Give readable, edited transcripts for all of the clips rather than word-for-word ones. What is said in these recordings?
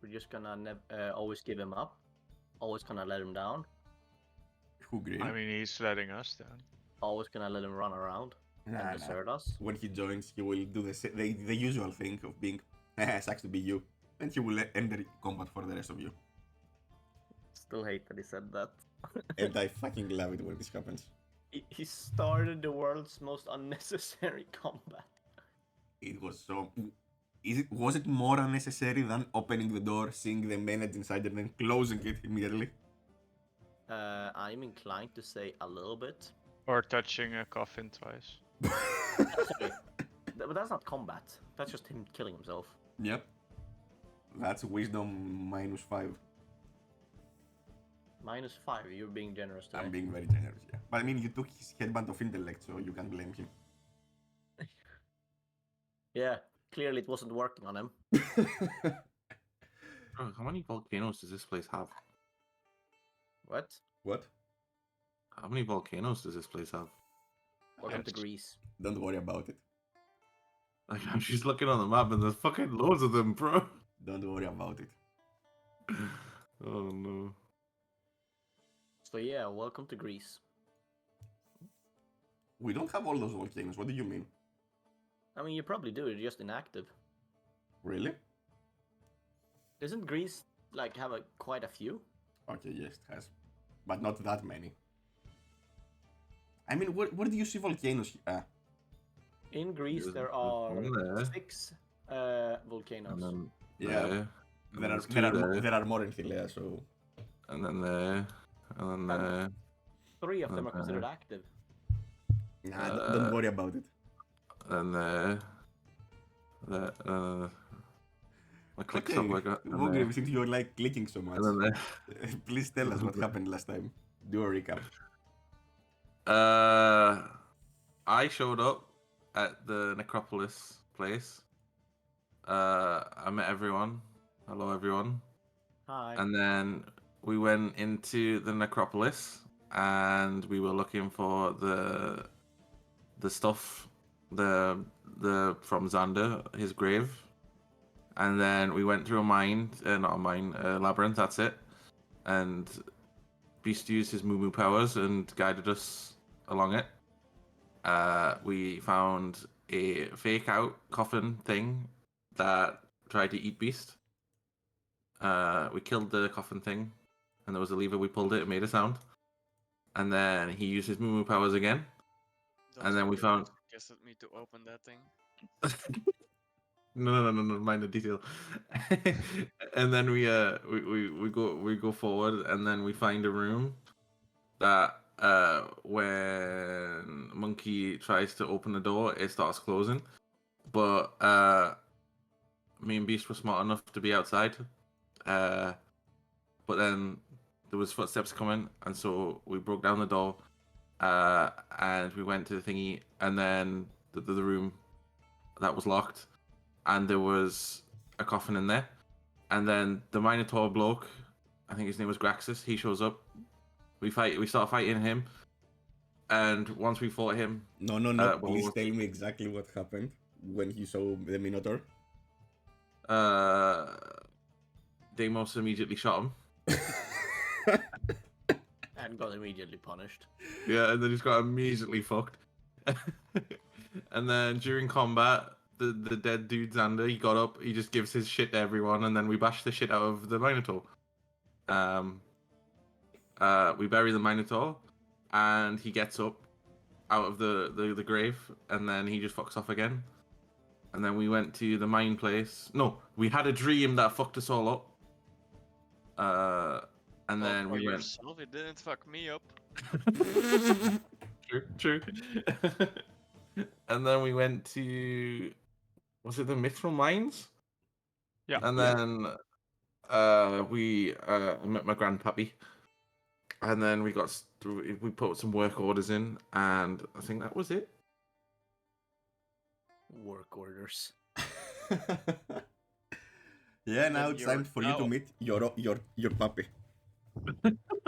We're just gonna always give him up. Always gonna let him down. Who Green? I mean, he's letting us down. Always gonna let him run around Nah, and nah. desert us. When he joins, he will do the usual thing of being, sucks to be you. And he will end the combat for the rest of you. Still hate that he said that. And I fucking love it when this happens. He started the world's most unnecessary combat. It was so... Was it more unnecessary than opening the door, seeing the manage inside and then closing it immediately? I'm inclined to say a little bit. Or touching a coffin twice. Sorry, but that's not combat. That's just him killing himself. Yep. That's wisdom -5. -5. You're being generous today. I'm being very generous, yeah. But I mean, you took his headband of intellect, so you can't blame him. Yeah, clearly it wasn't working on him. Bro, how many volcanoes does this place have? What? What? How many volcanoes does this place have? Welcome to Yes. Greece. Don't worry about it. Like, I'm just looking on the map and there's fucking loads of them, bro. Don't worry about it. Oh no. So yeah, welcome to Greece. We don't have all those volcanoes. What do you mean? I mean, you probably do. You're just inactive. Really? Doesn't Greece like have quite a few? Okay, yes, it has. But not that many. I mean, where do you see volcanoes? In Greece, There's there are one there. 6 volcanoes. And then Yeah, there. there are, There's two there are more in Philea, so... And then there. And then there. 3 of them are considered active. Nah, don't worry about it. And there. There. I clicked Okay, something like that. And Wogrim, there. since you're like clicking so much, And then there. please tell us what happened last time. Do a recap. I showed up at the Necropolis place. I met everyone. Hello, everyone. Hi. And then we went into the Necropolis, and we were looking for the stuff, the from Xander, his grave. And then we went through a labyrinth. That's it. And Beast used his moo powers and guided us along it. We found a fake out coffin thing that tried to eat Beast. We killed the coffin thing, and there was a lever. We pulled it. It made a sound. And then he used his moo powers again. And then we found. Suggested me to open that thing. No, mind the detail. And then we go forward, and then we find a room that when Monkey tries to open the door, it starts closing. But me and Beast were smart enough to be outside. But then there was footsteps coming, and so we broke down the door, and we went to the thingy, and then the room that was locked. And there was a coffin in there. And then the Minotaur bloke, I think his name was Graxus, he shows up. We start fighting him. And once we fought him... No, please tell me exactly what happened when he saw the Minotaur. Deimos immediately shot him. And got immediately punished. Yeah, and then he's got immediately fucked. And then during combat... The dead dude Xander, he got up, he just gives his shit to everyone, and then we bash the shit out of the Minotaur. We bury the Minotaur, and he gets up out of the grave, and then he just fucks off again. And then we went to the mine place. No, we had a dream that fucked us all up. And then we went. Yourself, it didn't fuck me up. True. And then we went to. Was it the Mytros mines? Yeah. And then we met my grandpappy. And then we put some work orders in, and I think that was it. Work orders. Yeah, now Then it's time for you to meet your puppy.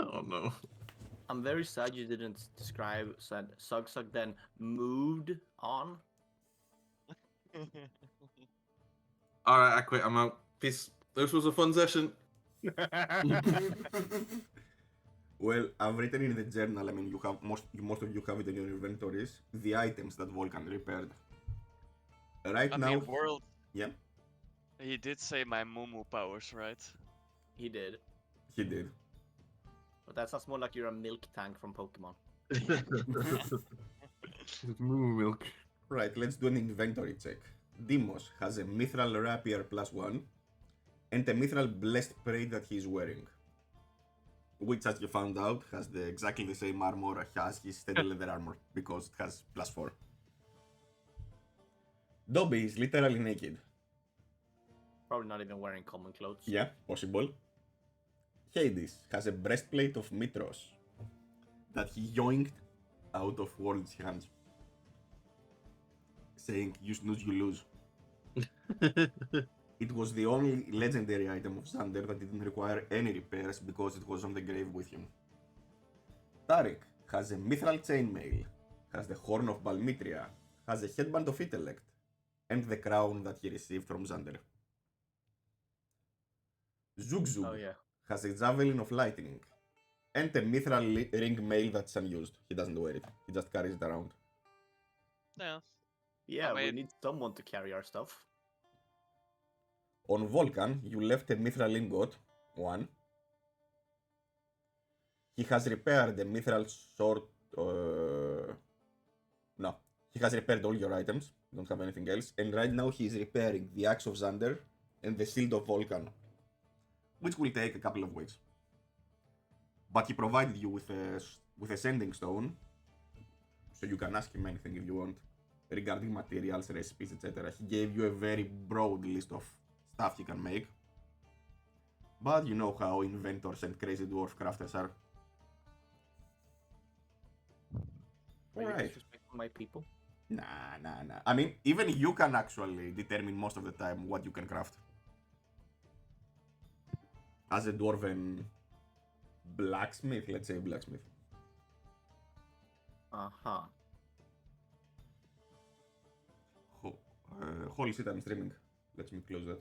Oh no. I'm very sad you didn't describe Sug then moved on. Alright, I quit. I'm out. Peace. This was a fun session. Well, I've written in the journal. I mean, you have most of you have it in your inventories. The items that Volkan repaired. Right I now, mean, world. yeah, He did say my Mumu powers, right? He did. he did. But that sounds more like you're a milk tank from Pokemon. Moo milk. Right, let's do an inventory check. Demos has a Mithril Rapier +1 and a Mithril Blessed Braid that he's wearing. Which, as you found out, has exactly the same armor as his steady leather armor, because it has +4. Dobby is literally naked. Probably not even wearing common clothes. Yeah, possible. Hades has a breastplate of Mytros that he yoinked out of World's hands, saying, "You snooze, you lose." It was the only legendary item of Xander that didn't require any repairs because it was on the grave with him. Tarek has a Mithril Chainmail, has the Horn of Balmitria, has a Headband of Intellect, and the crown that he received from Xander. Zugzug Oh yeah. has a Javelin of Lightning, and a Mithril Ring Mail that's unused. He doesn't wear it, he just carries it around. Yeah. Yeah, we mean- need someone to carry our stuff. On Volkan, you left a Mithril Ingot, 1. He has repaired the Mithril Sword. No, he has repaired all your items. Don't have anything else. And right now he is repairing the Axe of Xander and the Shield of Volkan, which will take a couple of weeks. But he provided you with a Sending Stone, so you can ask him anything if you want regarding materials, recipes, etc. He gave you a very broad list of stuff you can make. But you know how inventors and crazy dwarf crafters are. Are you Alright. disrespecting my people? Nah. I mean, even you can actually determine most of the time what you can craft. As a dwarven blacksmith, let's say blacksmith. Uh-huh. Holy shit, I'm streaming. Let me close that.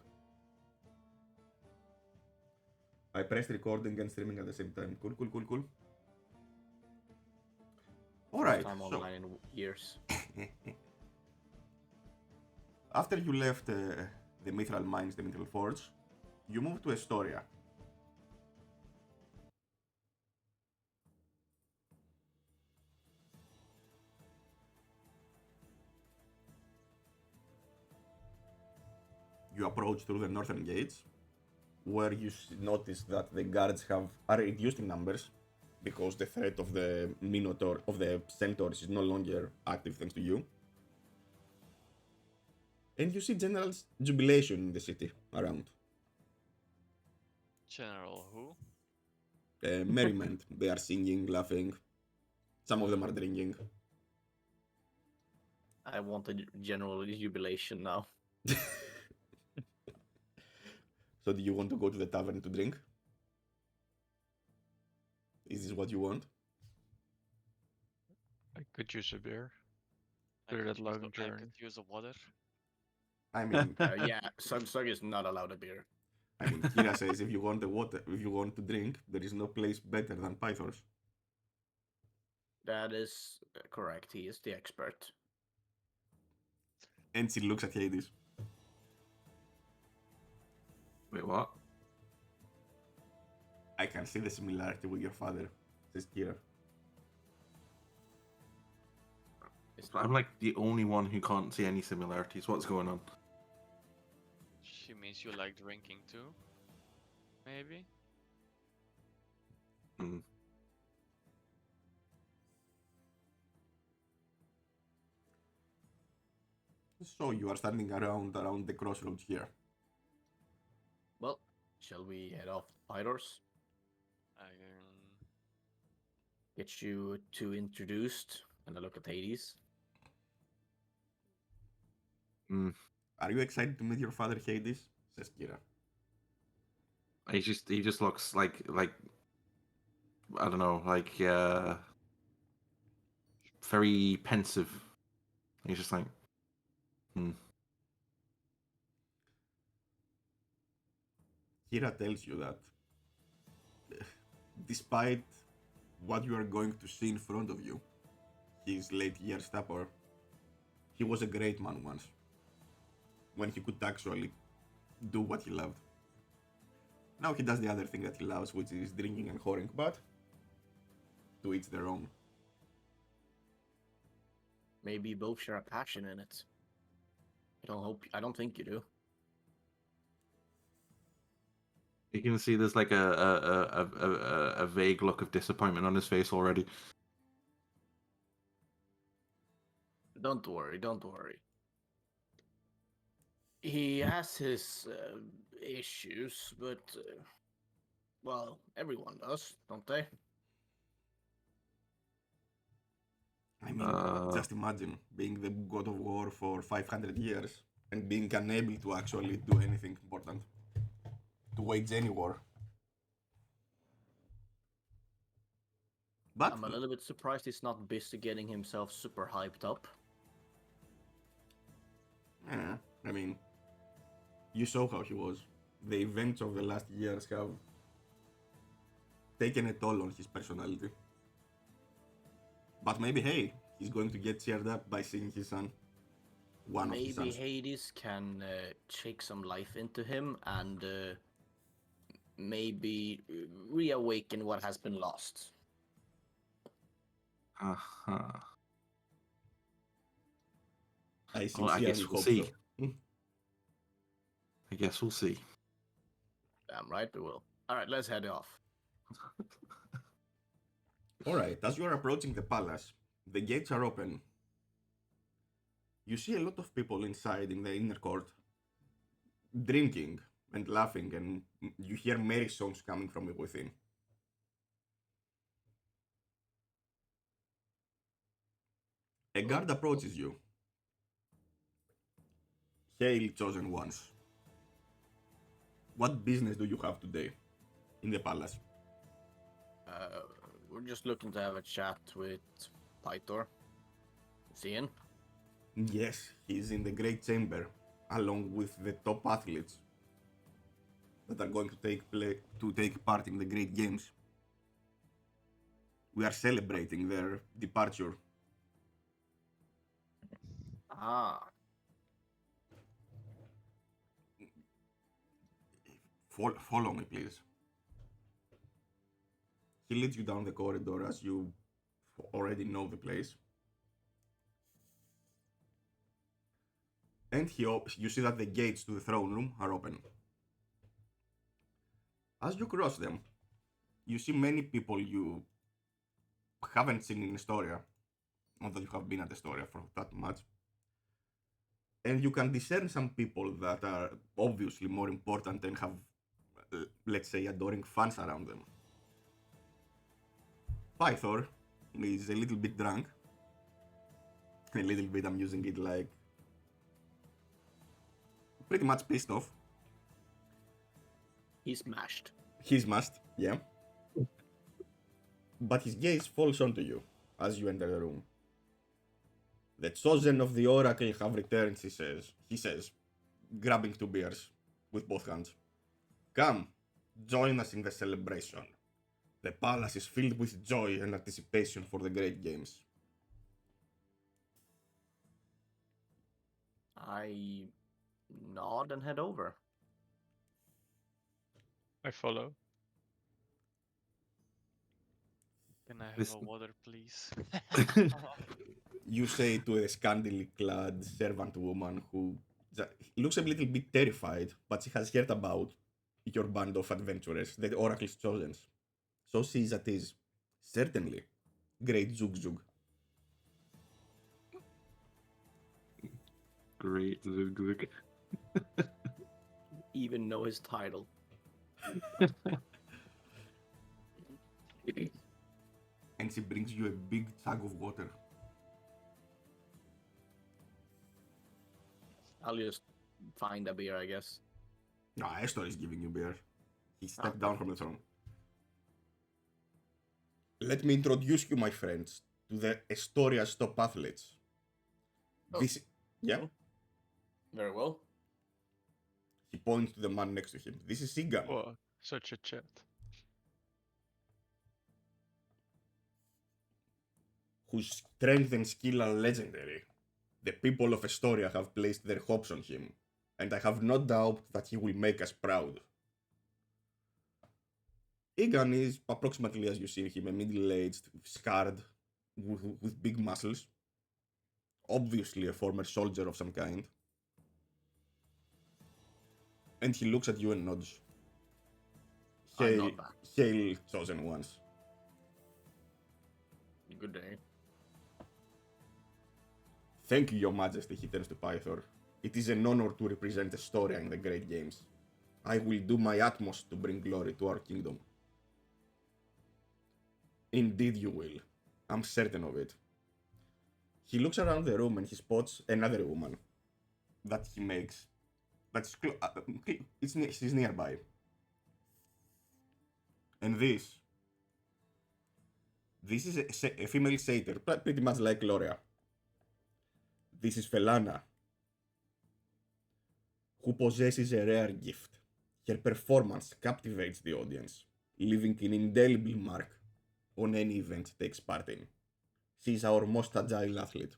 I pressed recording and streaming at the same time. Cool. Alright, First time so online in years. after you left the Mithril Mines, the Mithril Forge, you moved to Astoria. You approach through the northern gates, where you notice that the guards are reduced in numbers because the threat of the Minotaur, of the Centaurs, is no longer active thanks to you. And you see general jubilation in the city around. General who? Merriment. They are singing, laughing. Some of them are drinking. I want a general jubilation now. So do you want to go to the tavern to drink? Is this what you want? I could use a beer. I After could that use long I journey. could use a water. I mean, Yeah, Sug is not allowed a beer. Kira says if you want the water, if you want to drink, there is no place better than Pythor's. That is correct. He is the expert. And she looks at Hades. Wait, what? I can see the similarity with your father, says Kira. I'm like the only one who can't see any similarities. What's going on? She means you like drinking too? Maybe? Hmm. So you are standing around the crossroads here. Well, shall we head off Pyros? Get you two introduced and a look at Hades. Are you excited to meet your father, Hades? Says Kira. He just looks like I don't know, like very pensive. He's just like, Kira tells you that despite what you are going to see in front of you, his late years stupor, he was a great man once, when he could actually do what he loved. Now he does the other thing that he loves, which is drinking and whoring, but to each their own. Maybe you both share a passion in it. I don't think you do. You can see there's like a vague look of disappointment on his face already. Don't worry, don't worry. He has his issues, but well, everyone does, don't they? I mean, just imagine being the god of war for 500 years and being unable to actually do anything important, to wage any war. But I'm a little bit surprised he's not busy getting himself super hyped up. I mean, you saw how he was. The events of the last years have taken a toll on his personality. But maybe, hey, he's going to get cheered up by seeing his son. One of his Maybe sons. Hades can take some life into him and maybe reawaken what has been lost. Uh-huh. I Well, I sincerely guess we'll hope see. so. I guess we'll see. Damn right we will. Alright, let's head off. Alright, as you are approaching the palace, the gates are open. You see a lot of people inside in the inner court, drinking and laughing, and you hear merry songs coming from within. A guard approaches you. Hail, chosen ones. What business do you have today in the palace? We're just looking to have a chat with Pythor. Is he in? Yes, he's in the Great Chamber, along with the top athletes that are going to take part in the Great Games. We are celebrating their departure. Ah, Follow me, please. He leads you down the corridor as you already know the place. And you see that the gates to the throne room are open. As you cross them, you see many people you haven't seen in Astoria. Not that you have been at Astoria for that much. And you can discern some people that are obviously more important and have, let's say, adoring fans around them. Pythor is a little bit drunk. A little bit, I'm using it like pretty much pissed off. he's smashed. He's must, yeah. But his gaze falls onto you as you enter the room. The chosen of the oracle have returned, he says, grabbing 2 beers with both hands. Come, join us in the celebration. The palace is filled with joy and anticipation for the great games. I nod and head over. I follow. Can I have This- a water, please? You say to a scantily clad servant woman who looks a little bit terrified, but she has heard about your band of adventurers, the Oracle's chosen. So sees that is certainly great Zug Zug. Great. Even know his title. And she brings you a big jug of water. I'll just find a beer, I guess. No, Estor is giving you beer. He stepped Okay. down from the throne. Let me introduce you, my friends, to the Estoria's top athletes. Oh. This, yeah, Very well. He points to the man next to him. This is Sigan, Oh, such a chat. whose strength and skill are legendary. The people of Estoria have placed their hopes on him, and I have no doubt that he will make us proud. Egan is approximately as you see him, a middle-aged, scarred, with big muscles. Obviously a former soldier of some kind. And he looks at you and nods. I nod back. Hail, chosen ones. Good day. Thank you, your majesty, he turns to Pythor. It is an honor to represent Estoria in the great games. I will do my utmost to bring glory to our kingdom. Indeed you will. I'm certain of it. He looks around the room and he spots another woman that he makes. She's nearby. And this is a female satyr, pretty much like Gloria. This is Felana, who possesses a rare gift. Her performance captivates the audience, leaving an indelible mark on any event she takes part in. She is our most agile athlete.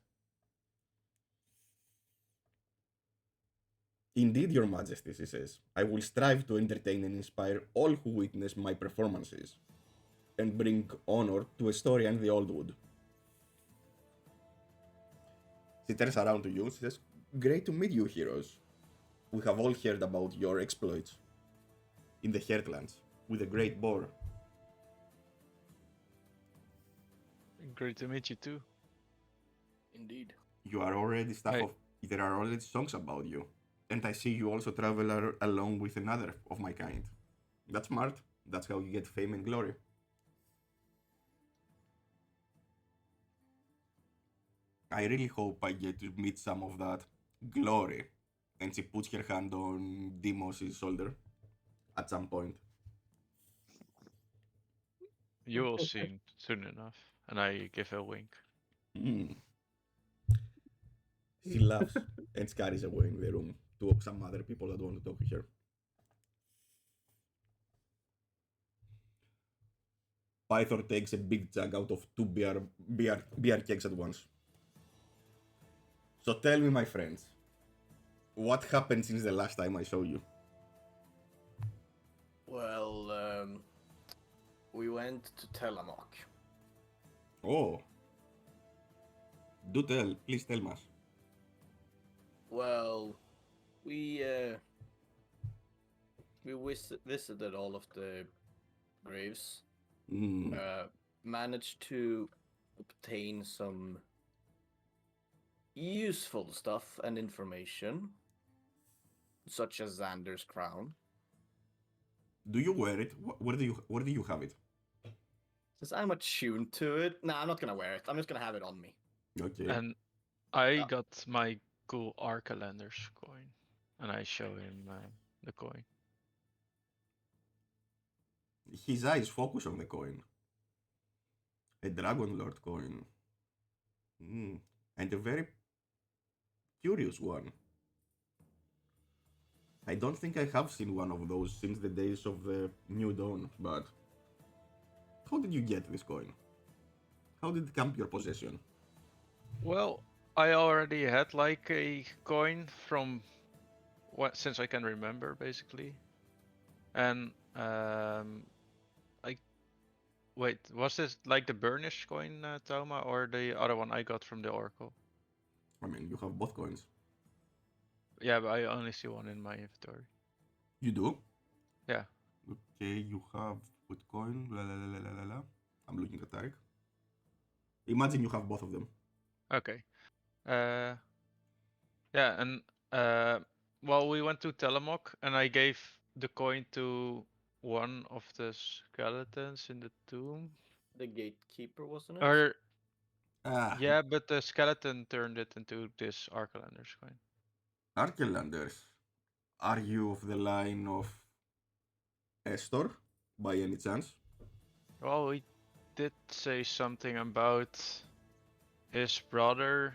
Indeed, your majesty, she says, I will strive to entertain and inspire all who witness my performances, and bring honor to Estoria and the Old Wood. She turns around to you and says, great to meet you, heroes. We have all heard about your exploits in the Heartlands with the Great Boar. Great to meet you too. Indeed. You are already there are already songs about you. And I see you also travel along with another of my kind. That's smart. That's how you get fame and glory. I really hope I get to meet some of that glory. And she puts her hand on Demos' shoulder at some point. You will see soon enough. And I give a wink. Mm. She laughs and scurries away in the room to some other people that want to talk to her. Pythor takes a big chug out of two beer kegs at once. So tell me, my friends, what happened since the last time I saw you? Well, we went to Telamok. Oh. Do tell, please tell us. Well, we visited all of the graves. Mm. Managed to obtain some useful stuff and information, such as Xander's crown. Do you wear it? Where do you have it? Since I'm attuned to it, nah, I'm not gonna wear it. I'm just gonna have it on me. Okay. And I got my cool Arcalander's coin. And I show him the coin. His eyes focus on the coin. A Dragon Lord coin. And a very curious one. I don't think I have seen one of those since the days of the New Dawn, but how did you get this coin? How did it come to your possession? Well, I already had like a coin from since I can remember, basically. And wait, was this like the burnished coin, Toma, or the other one I got from the Oracle? I mean, you have both coins. Yeah, but I only see one in my inventory. You do? Yeah. Okay, you have what coin? La la la la la la. I'm looking at Tarek. Imagine you have both of them. Okay. Yeah, and well, we went to Telemok, and I gave the coin to one of the skeletons in the tomb. The gatekeeper, wasn't it? Or Ah, yeah, but the skeleton turned it into this Arcalander's coin. Arkelanders. Are you of the line of Estor, by any chance? Well, he did say something about his brother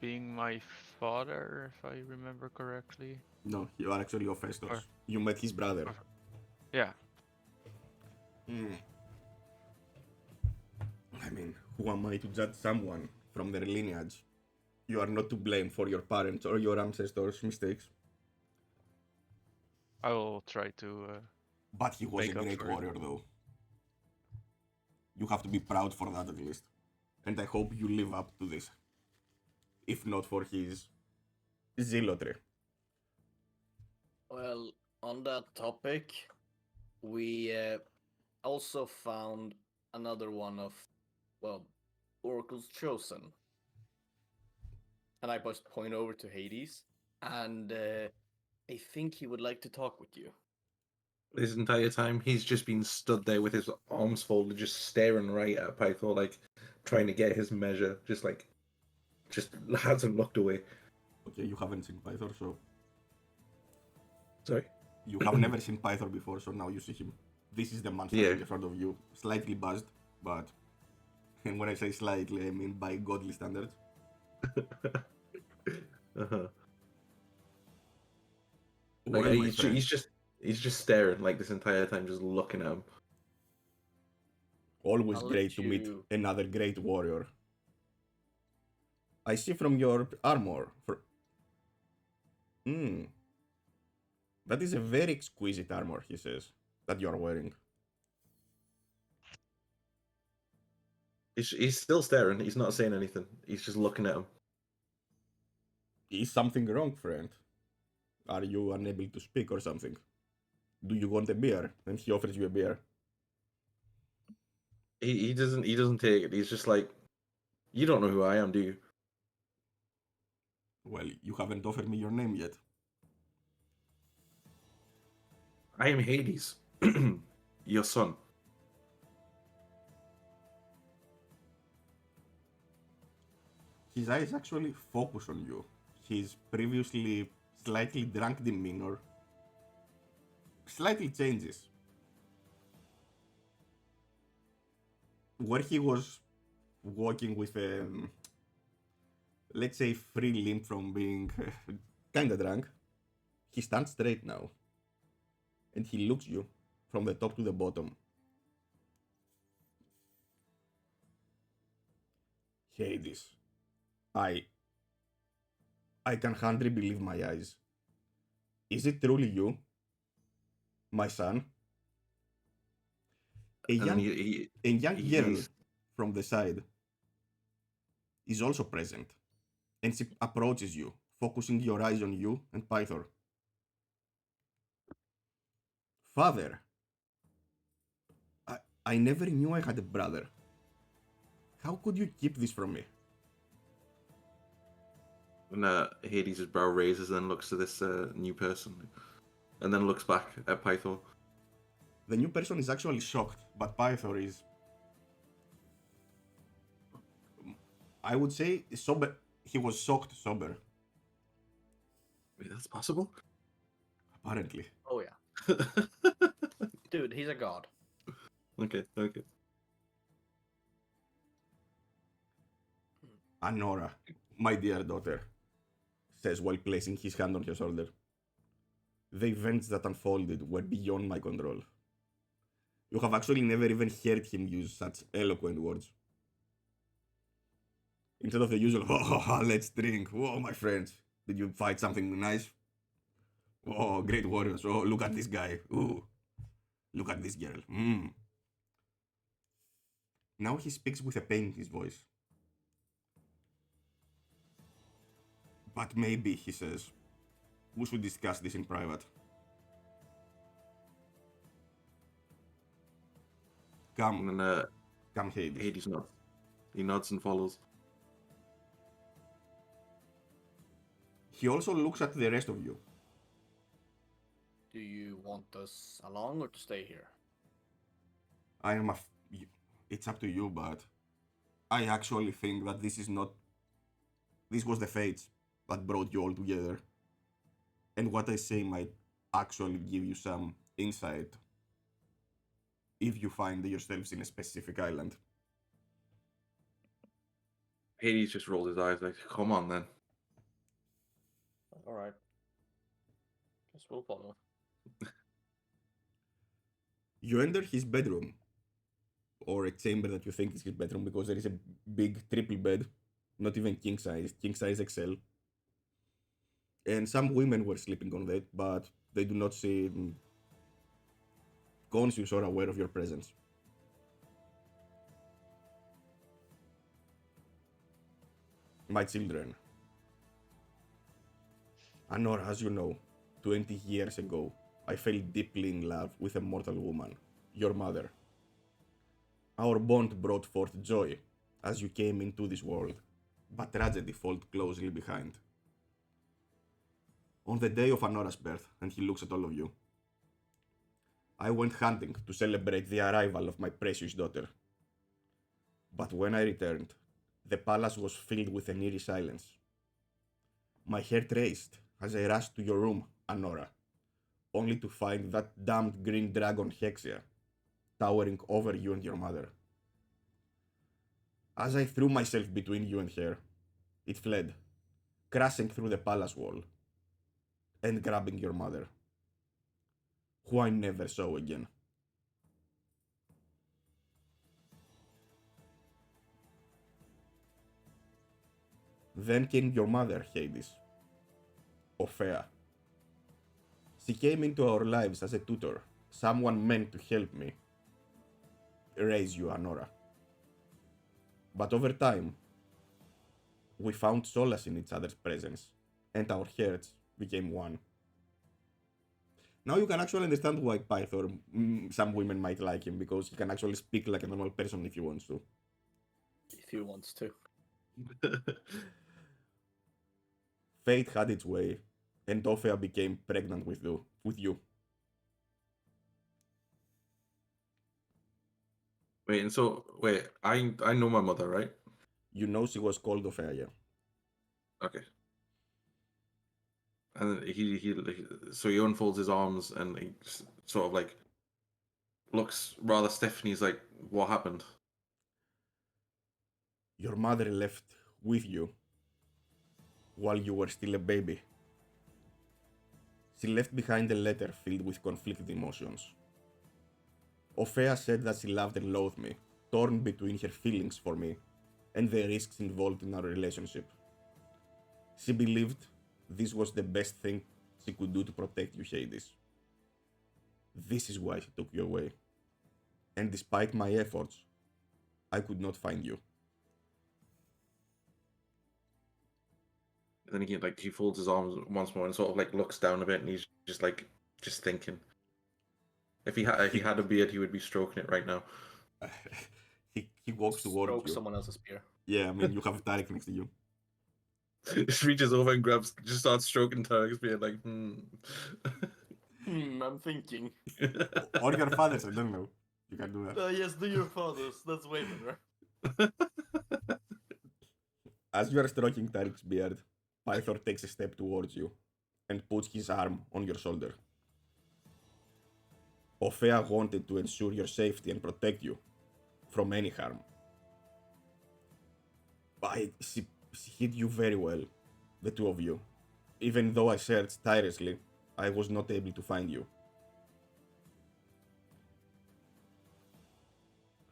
being my father, if I remember correctly. No, you are actually Ophistos. Or- You met his brother. Yeah. Hmm. I mean, who am I to judge someone from their lineage? You are not to blame for your parents or your ancestors' mistakes. I will try to. But he was a Make up great for it. warrior, though. You have to be proud for that at least. And I hope you live up to this. If not for his zealotry. Well, on that topic, we also found another one of, well, Oracle's chosen. And I just point over to Hades, and I think he would like to talk with you. This entire time, he's just been stood there with his arms folded, just staring right at Pythor, like trying to get his measure. Just hasn't looked away. Okay, you haven't seen Pythor, so Sorry. you have never seen Pythor before, so now you see him. This is the man standing in front of you, slightly buzzed, but and when I say slightly, I mean by godly standards. Uh-huh. Well, Like, my friend, he's just staring like this entire time, just looking at him. always I'll great let to meet you- another great warrior. I see from your armor. That is a very exquisite armor, he says, that you are wearing. He's still staring. He's not saying anything. He's just looking at him. Is something wrong, friend? Are you unable to speak or something? Do you want a beer? And he offers you a beer. He doesn't take it. He's just like, you don't know who I am, do you? Well, you haven't offered me your name yet. I am Hades, your son. His eyes actually focus on you. His previously slightly drunk demeanor slightly changes. Where he was walking with a, let's say, free limb from being kinda drunk, he stands straight now. And he looks you from the top to the bottom. Hades, I can hardly believe my eyes. Is it truly you, my son? A And then young girl he's from the side is also present, and she approaches you, focusing your eyes on you and Pythor. Father, I never knew I had a brother. How could you keep this from me? and Hades' brow raises and looks to this new person, and then looks back at Pythor. The new person is actually shocked, but Pythor is, I would say, sober. He was shocked sober, Wait, that's possible? apparently. Oh yeah, dude, he's a god. Okay. Anora, my dear daughter, says while placing his hand on her shoulder. The events that unfolded were beyond my control. You have actually never even heard him use such eloquent words. Instead of the usual, let's drink. Oh, my friends, did you fight something nice? Oh, great warriors. Oh, look at this guy. Ooh, look at this girl. Now he speaks with a pain in his voice. But maybe, he says, we should discuss this in private. Come, And then come, Hades. Hades nods. He nods and follows. He also looks at the rest of you. Do you want us along or to stay here? It's up to you, but I actually think that this was the fates that brought you all together. And what I say might actually give you some insight if you find yourselves in a specific island. Hades just rolls his eyes like, come on then. All right. Guess we'll follow. You enter his bedroom, or a chamber that you think is his bedroom, because there is a big triple bed, not even king size XL. And some women were sleeping on that, but they do not seem conscious or aware of your presence. My children, Anora, as you know, 20 years ago, I fell deeply in love with a mortal woman, your mother. Our bond brought forth joy as you came into this world, but tragedy followed closely behind. On the day of Anora's birth, and he looks at all of you, I went hunting to celebrate the arrival of my precious daughter. But when I returned, the palace was filled with an eerie silence. My heart raced as I rushed to your room, Anora, only to find that damned green dragon Hexia towering over you and your mother. As I threw myself between you and her, it fled, crashing through the palace wall and grabbing your mother, who I never saw again. Then came your mother, Hades, Ophea. She came into our lives as a tutor, someone meant to help me raise you, Anora. But over time, we found solace in each other's presence, and our hearts became one. Now you can actually understand why Pythor, some women might like him, because he can actually speak like a normal person if he wants to. If he wants to. Fate had its way, and Ophea became pregnant with you. Wait, I know my mother, right? You know she was called Ophea, yeah. Okay. And so he unfolds his arms and he sort of like looks rather stiff, and he's like, "What happened?" Your mother left with you while you were still a baby. She left behind a letter filled with conflicted emotions. Ophea said that she loved and loathed me, torn between her feelings for me and the risks involved in our relationship. She believed this was the best thing she could do to protect you, Hades. This is why she took you away. And despite my efforts, I could not find you. And then he folds his arms once more and sort of like looks down a bit, and he's just thinking. If he had a beard, he would be stroking it right now. he walks towards Stroke you. someone else's spear. Yeah, I mean, you have Tarek next to you. Just reaches over and just starts stroking Tarek's beard, like, I'm thinking. Or your father's, I don't know. You can do that. Yes, do your father's. That's way better. As you are stroking Tarek's beard, Pythor takes a step towards you and puts his arm on your shoulder. Ophea wanted to ensure your safety and protect you from any harm. She hid you very well, the two of you. Even though I searched tirelessly, I was not able to find you.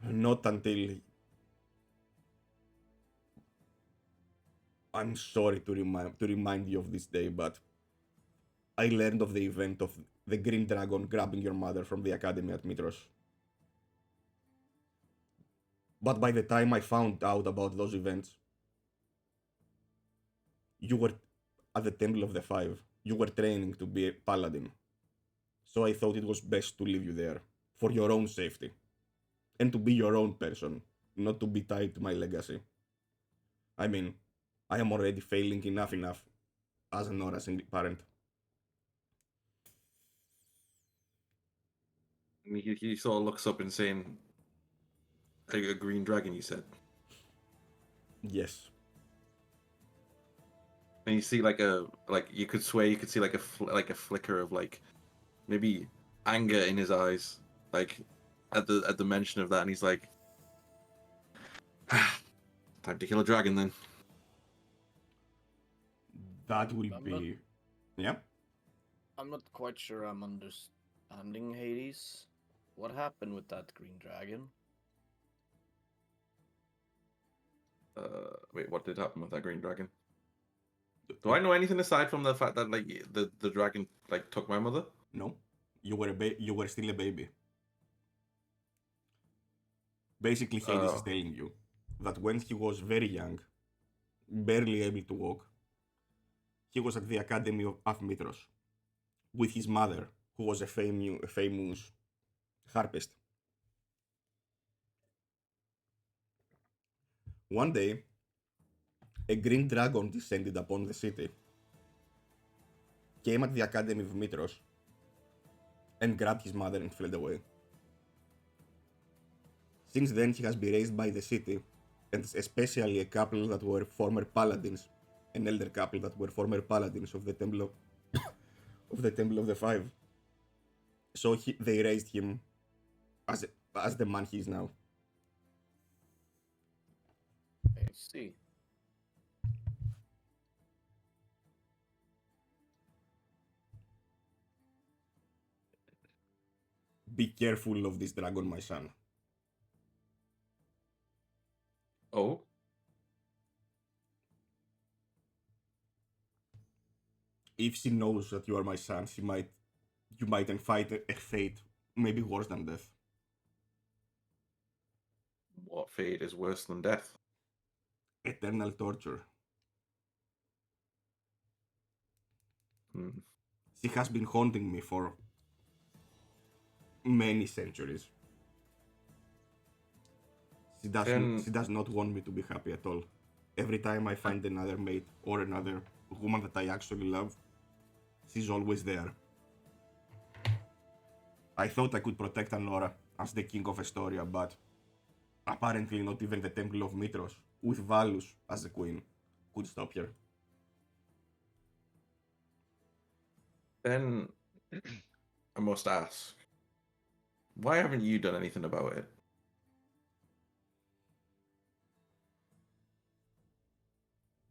Not until... I'm sorry to remind you of this day, but I learned of the event of the Green Dragon grabbing your mother from the academy at Mytros. But by the time I found out about those events, you were at the Temple of the Five. You were training to be a paladin. So I thought it was best to leave you there, for your own safety. And to be your own person, not to be tied to my legacy. I mean, I am already failing enough as an Aura single parent. he sort of looks up and saying, "A green dragon," you said. Yes. And you see you could swear you could see like a flicker of like maybe anger in his eyes, like at the mention of that, and he's like, "Time to kill a dragon, then." That will be... Yeah? I'm not quite sure I'm understanding Hades. What happened with that green dragon? Wait, what did happen with that green dragon? Do I know anything aside from the fact that like the dragon like took my mother? No, you were still a baby. Basically, Hades is telling you that when he was very young, barely able to walk, he was at the Academy of Mytros with his mother, who was a famous harpist. One day, a green dragon descended upon the city, came at the Academy of Mytros, and grabbed his mother and fled away. Since then, he has been raised by the city, and especially a couple that were former paladins, an elder couple that were former paladins of the Temple of the Five. So they raised him as the man he is now. I see. Be careful of this dragon, my son. Oh, If she knows that you are my son, you might fight a fate maybe worse than death. what fate is worse than death? Eternal torture. Hmm. She has been haunting me for many centuries. She does not want me to be happy at all. Every time I find another mate or another woman that I actually love, she's always there. I thought I could protect Anora as the king of Estoria, but apparently not even the Temple of Mytros, with Valus as the queen, could stop her. Then I must ask, why haven't you done anything about it?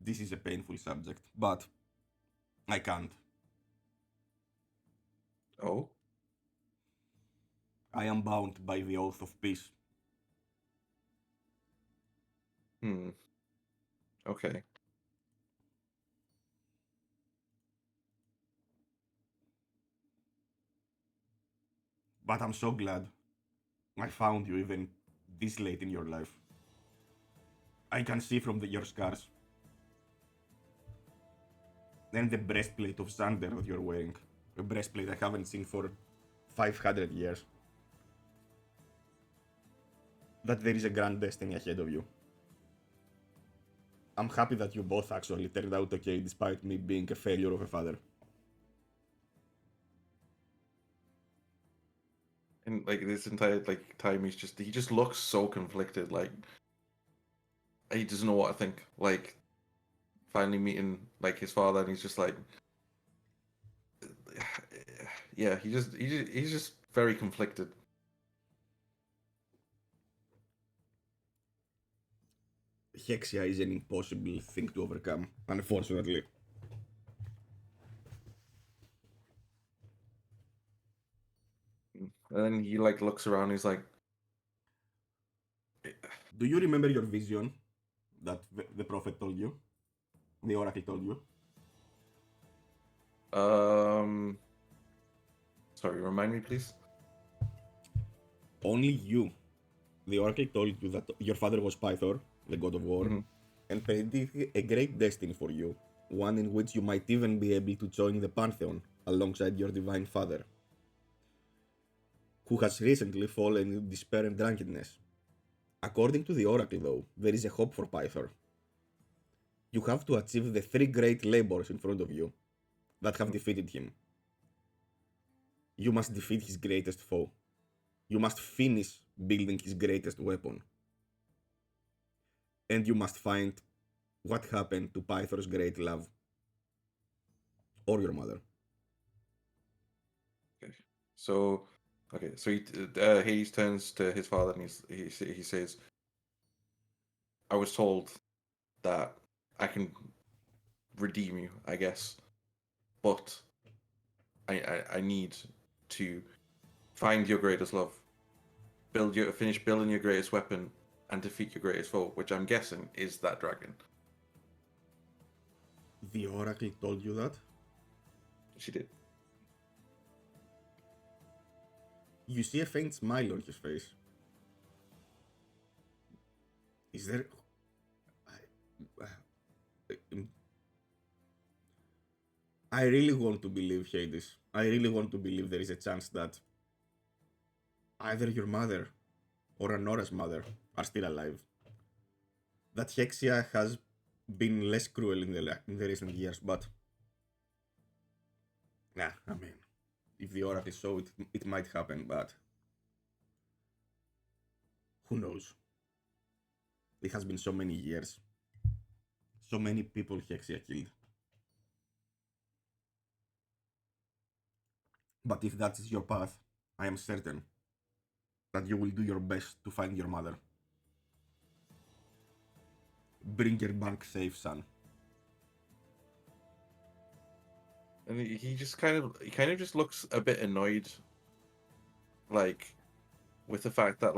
This is a painful subject, but I can't. Oh, I am bound by the oath of peace. Okay. But I'm so glad I found you even this late in your life. I can see from your scars. And the breastplate of Xander that you're wearing. A breastplate I haven't seen for 500 years. That there is a grand destiny ahead of you. I'm happy that you both actually turned out okay despite me being a failure of a father. And like this entire like time he just looks so conflicted, like he doesn't know what to think. Like finally meeting like his father and he's just like yeah, he's just very conflicted. Hexia is an impossible thing to overcome, unfortunately. And then he like looks around, he's like Do you remember your vision that the prophet told you? The oracle told you? sorry, remind me please. Only you. The oracle told you that your father was Pythor, the god of war, and predicted a great destiny for you, one in which you might even be able to join the pantheon alongside your divine father, who has recently fallen into despair and drunkenness. According to the oracle, though, there is a hope for Pythor. You have to achieve the three great labors in front of you that have defeated him. You must defeat his greatest foe. You must finish building his greatest weapon. And you must find what happened to Pythor's great love. Or your mother. Okay. So Hades turns to his father and he says, I was told that I can redeem you, I guess. But I need to find your greatest love, finish building your greatest weapon, and defeat your greatest foe, which I'm guessing is that dragon. The Oracle told you that? She did. You see a faint smile on his face. Is there... I really want to believe, Hades. I really want to believe there is a chance that either your mother or Anora's mother are still alive. That Hexia has been less cruel in the recent years, but... Nah, I mean, if the Oracle saw it, it might happen, but... Who knows? It has been so many years. So many people Hexia killed. But if that is your path, I am certain that you will do your best to find your mother. Bring her back safe, son. And he just kind of just looks a bit annoyed, like, with the fact that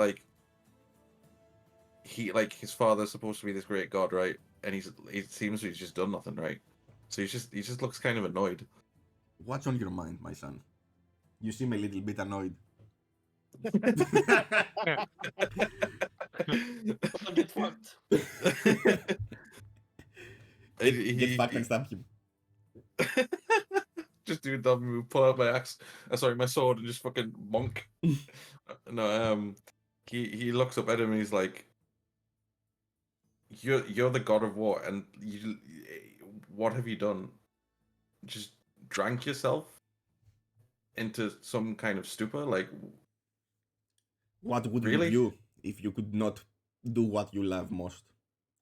his father's supposed to be this great god, right? And it seems he's just done nothing, right? So he just looks kind of annoyed. What's on your mind, my son? You seem a little bit annoyed. Get fucked. Get fucked and stab him. Just do a dumb move, pull out my sword, and just fucking monk. No, he looks up at him and he's like, "You're the god of war, and what have you done? Just drank yourself into some kind of stupor? Like, What would really? you do if you could not do what you love most?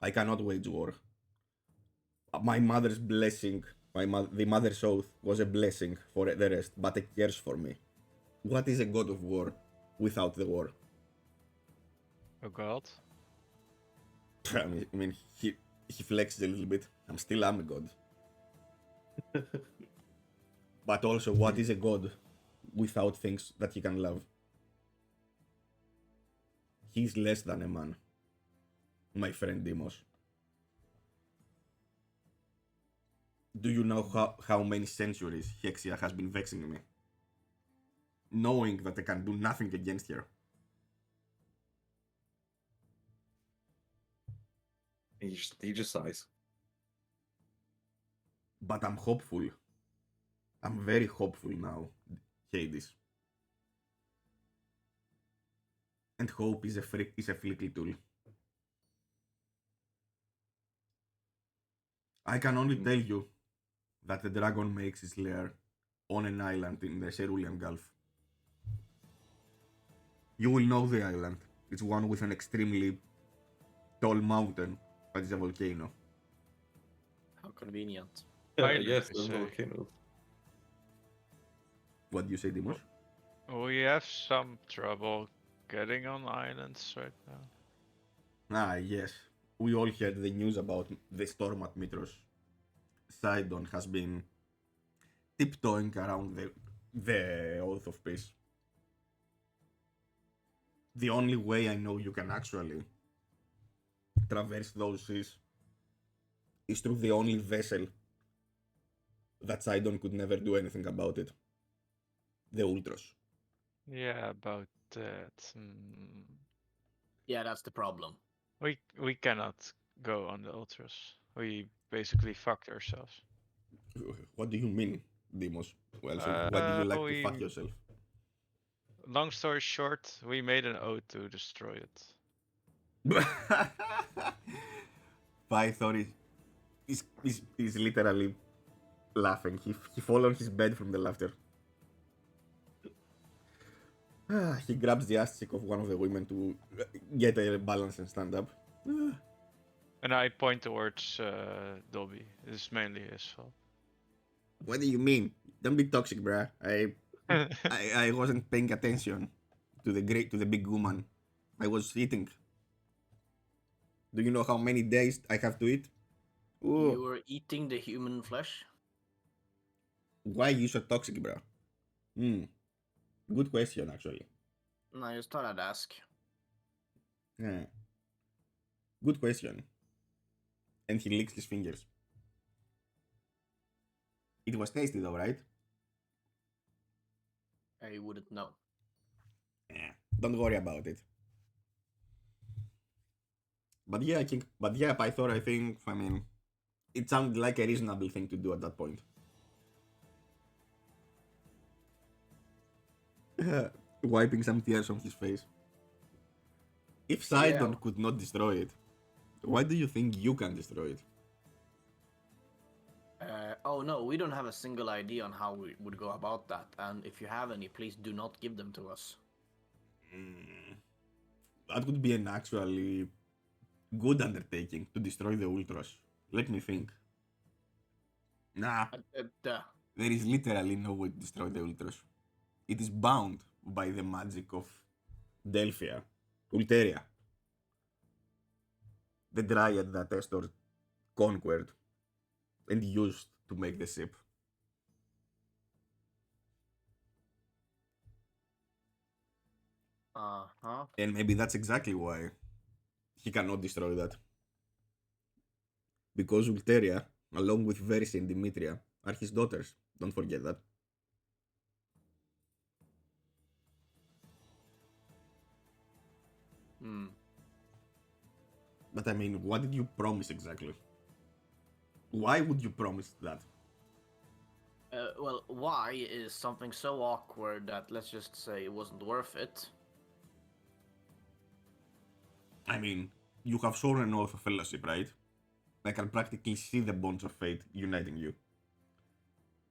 I cannot wage war. My mother's blessing, the mother's oath was a blessing for the rest, but a curse for me. What is a god of war without the war? A god? I mean, he flexes a little bit. I'm still a god. But also, what is a god without things that he can love? He's less than a man, my friend Demos. Do you know how many centuries Hexia has been vexing me? Knowing that I can do nothing against her. He just sighs. But I'm hopeful. I'm very hopeful now, Hades. And hope is a flicky tool. I can only tell you that the dragon makes its lair on an island in the Cerulean Gulf. You will know the island. It's one with an extremely tall mountain that is a volcano. How convenient. Island, Yes, you the say. volcano. What do you say, Dimos? We have some trouble getting on islands right now. Ah, yes. We all heard the news about the storm at Mytros. Sidon has been tiptoeing around the Oath of Peace. The only way I know you can actually traverse those seas is through the only vessel that Sidon could never do anything about it. The Ultros. Yeah, about that. Yeah, that's the problem. We cannot go on the Ultras. We basically fucked ourselves. What do you mean, Demos? Well, so why do you like to fuck yourself? Long story short, we made an oath to destroy it. Python is literally laughing. He fall on his bed from the laughter. He grabs the ass cheek of one of the women to get a balance and stand up. And I point towards Dobby. It's mainly his fault. What do you mean? Don't be toxic, bruh. I wasn't paying attention to the big woman. I was eating. Do you know how many days I have to eat? Ooh. You were eating the human flesh? Why you so toxic, bruh? Hmm. Good question, actually. No, I just thought I'd ask. Yeah. Good question. And he licks his fingers. It was tasty though, right? I wouldn't know. Yeah. Don't worry about it. But yeah, Pythor, I think, I mean, it sounded like a reasonable thing to do at that point. Wiping some tears on his face. If Sidon could not destroy it, why do you think you can destroy it? Oh no, we don't have a single idea on how we would go about that. And if you have any, please do not give them to us. That would be an actually good undertaking to destroy the Ultros. Let me think. Nah, there is literally no way to destroy the Ultros. It is bound by the magic of Delphia, Ulteria, the dryad that Estor conquered and used to make the ship. Uh-huh. And maybe that's exactly why he cannot destroy that. Because Ulteria, along with Varys and Dimitria, are his daughters. Don't forget that. Hmm. But I mean, what did you promise exactly? Why would you promise that? Well, why is something so awkward that let's just say it wasn't worth it? I mean, you have sworn an oath of fellowship, right? I can practically see the bonds of fate uniting you.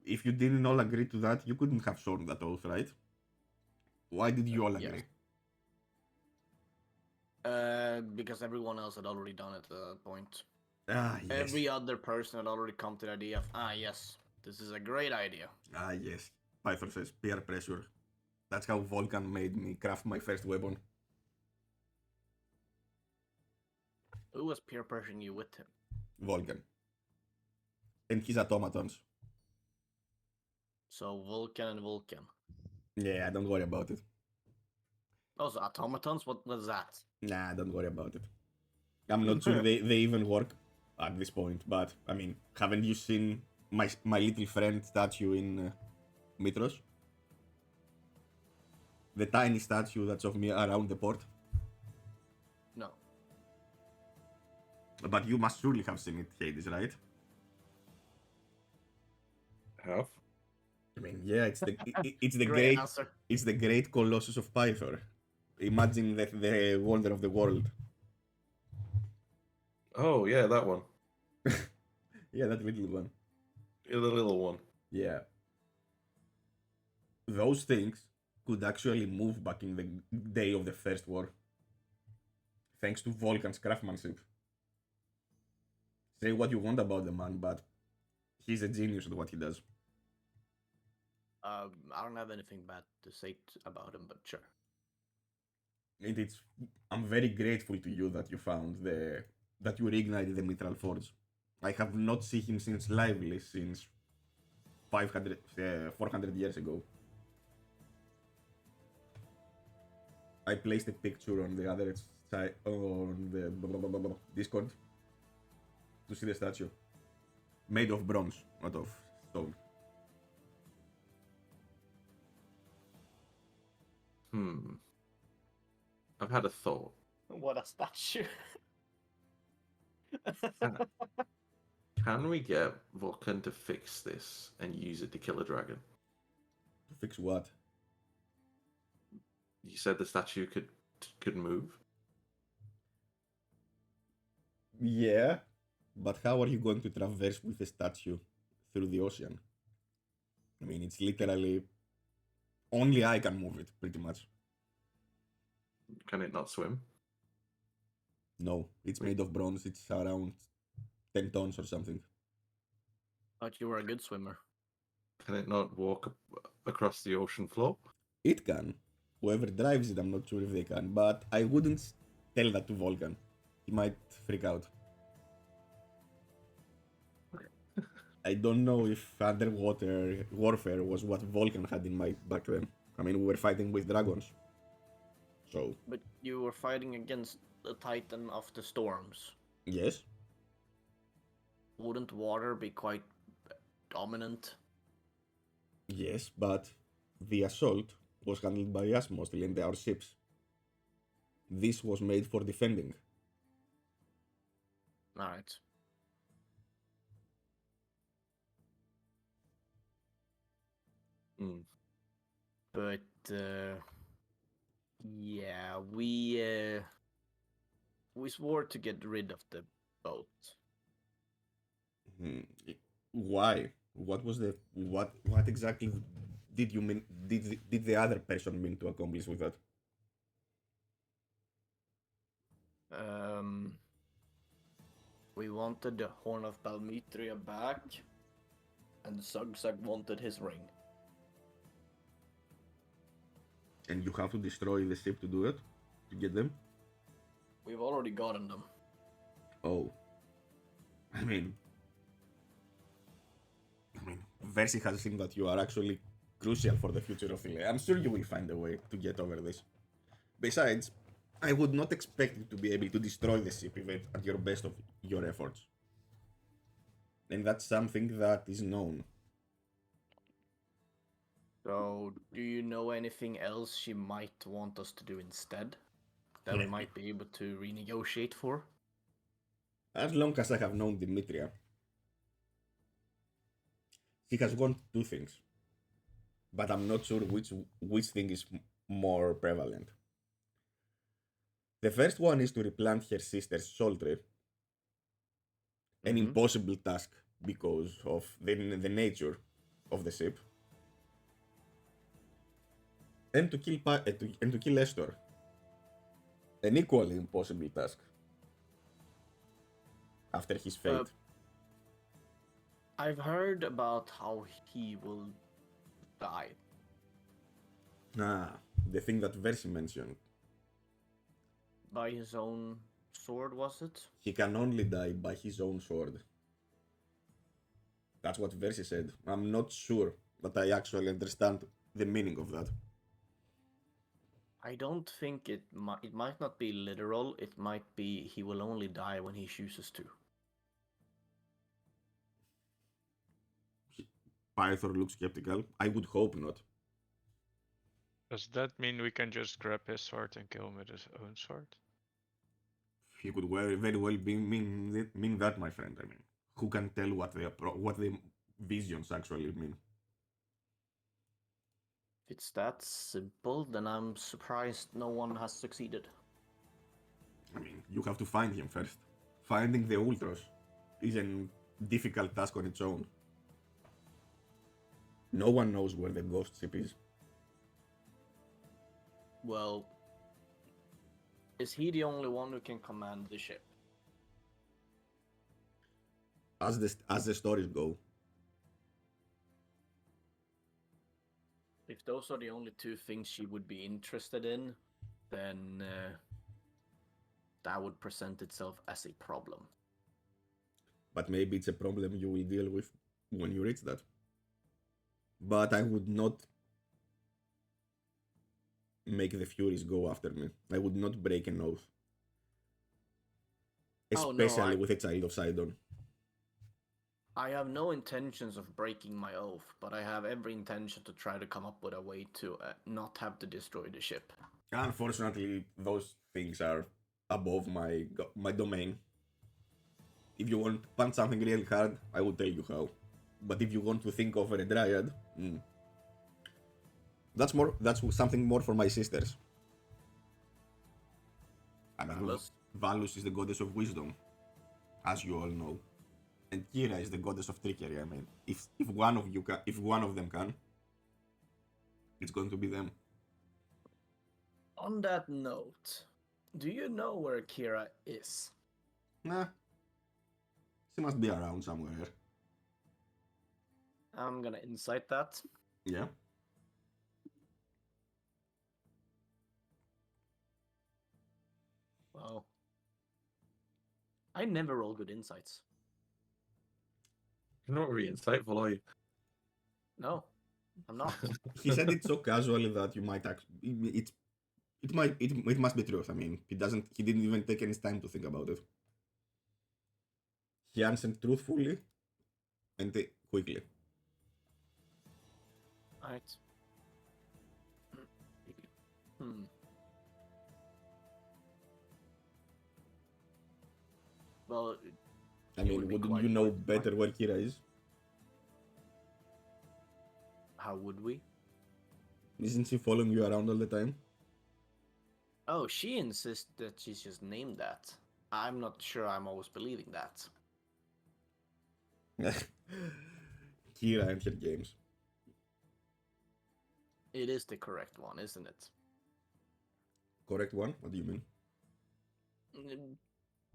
If you didn't all agree to that, you couldn't have sworn that oath, right? Why did you all agree? Because everyone else had already done it at that point. Ah, yes. Every other person had already come to the idea of, yes, this is a great idea. Ah, yes. Pythor says peer pressure. That's how Vulcan made me craft my first weapon. Who was peer pressuring you with him? Vulcan. And his automatons. So Vulcan and Vulcan. Yeah, don't worry about it. Those automatons? What was that? Nah, don't worry about it. I'm not sure they even work at this point, but I mean, haven't you seen my little friend statue in Mytros? The tiny statue that's of me around the port? No. But you must surely have seen it, Hades, right? Have? I mean, yeah, it's the Great answer. it's the great Colossus of Pythor. Imagine the wonder of the world. Oh yeah, that one. Yeah, that little one. Yeah, the little one. Yeah. Those things could actually move back in the day of the First War. Thanks to Vulcan's craftsmanship. Say what you want about the man, but he's a genius at what he does. I don't have anything bad to say about him, but sure. I'm very grateful to you that you found that you reignited the Mitral Forge. I have not seen him since Lively since 400 years ago. I placed a picture on the other side on the Discord to see the statue. Made of bronze, not of stone. I've had a thought. What a statue. Can we get Vulcan to fix this and use it to kill a dragon? To fix what? You said the statue could move. Yeah, but how are you going to traverse with a statue through the ocean? I mean, it's literally only I can move it, pretty much. Can it not swim? No, it's made of bronze. It's around 10 tons or something. Thought you were a good swimmer. Can it not walk across the ocean floor? It can. Whoever drives it, I'm not sure if they can, but I wouldn't tell that to Vulcan. He might freak out. I don't know if underwater warfare was what Vulcan had in mind back then. I mean, we were fighting with dragons. So, But you were fighting against the Titan of the Storms. yes. Wouldn't water be quite dominant? Yes, but the assault was handled by us mostly and our ships. This was made for defending. Alright. But yeah, we swore to get rid of the boat. Hmm. Why? What was the what? What exactly did you mean? Did the other person mean to accomplish with that? We wanted the Horn of Balmitria back, and Zugzag wanted his ring. And you have to destroy the ship to do it, to get them. We've already gotten them. Oh, I mean, Versi has seen that you are actually crucial for the future of Ile. I'm sure you will find a way to get over this. Besides, I would not expect you to be able to destroy the ship even at your best of your efforts. And that's something that is known. So, do you know anything else she might want us to do instead? That we Let me- might be able to renegotiate for? As long as I have known Dimitria, she has wanted two things. But I'm not sure which thing is more prevalent. The first one is to replant her sister's shoulder, an impossible task because of the nature of the ship, and to kill Estor, an equally impossible task after his fate. I've heard about how he will die. The thing that Versi mentioned. By his own sword, was it? He can only die by his own sword. That's what Versi said. I'm not sure that I actually understand the meaning of that. I don't think it might not be literal. It might be he will only die when he chooses to. Pythor looks skeptical. I would hope not. Does that mean we can just grab his sword and kill him with his own sword? He could very well mean that, my friend. I mean, who can tell what the visions actually mean? If it's that simple, then I'm surprised no one has succeeded. I mean, you have to find him first. Finding the Ultros is a difficult task on its own. No one knows where the ghost ship is. Well, is he the only one who can command the ship? As the stories go, If those are the only two things she would be interested in, then that would present itself as a problem. but maybe it's a problem you will deal with when you reach that. But I would not make the Furies go after me. I would not break an oath. Oh, no, Especially with a child of Sidon. I have no intentions of breaking my oath, but I have every intention to try to come up with a way to not have to destroy the ship. Unfortunately, those things are above my domain. If you want to punch something real hard, I will tell you how. But if you want to think over a dryad, that's something more for my sisters. I mean, Valus? Valus is the goddess of wisdom, as you all know, and Kira is the goddess of trickery. I mean, if one of them can, it's going to be them. On that note, do you know where Kira is? Nah, she must be around somewhere. I'm gonna insight that. Yeah. Well, I never roll good insights. You're not really insightful, are you? No, I'm not. He said it so casually that you might it must be truth. I mean, he didn't even take any time to think about it. He answered truthfully and quickly. Right. Hmm. Well, I He mean, would be wouldn't quite you know right. better where Kira is? how would we? Isn't she following you around all the time? Oh, she insists that she's just named that. I'm not sure I'm always believing that. Kira and her games. It is the correct one, isn't it? Correct one? What do you mean?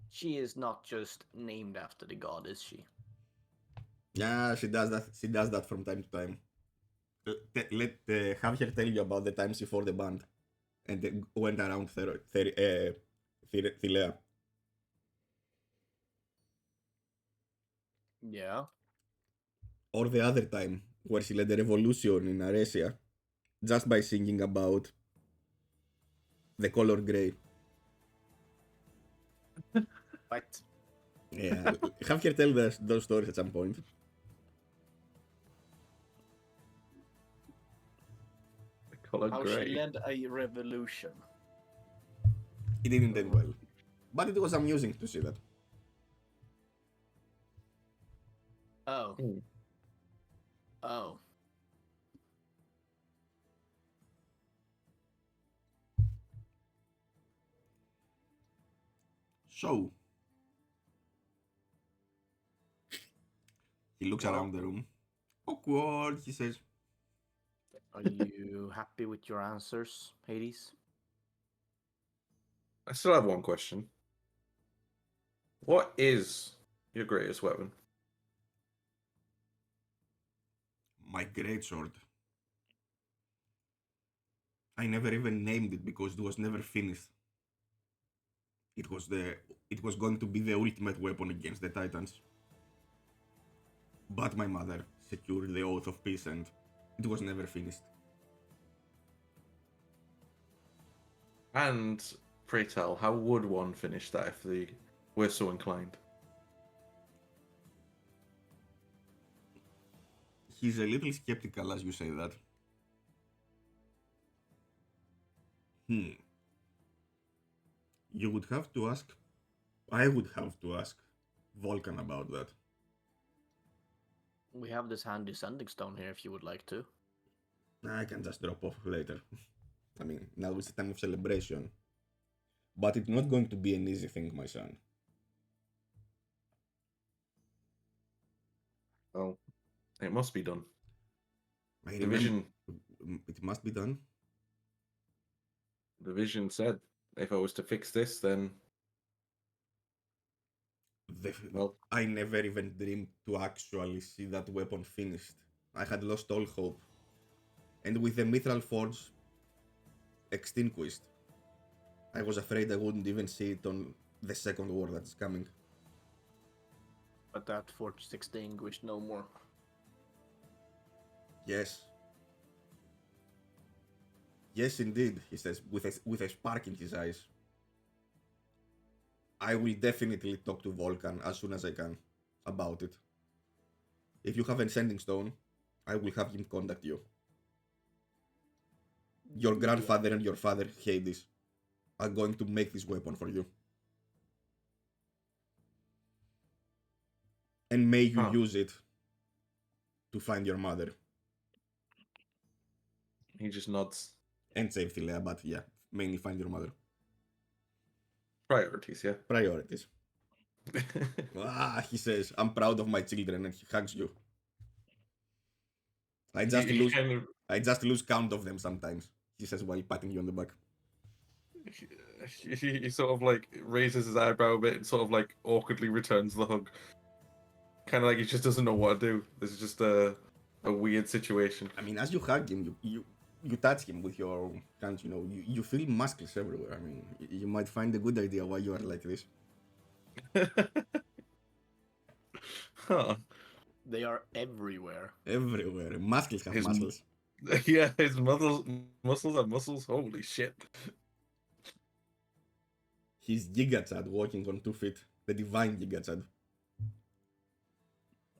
She is not just named after the god, is she? Yeah, she does that. She does that from time to time. Have her tell you about the times she formed the band and went around Thilea. Yeah. Or the other time where she led a revolution in Aresia just by singing about the color grey. Right. Yeah, have her tell those stories at some point. Color How grey. she led a revolution. It didn't end well. But it was amusing to see that. Oh. Hmm. Oh. So, he looks Well, around the room. Awkward, he says. are you happy with your answers, Hades? I still have one question. What is your greatest weapon? My greatsword. I never even named it because it was never finished. It was going to be the ultimate weapon against the Titans. But my mother secured the oath of peace and it was never finished. And pray tell, how would one finish that if they were so inclined? He's a little skeptical as you say that. You would have to ask. I would have to ask Vulcan about that. We have this handy sending stone here if you would like to. I can just drop off later. I mean, now it's a time of celebration. But it's not going to be an easy thing, my son. Well, it must be done. I The remember vision, it must be done. the vision said, if I was to fix this, then well, I never even dreamed to actually see that weapon finished. I had lost all hope. And with the Mytral Forge extinguished, I was afraid I wouldn't even see it on the second war that's coming. But that forge is extinguished no more. Yes. Yes, indeed, he says, with a spark in his eyes. I will definitely talk to Vulcan as soon as I can about it. If you have a sending stone, I will have him contact you. Your grandfather and your father, Hades, are going to make this weapon for you. And may you use it to find your mother. he just nods. And save Thilea, but yeah, mainly find your mother. Priorities, yeah. Priorities. He says, I'm proud of my children, and he hugs you. I just lose count of them sometimes, he says while patting you on the back. He sort of like raises his eyebrow a bit and sort of like awkwardly returns the hug. Kind of like he just doesn't know what to do. This is just a weird situation. I mean, as you hug him, you touch him with your hands, you feel muscles everywhere. I mean, you might find a good idea why you are like this. Huh. They are everywhere. Everywhere. Muscles have His- muscles. Yeah, his muscles have muscles. Holy shit. He's Giga Chad walking on 2 feet. The divine Giga Chad.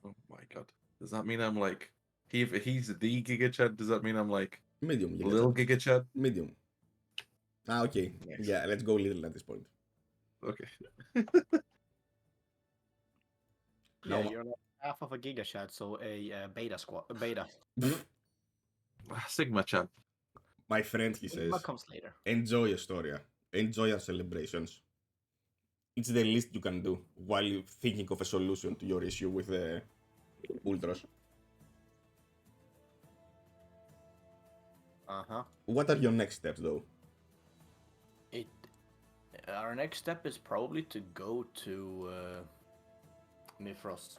Oh my god. Does that mean I'm like if he's the Giga Chad, does that mean I'm like Medium Giga little Chad. Giga Chad? Medium. Ah, okay. Nice. Yeah, let's go little at this point. Okay. Now, Yeah, you're like half of a gigachad, so a beta squad. A beta. Sigma Chad. my friend, he What says, comes later? enjoy Astoria. Enjoy our celebrations. It's the least you can do while you're thinking of a solution to your issue with the Ultros. Uh-huh. What are your next steps, though? Our next step is probably to go to Mytros.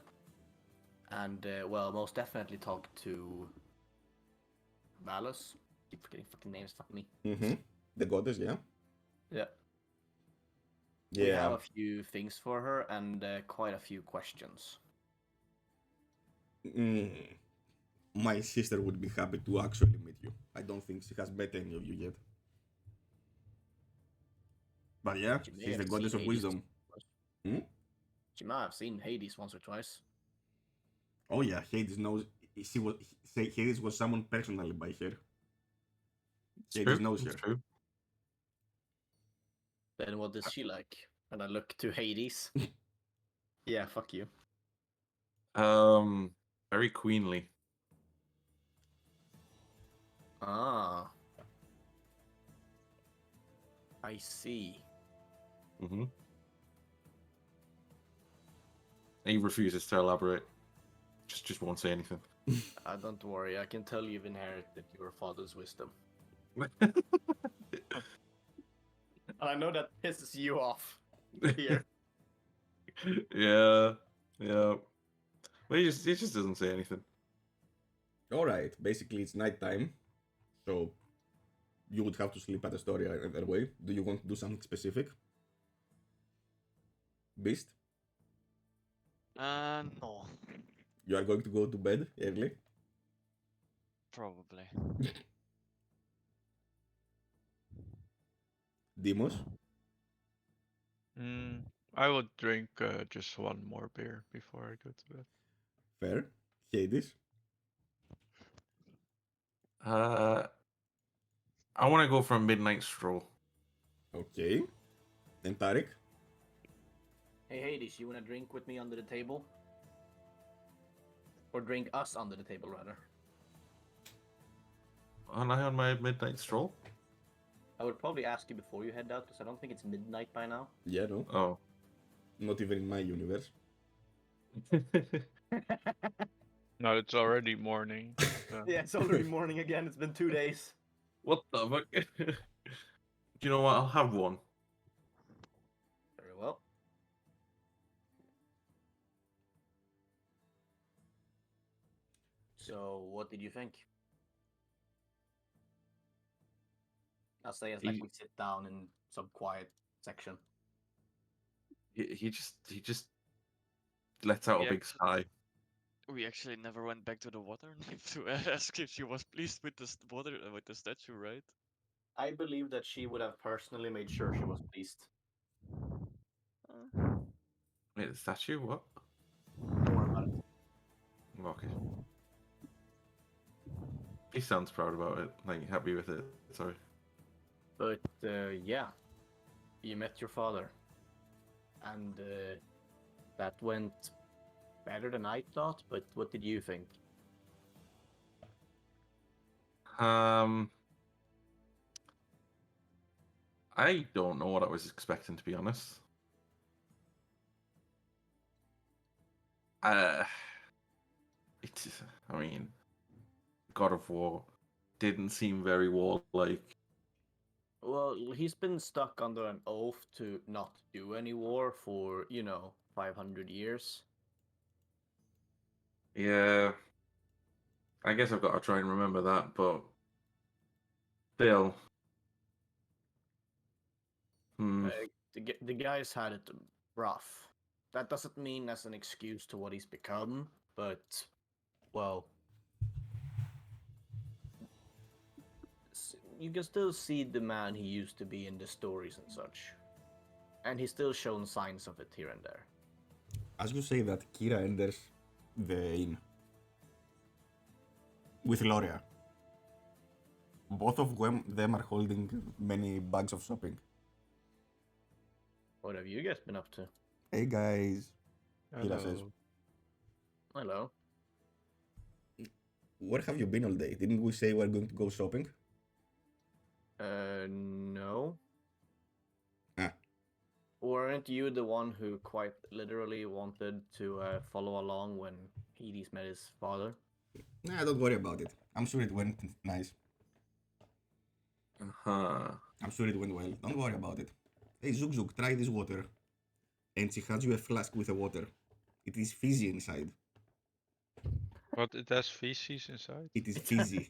And, well, most definitely talk to Valus. Keep forgetting fucking names, fuck me. Mm-hmm. The goddess, yeah? Yeah. We have Yeah. a few things for her and quite a few questions. My sister would be happy to actually meet you. I don't think she has met any of you yet. But yeah, She may she's the have goddess seen of Hades wisdom. twice. Hmm? She might have seen Hades once or twice. Oh yeah, Hades knows. Hades was summoned personally by her. It's Hades true. knows It's her. true. Then what does she like? And I look to Hades. Yeah, fuck you. Very queenly. Ah. I see. Mm-hmm. He refuses to elaborate. Just won't say anything. Don't worry, I can tell you've inherited your father's wisdom. I know that pisses you off here. Yeah. Yeah. Well, he just doesn't say anything. Alright, basically it's nighttime. So you would have to sleep at Astoria either way. Do you want to do something specific? Beast? No, You are going to go to bed early? probably. Demos? I would drink just one more beer before I go to bed. Fair. Hades? I want to go for a midnight stroll. Okay. And Tarek? Hey Hades, you wanna drink with me under the table? Or drink us under the table, rather. Am I on my midnight stroll? I would probably ask you before you head out, because I don't think it's midnight by now. Yeah, no. Oh. Not even in my universe. No, it's already morning. so- Yeah, it's already morning again. It's been 2 days. What the fuck? Do you know what? I'll have one. Very well. So, what did you think? I'll say it's like He- we sit down in some quiet section. He just lets out a Yeah. big sigh. We actually never went back to the water nymph to ask if she was pleased with the water with the statue, right? I believe that she would have personally made sure she was pleased. Wait, the statue? What? Don't worry about it. Okay. He sounds proud about it, like happy with it. Sorry. But yeah, you met your father, and that went better than I thought. But what did you think? I don't know what I was expecting, to be honest. It's, I mean, God of War didn't seem very warlike. Well, he's been stuck under an oath to not do any war for 500 years. Yeah, I guess I've got to try and remember that, but still. Hmm. The guy's had it rough. That doesn't mean as an excuse to what he's become, but well, you can still see the man he used to be in the stories and such, and he's still shown signs of it here and there. As you say that, Kira enters the inn with Gloria. Both of them are holding many bags of shopping. What have you guys been up to? Hey guys, Kira says. Hello. Where have you been all day? Didn't we say we're going to go shopping? No. Ah. Weren't you the one who quite literally wanted to follow along when Hades met his father? Nah, don't worry about it. I'm sure it went nice. Uh-huh. I'm sure it went well. Don't worry about it. Hey, Zook Zook, try this water. And she hands you a flask with the water. It is fizzy inside. What, it has feces inside? It is fizzy.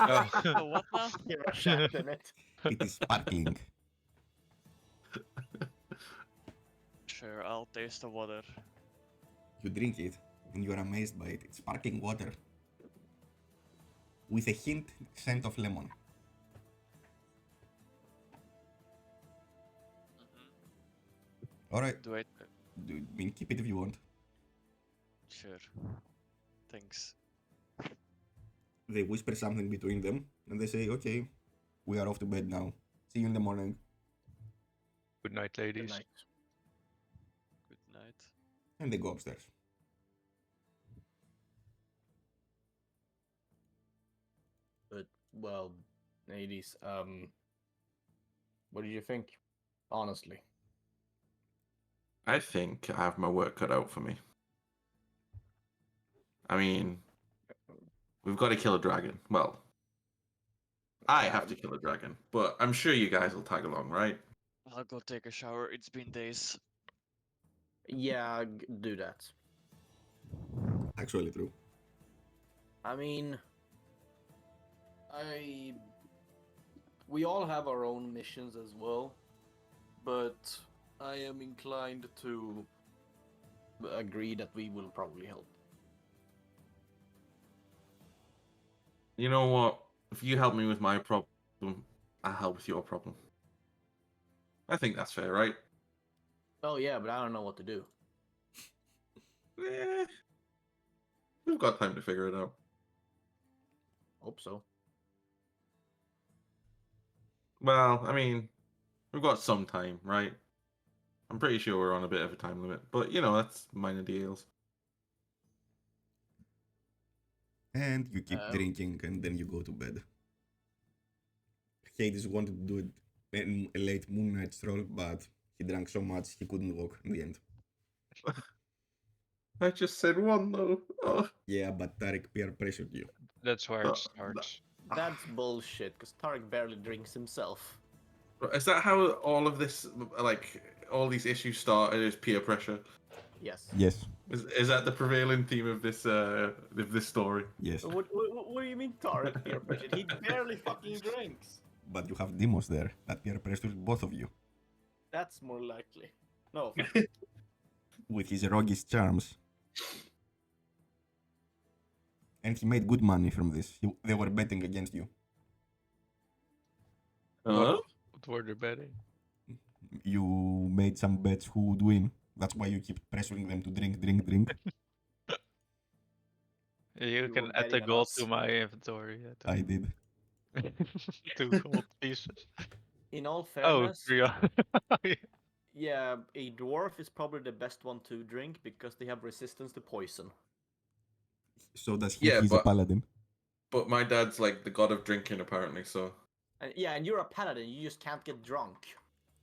Oh. What now? You're a shaft in it. It is sparkling. Sure, I'll taste the water. You drink it, and you are amazed by it. It's sparkling water. With a hint scent of lemon. Alright, Do I? keep it if you want. Sure. Thanks. They whisper something between them, and they say, okay, we are off to bed now. See you in the morning. Good night, Good ladies. night. Good night. And they go upstairs. But well, Hades, what did you think? Honestly. I think I have my work cut out for me. I mean, we've got to kill a dragon. Well, I have to kill a dragon, but I'm sure you guys will tag along, right? I'll go take a shower. It's been days. Yeah, do that. Actually true. I mean, we all have our own missions as well, but I am inclined to agree that we will probably help. You know what? If you help me with my problem, I'll help with your problem. I think that's fair, right? Oh yeah, but I don't know what to do. Eh, we've got time to figure it out. Hope so. Well, I mean, we've got some time, right? I'm pretty sure we're on a bit of a time limit, but you know, that's minor deals. And you keep drinking, and then you go to bed. Hades wanted to do it in a late moonlight stroll, but he drank so much he couldn't walk in the end. I just said one though. Oh. Yeah, but Tarek peer pressured you. That's where it starts. That's bullshit, because Tarek barely drinks himself. Is that how all of this, like, all these issues started? Is peer pressure? Yes. Yes. Is that the prevailing theme of this story? Yes. What do you mean Tarek peer pressure? He barely fucking drinks. But you have Demos there that peer pressured both of you. That's more likely. No. With his roguish charms. And he made good money from this. They were betting against you. Huh? What were they betting? You made some bets who would win. That's why you keep pressuring them to drink. You You can were add the betting on gold us. to my inventory. I did. 2 gold pieces. In all Oh, fairness, 3. yeah, a dwarf is probably the best one to drink because they have resistance to poison. So does he. Yeah, He's a paladin. But my dad's like the god of drinking, apparently. So And yeah, and you're a paladin, you just can't get drunk.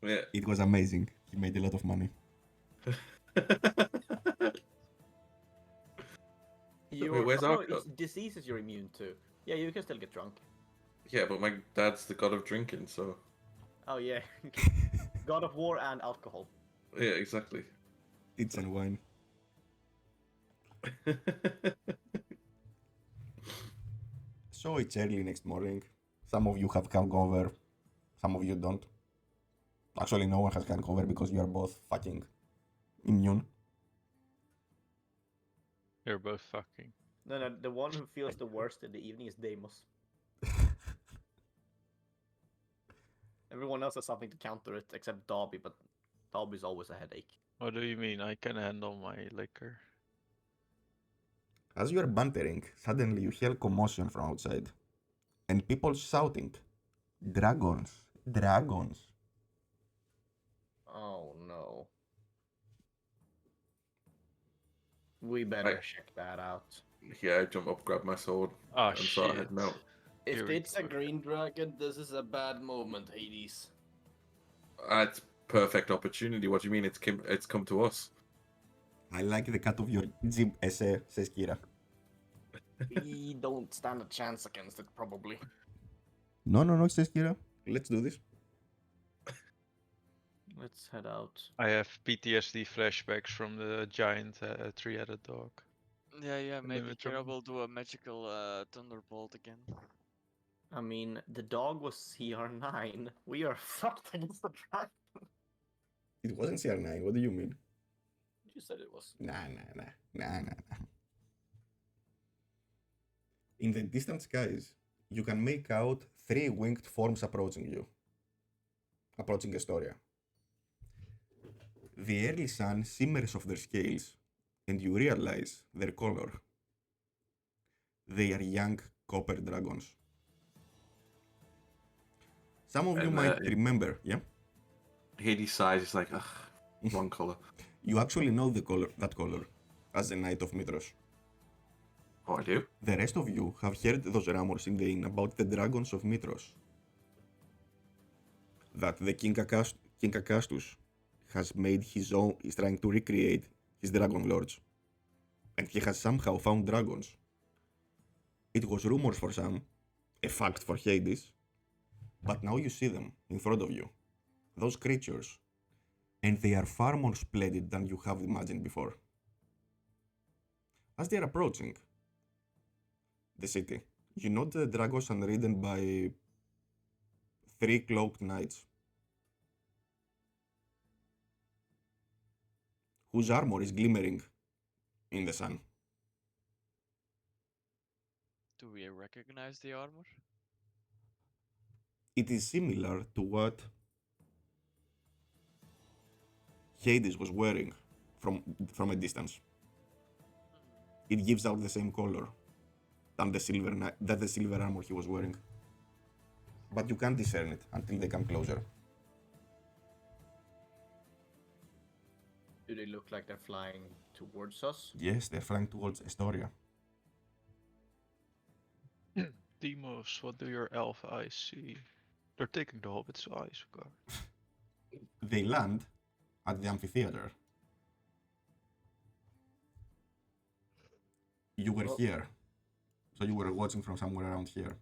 yeah. It was amazing. He made a lot of money. where's our it's diseases you're immune to. Yeah, you can still get drunk. Yeah, but my dad's the god of drinking, so Oh yeah, God of War and alcohol. yeah, exactly. It's and wine. So it's early next morning. Some of you have hangover, some of you don't. Actually, no one has hangover because you are both fucking immune. They're both fucking. No, the one who feels the worst in the evening is Deimos. Everyone else has something to counter it except Darby, but Darby's always a headache. What do you mean? I can handle my liquor. As you are bantering, suddenly you hear commotion from outside. And people shouting, "Dragons! Dragons!" Oh no. We better check that out. Yeah, I jump up, grab my sword, Oh and start shit. heading out. If Here we it's a go. green dragon, this is a bad moment, Hades. It's perfect opportunity. What do you mean? It's come to us. I like the cut of your jib, says Kira. We don't stand a chance against it, probably. No, says Kira. Let's do this. Let's head out. I have PTSD flashbacks from the giant three-headed dog. Yeah, maybe Limiter. Kira will do a magical thunderbolt again. I mean, the dog was CR9. We are fucked against the dragon. It wasn't CR9, what do you mean? You said it was. Nah. In the distant skies, you can make out 3 winged forms approaching you. Approaching Astoria. The early sun simmers off their scales, and you realize their color. They are young copper dragons. Some of you And, might remember, yeah? Hades sighs. It's like, ugh, wrong color. You actually know that color, as the Knight of Mytros. Oh, I do. The rest of you have heard those rumors in the inn about the dragons of Mytros. That the King Acastus has made his own, is trying to recreate his dragon lords. And he has somehow found dragons. It was rumors for some, a fact for Hades, but now you see them in front of you. Those creatures. And they are far more splendid than you have imagined before. As they are approaching the city, you note the dragons are ridden by 3 cloaked knights, whose armor is glimmering in the sun. Do we recognize the armor? It is similar to what Hades was wearing from a distance. It gives out the same color than the silver armor he was wearing. But you can't discern it until they come closer. Do they look like they're flying towards us? Yes, they're flying towards Astoria. Demos, what do your elf eyes see? They're taking the hobbit's eyes, God. They land at the amphitheater. You were here, so you were watching from somewhere around here.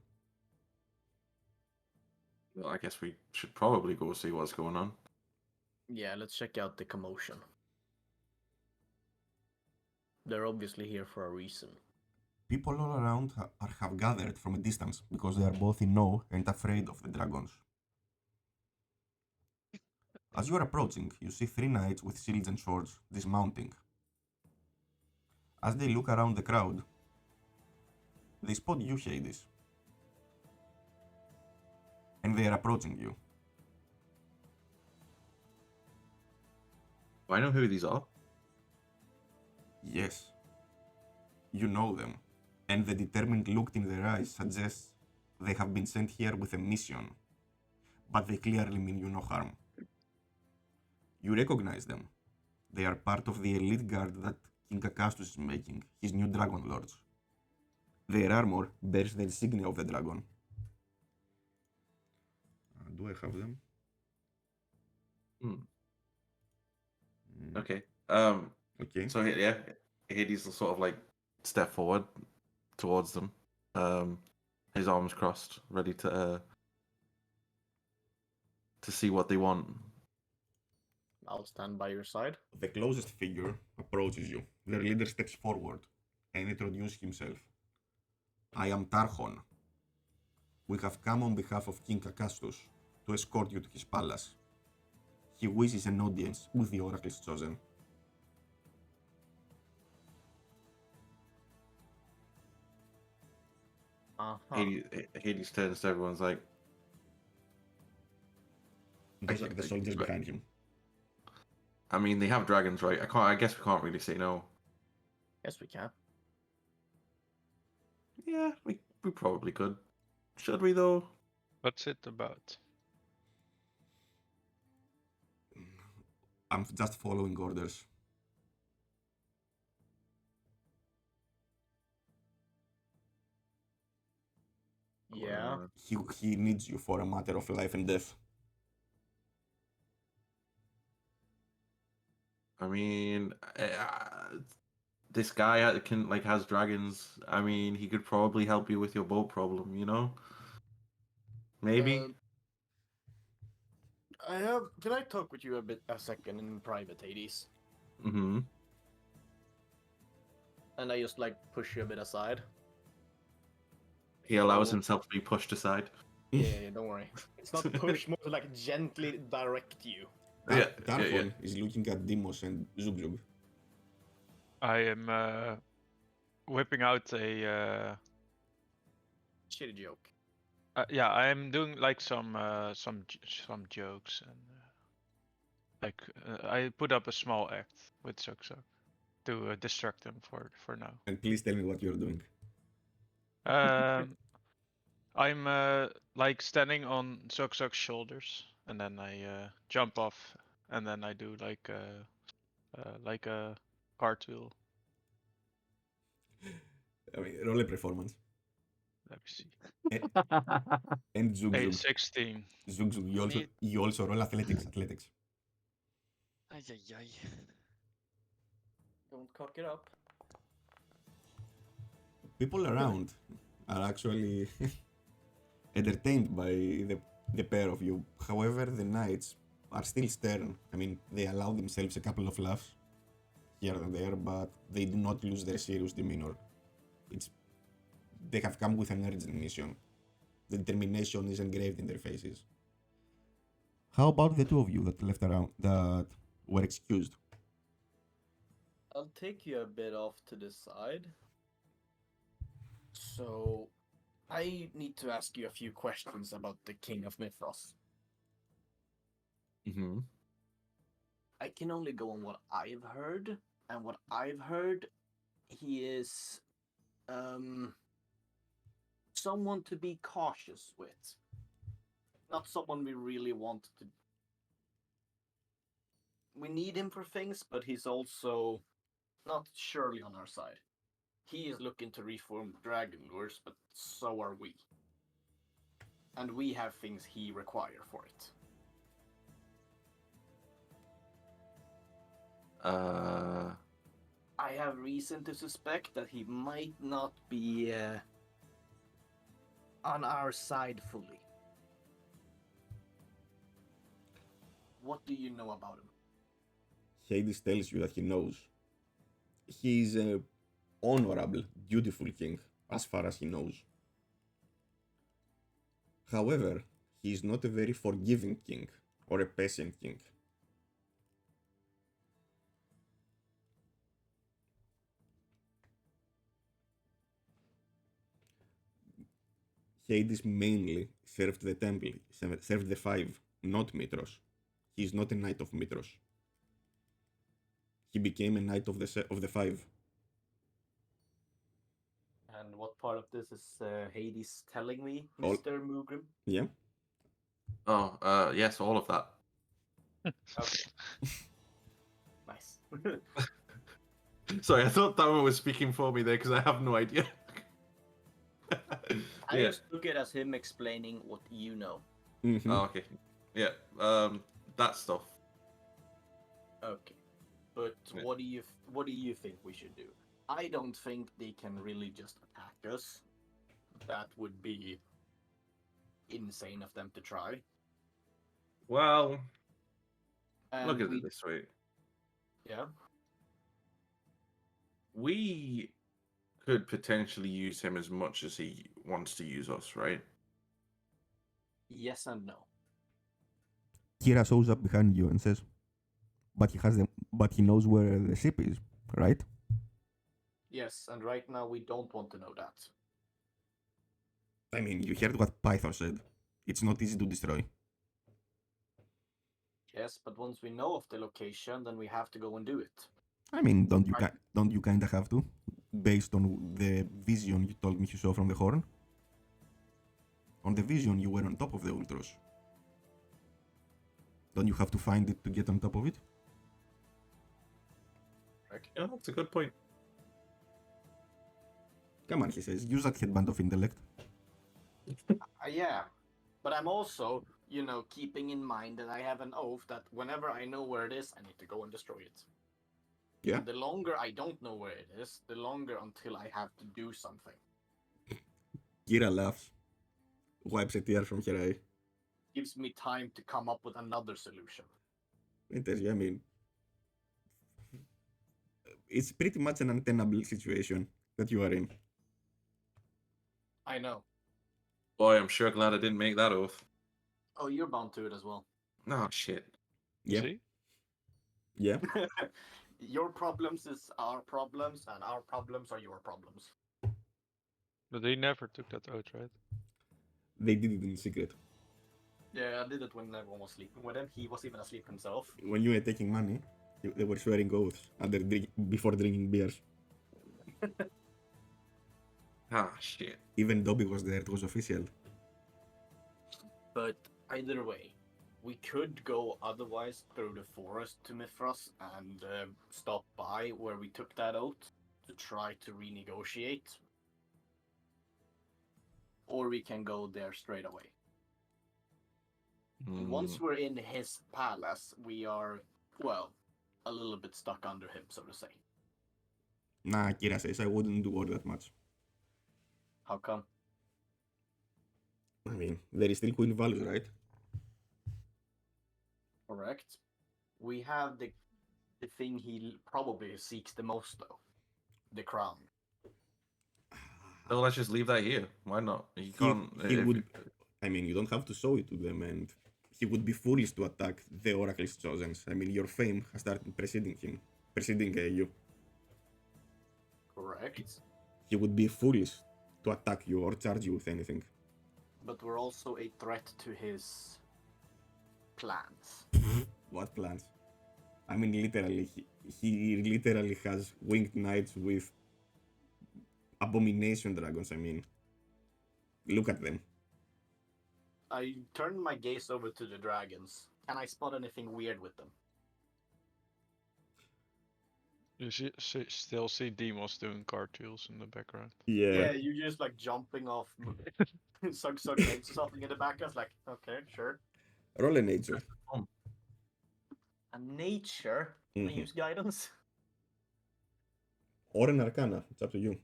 Well, I guess we should probably go see what's going on. Yeah, let's check out the commotion. They're obviously here for a reason. People all around have gathered from a distance because they are both in awe and afraid of the dragons. As you are approaching, you see 3 knights with shields and swords dismounting. As they look around the crowd, they spot you, Hades. And they are approaching you. Do I know who these are? Yes. You know them. And the determined look in their eyes suggests they have been sent here with a mission. But they clearly mean you no harm. You recognize them. They are part of the elite guard that King Acastus is making, his new dragon lords. Their armor bears the insignia of the dragon. Do I have them? Okay. Okay. So yeah, Hades will sort of like step forward towards them, his arms crossed, ready to see what they want. I'll stand by your side. The closest figure approaches you. Their leader steps forward and introduces himself. I am Tarchon. We have come on behalf of King Acastus to escort you to his palace. He wishes an audience with the oracles chosen. Hades turns to everyone's like, Those are the soldiers behind him. I mean, they have dragons, right? I guess we can't really say no. Yes, we can. Yeah, we probably could. Should we though? What's it about? I'm just following orders. Yeah. He needs you for a matter of life and death. I mean, this guy has dragons. I mean, he could probably help you with your boat problem. You know, maybe. Can I talk with you a second in private, Hades? Mm-hmm. And I just like push you a bit aside. He allows So- himself to be pushed aside. Yeah, don't worry. It's not push, more to like gently direct you. Tarfon is looking at Demos and Zugzug. I am whipping out a. Shitty joke. Yeah, I am doing like some jokes and I put up a small act with Suk to distract him for now. And please tell me what you're doing. I'm like standing on Suk's shoulders, and then I jump off, and then I do like a cartwheel. I mean, roll a performance. Let me see. And Zugzug. 16. Zugzug, Me- you also roll athletics. Ay, ay, ay. Don't cock it up. People around are actually entertained by the pair of you. However, the knights are still stern. I mean, they allow themselves a couple of laughs here and there, but they do not lose their serious demeanor. They have come with an urgent mission. The determination is engraved in their faces. How about the two of you that left around, that were excused? I'll take you a bit off to the side. So, I need to ask you a few questions about the King of Mythros. Mm-hmm. I can only go on what I've heard, and what I've heard, he is someone to be cautious with. Not someone we really want to. We need him for things, but he's also not surely on our side. He is looking to reform Dragon Lures, but so are we. And we have things he require for it. I have reason to suspect that he might not be on our side fully. What do you know about him? Hades tells you that he knows. He is a honorable, dutiful king, as far as he knows. However, he is not a very forgiving king or a patient king. Hades mainly served the temple, served the five, not Mytros. He is not a knight of Mytros. He became a knight of the five. And what part of this is Hades telling me, All- Mr. Mugrim? Yeah? Oh, yes, all of that. Okay. Nice. Sorry, I thought Tama was speaking for me there because I have no idea. I Yeah. just took it as him explaining what you know. Mm-hmm. Oh, okay. Yeah. That stuff. Okay. But Yeah. what do you think we should do? I don't think they can really just attack us. That would be insane of them to try. Well, And look at we, it this way. yeah. We could potentially use him as much as he wants to use us, right? Yes and no. Kira shows up behind you and says, but he knows where the ship is, right? Yes, and right now we don't want to know that. I mean, you heard what Python said. It's not easy to destroy. Yes, but once we know of the location, then we have to go and do it. I mean, don't Right. you kind of have to, based on the vision you told me you saw from the horn? On the vision, you were on top of the Ultros. Don't you have to find it to get on top of it? Yeah, that's a good point. Come on, he says. Use that headband of intellect. Yeah, but I'm also, keeping in mind that I have an oath that whenever I know where it is, I need to go and destroy it. Yeah. The longer I don't know where it is, the longer until I have to do something. Kira laughs. Wipes a tear from her eye. Gives me time to come up with another solution. It is, I mean, it's pretty much an untenable situation that you are in. I know. Boy, I'm sure glad I didn't make that oath. Oh, you're bound to it as well. Oh shit. Yeah. See? Yeah. Your problems is our problems, and our problems are your problems. But they never took that out, right? They did it in secret. Yeah, I did it when everyone was sleeping with him. He was even asleep himself. When you were taking money, they were swearing oaths before drinking beers. Ah shit. Even Dobby was there, it was official. But either way, we could go otherwise through the forest to Mytros and stop by where we took that oath to try to renegotiate. Or we can go there straight away. And once we're in his palace, we are, well, a little bit stuck under him, so to say. Nah, Kira says I wouldn't do all that much. How come? I mean, there is still Queen Valus, right? Correct. We have the thing he probably seeks the most, though. The crown. So let's just leave that here. Why not? You can't. He if- would. I mean, you don't have to show it to them, and he would be foolish to attack the Oracle's chosen. I mean, your fame has started preceding you. Correct. He would be foolish to attack you or charge you with anything. But we're also a threat to his plans. What plans? I mean, literally, he literally has winged knights with abomination dragons. I mean, look at them. I turned my gaze over to the dragons. Can I spot anything weird with them? You still see Demos doing cartwheels in the background. Yeah. You just like jumping off, suck eggs or something in the back. I was like, okay, sure. Roll a nature. A nature. Can I Mhm. use guidance? Or an arcana. It's up to you.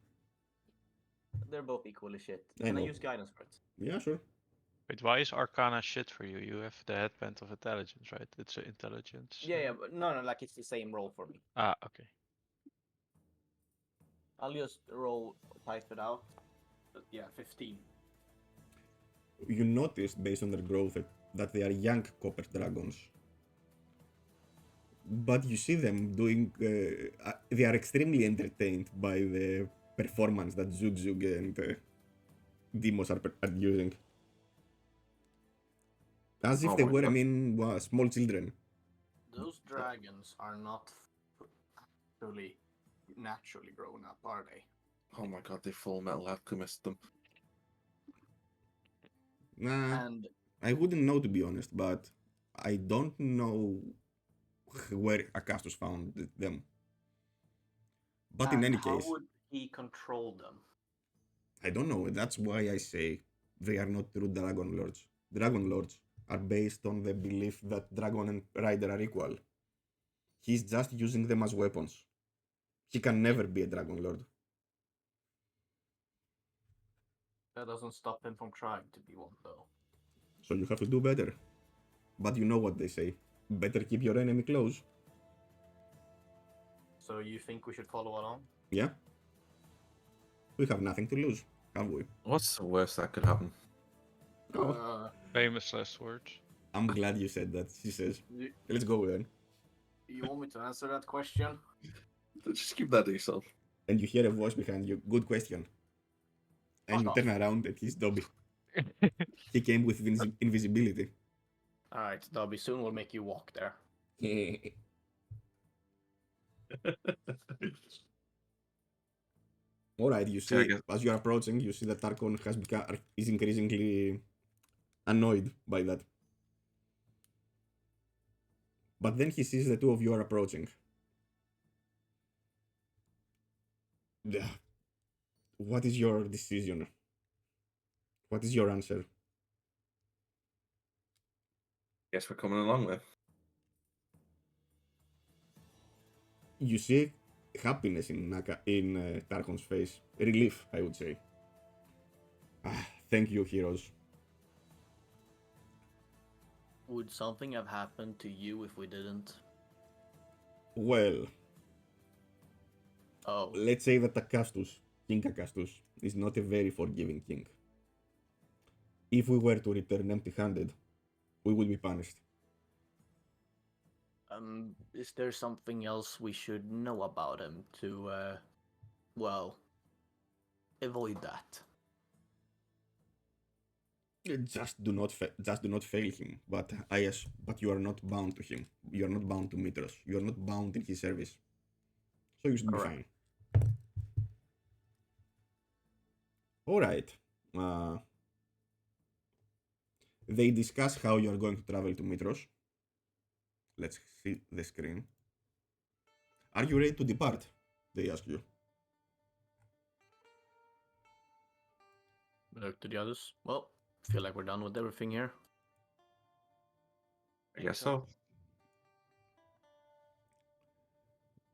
They're both equally shit. I Can I know. use guidance for it? Yeah, sure. Wait, why is Arcana shit for you? You have the headband of intelligence, right? It's intelligence. Yeah, but no, like it's the same roll for me. Ah, okay. I'll just type it out. But yeah, 15. You noticed, based on their growth, that they are young copper dragons. But you see them doing. They are extremely entertained by the performance that Zug and Demos are using. As if Oh they my were, God. small children. Those dragons are not actually naturally grown up, are they? Oh my god, they full metal alchemist them. Nah, And I wouldn't know, to be honest, but I don't know where Acastus found them. But in any how case, would he control them? I don't know. That's why I say they are not true Dragon Lords. Dragon Lords are based on the belief that Dragon and Rider are equal. He's just using them as weapons. He can never be a Dragon Lord. That doesn't stop him from trying to be one, though. So you have to do better. But you know what they say. Better keep your enemy close. So you think we should follow along? Yeah? We have nothing to lose, have we? What's the worst that could happen? Oh, Famous last words. I'm glad you said that, she says. You, Let's go then. you want me to answer that question? Just keep that to yourself. And you hear a voice behind you. Good question. And Fuck you turn around and he's Dobby. He came with invisibility. Alright, Dobby, soon we'll make you walk there. Alright, you So I see, guess- as you are approaching, you see that Tarkon is increasingly annoyed by that. But then he sees the two of you are approaching. What is your decision? What is your answer? Guess we're coming along then. You see happiness in Tarkon's face. Relief, I would say. Thank you, heroes. Would something have happened to you if we didn't? Well, Oh, let's say that Acastus, King Acastus, is not a very forgiving king. If we were to return empty-handed, we would be punished. is there something else we should know about him to, well, avoid that? Just do not fail him. But but you are not bound to him. You are not bound to Mytros. You are not bound in his service. So you should be Correct. fine. All right. They discuss how you are going to travel to Mytros. Let's see the screen. Are you ready to depart? They ask you. Look to the others. Well, feel like we're done with everything here. I guess so.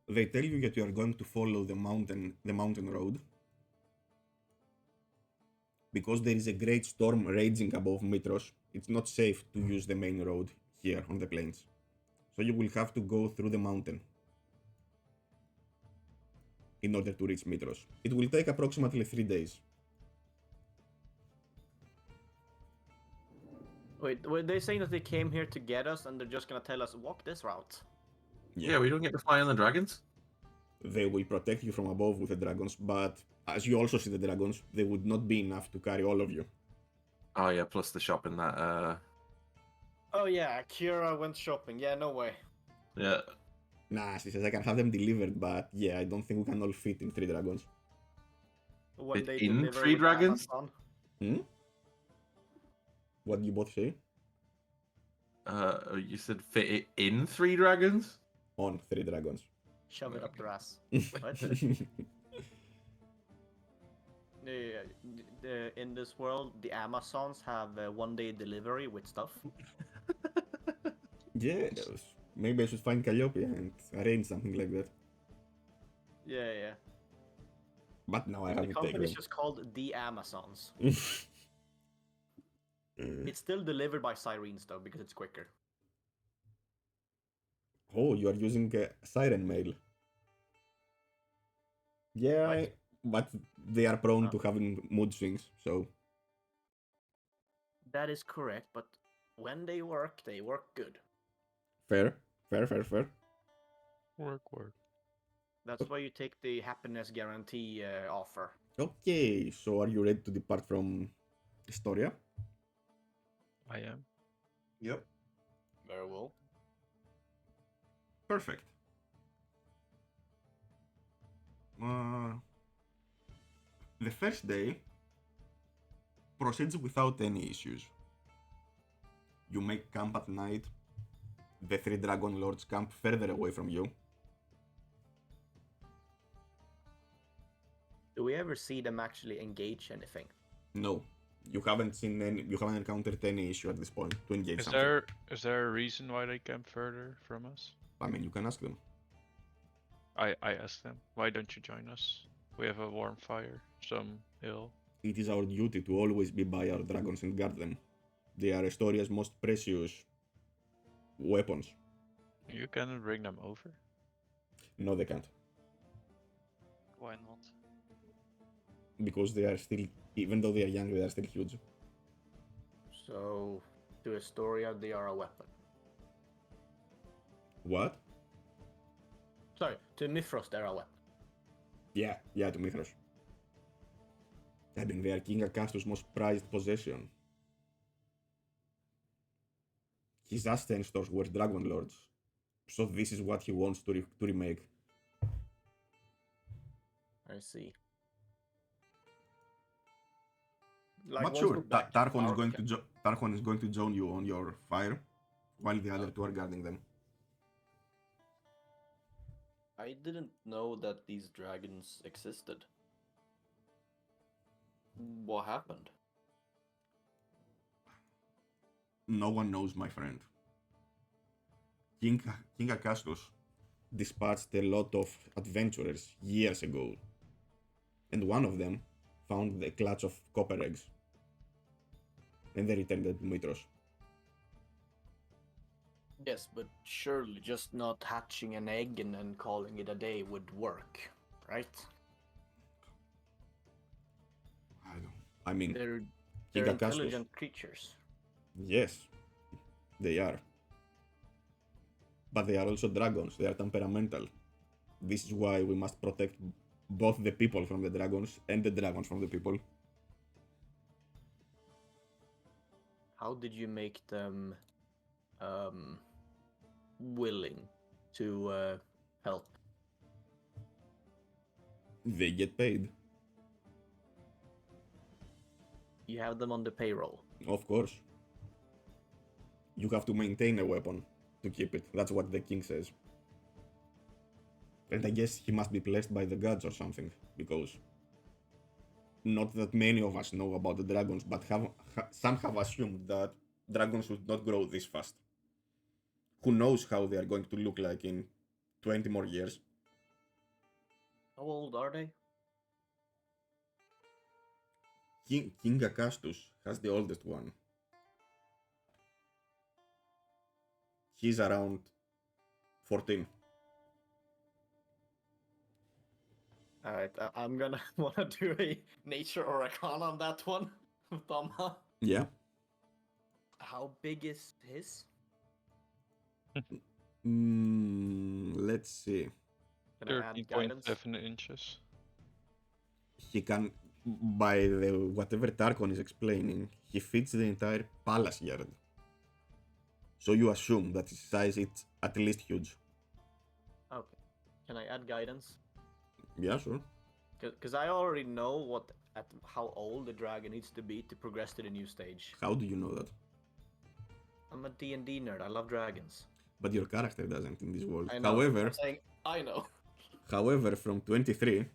They tell you that you are going to follow the mountain road, because there is a great storm raging above Mytros. It's not safe to use the main road here on the plains. So you will have to go through the mountain in order to reach Mytros. It will take approximately 3 days. Wait, were they saying that they came here to get us and they're just gonna tell us, walk this route? Yeah, we don't get to fly on the dragons. They will protect you from above with the dragons, but as you also see the dragons, they would not be enough to carry all of you. Oh yeah, plus the shop in that. Oh yeah, Kira went shopping. Yeah, no way. Yeah. Nah, she says I can have them delivered, but yeah, I don't think we can all fit in 3 dragons. When Fit they in deliver 3 with dragons? Amazon. Hmm? What do you both say? You said fit it in 3 dragons? On 3 dragons. Shove it up their ass. What? In this world, the Amazons have 1-day delivery with stuff. Yeah, maybe I should find Calliope and arrange something like that. Yeah, yeah. But now I The have to take company is them. just called the Amazons. It's still delivered by sirens though, because it's quicker. Oh, you are using siren mail. Yeah, What? but they are prone Oh. to having mood swings, so That is correct, but when they work good. fair, fair, fair, fair. Work. That's why you take the happiness guarantee offer. Okay, so are you ready to depart from Historia? I am. Yep. Very well. Perfect. The first day proceeds without any issues. You make camp at night. The 3 Dragon Lords camp further away from you. Do we ever see them actually engage anything? No, you haven't encountered any issue at this point to engage Is something. there a reason why they camp further from us? I mean, you can ask them. I asked them, why don't you join us? We have a warm fire, some ale. It is our duty to always be by our dragons and guard them. They are Estoria's most precious weapons. You can bring them over. No, they can't. Why not? Because they are still, even though they are young, they are still huge. So, to Astoria, they are a weapon. What? Sorry, to Mythros, they're a weapon. Yeah, to Mythros. I mean, they are King Acastus' most prized possession. His ancestors were Dragon Lords, so this is what he wants to remake. I see. Like, But once sure, we're back to Tarchon is our going to join you on your fire, while the other two are guarding them. I didn't know that these dragons existed. What happened? No one knows, my friend. King Acastus dispatched a lot of adventurers years ago, and one of them found a clutch of copper eggs, and they returned it to Mytros. Yes, but surely just not hatching an egg and then calling it a day would work, right? I mean, They're King Acastus. intelligent creatures. Yes, they are. But they are also dragons. They are temperamental. This is why we must protect both the people from the dragons and the dragons from the people. How did you make them willing to help? They get paid, You have them on the payroll. of course. You have to maintain a weapon to keep it. That's what the king says. And I guess he must be blessed by the gods or something, because not that many of us know about the dragons, but some have assumed that dragons would not grow this fast. Who knows how they are going to look like in 20 more years? How old are they? King Acastus has the oldest one. He's around 14. Alright, I'm gonna wanna do a nature or arcana on that one. Tama. Yeah. How big is his? Let's see. Can I add guidance? 13.7 inches. He can, by the whatever Tarkon is explaining, he fits the entire palace yard. So you assume that his size is at least huge. Okay. Can I add guidance? Yeah, sure. Because I already know how old the dragon needs to be to progress to the new stage. How do you know that? I'm a D&D nerd. I love dragons. But your character doesn't in this world. I know. However, I'm saying I know. However, from 23,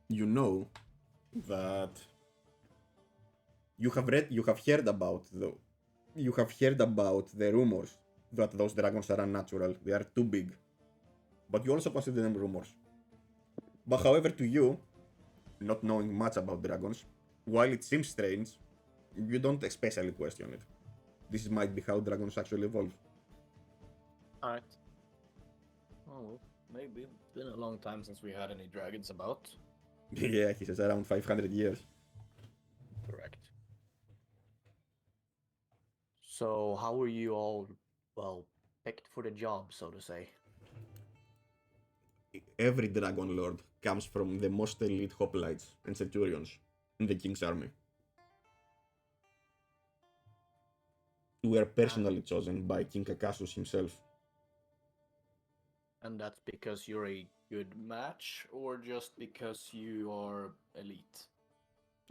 you know that you have heard about the rumors that those dragons are unnatural. They are too big. But you also consider them rumors. But however, to you, not knowing much about dragons, while it seems strange, you don't especially question it. This might be how dragons actually evolve. Alright. Oh, well, maybe. It's been a long time since we had any dragons about. Yeah, he says around 500 years. Correct. So, how were you all, well, picked for the job, so to say? Every Dragon Lord comes from the most elite hoplites and centurions in the King's army. We are personally chosen by King Acastus himself. And that's because you're a good match, or just because you are elite?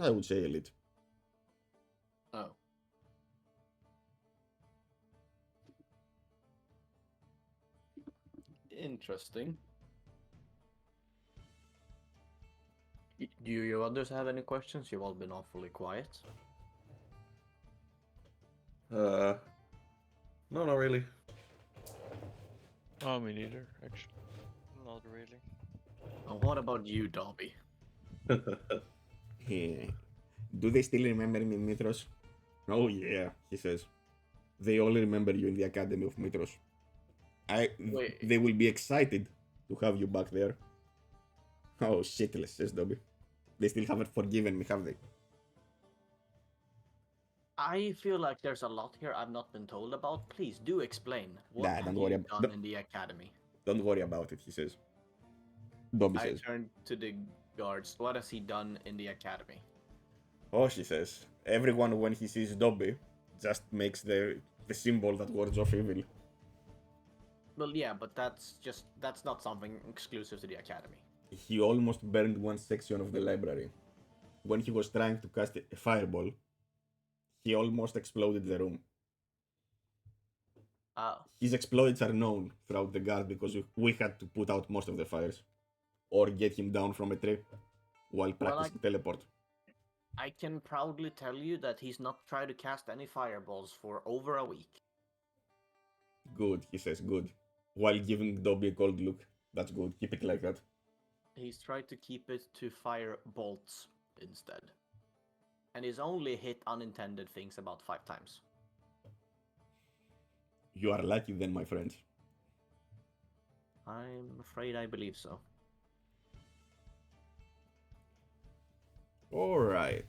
I would say elite. Oh. Interesting. Do you others have any questions? You've all been awfully quiet. No, not really. Oh, me neither, actually. Not really. And what about you, Dobby? Yeah. Do they still remember me, Mytros? Oh yeah, he says. They all remember you in the Academy of Mytros. Wait. They will be excited to have you back there. Oh shitless, says Dobby. They still haven't forgiven me, have they? I feel like there's a lot here I've not been told about. Please do explain. What Nah, have don't you worry done in the academy? Don't worry about it, he says. Dobby I says. turn to the guards. What has he done in the academy? Oh, she says. Everyone, when he sees Dobby, just makes the symbol that wards off evil. Well, yeah, but that's not something exclusive to the academy. He almost burned one section of the library. When he was trying to cast a fireball, he almost exploded the room. Oh. His exploits are known throughout the guard because we had to put out most of the fires. Or get him down from a tree while practicing teleport. I can proudly tell you that he's not tried to cast any fireballs for over a week. Good, he says, good. While giving Dobby a cold look. That's good, keep it like that. He's tried to keep it to fire bolts instead. And he's only hit unintended things about 5 times. You are lucky then, my friend. I'm afraid I believe so. Alright.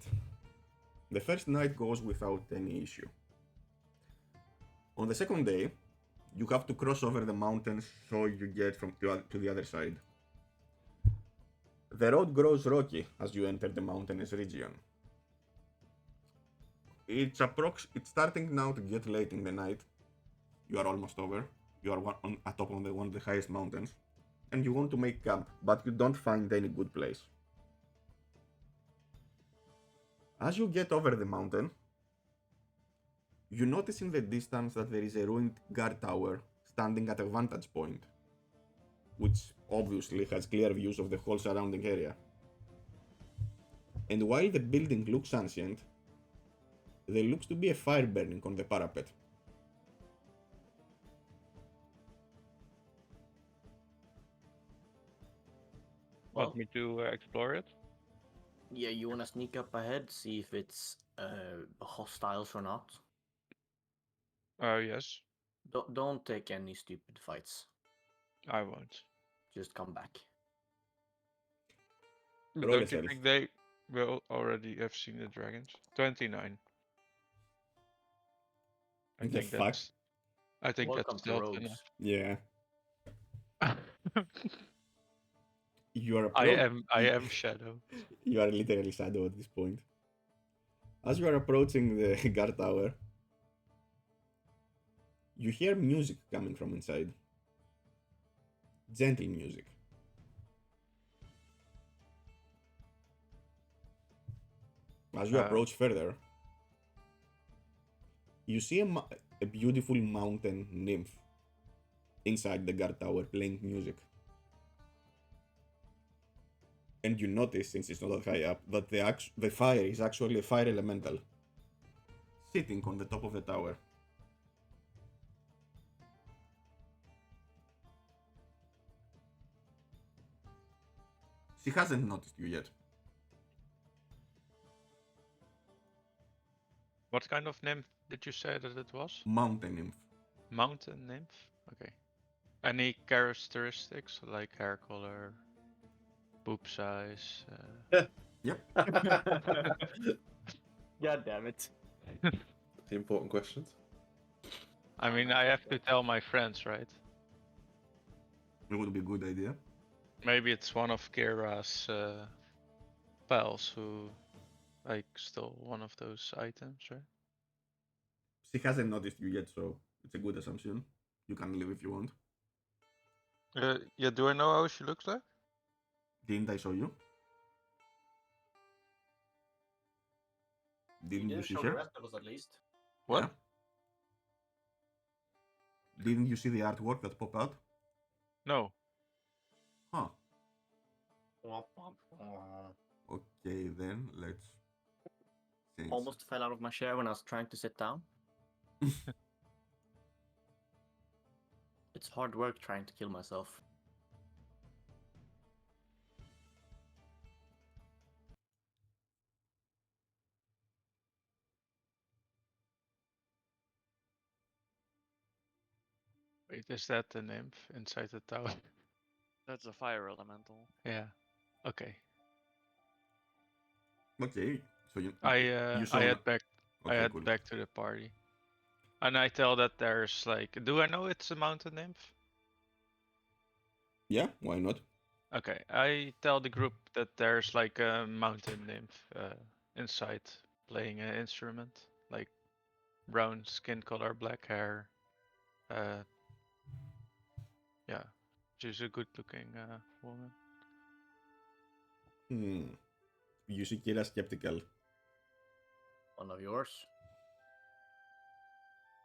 The first night goes without any issue. On the second day, you have to cross over the mountains so you get from to the other side. The road grows rocky as you enter the mountainous region. It's starting now to get late in the night. You are almost over. You are atop of one of the highest mountains. And you want to make camp, but you don't find any good place. As you get over the mountain, you notice in the distance that there is a ruined guard tower standing at a vantage point, which obviously has clear views of the whole surrounding area. And while the building looks ancient, there looks to be a fire burning on the parapet. Want me to explore it? Yeah, you wanna sneak up ahead, see if it's hostiles or not? Yes. Don't take any stupid fights. I won't. Just come back. But Roll don't you yourself. think they will already have seen the dragons? 29. I The think fuck? that's. I think Welcome that's to stealth rogues. Yeah. enough. You are I am Shadow. You are literally Shadow at this point. As you are approaching the guard tower, you hear music coming from inside. Gentle music. As you approach further, you see a beautiful mountain nymph inside the guard tower playing music. And you notice, since it's not that high up, that the fire is actually a fire elemental sitting on the top of the tower. She hasn't noticed you yet. What kind of nymph did you say that it was? Mountain nymph. Mountain nymph? Okay. Any characteristics like hair color, boob size? Yep. God damn it. The important questions. I mean, I have to tell my friends, right? It would be a good idea. Maybe it's one of Kira's pals who like stole one of those items, right? She hasn't noticed you yet, so it's a good assumption. You can leave if you want. Yeah, do I know how she looks like? Didn't I show you? Didn't you see show the her? rest of us at least. What? Yeah. Didn't you see the artwork that popped out? No. Huh. Okay, then let's change. Almost fell out of my chair when I was trying to sit down. It's hard work trying to kill myself. Wait, is that the nymph inside the tower? That's a fire elemental. Yeah. Okay. Okay, so you I saw head back. I Okay, head cool. back to the party, and I tell that there's like. Do I know it's a mountain nymph? Yeah, why not? Okay, I tell the group that there's like a mountain nymph inside playing an instrument, like brown skin color, black hair. Uh, yeah, she's a good-looking woman. You see Kira skeptical. One of yours?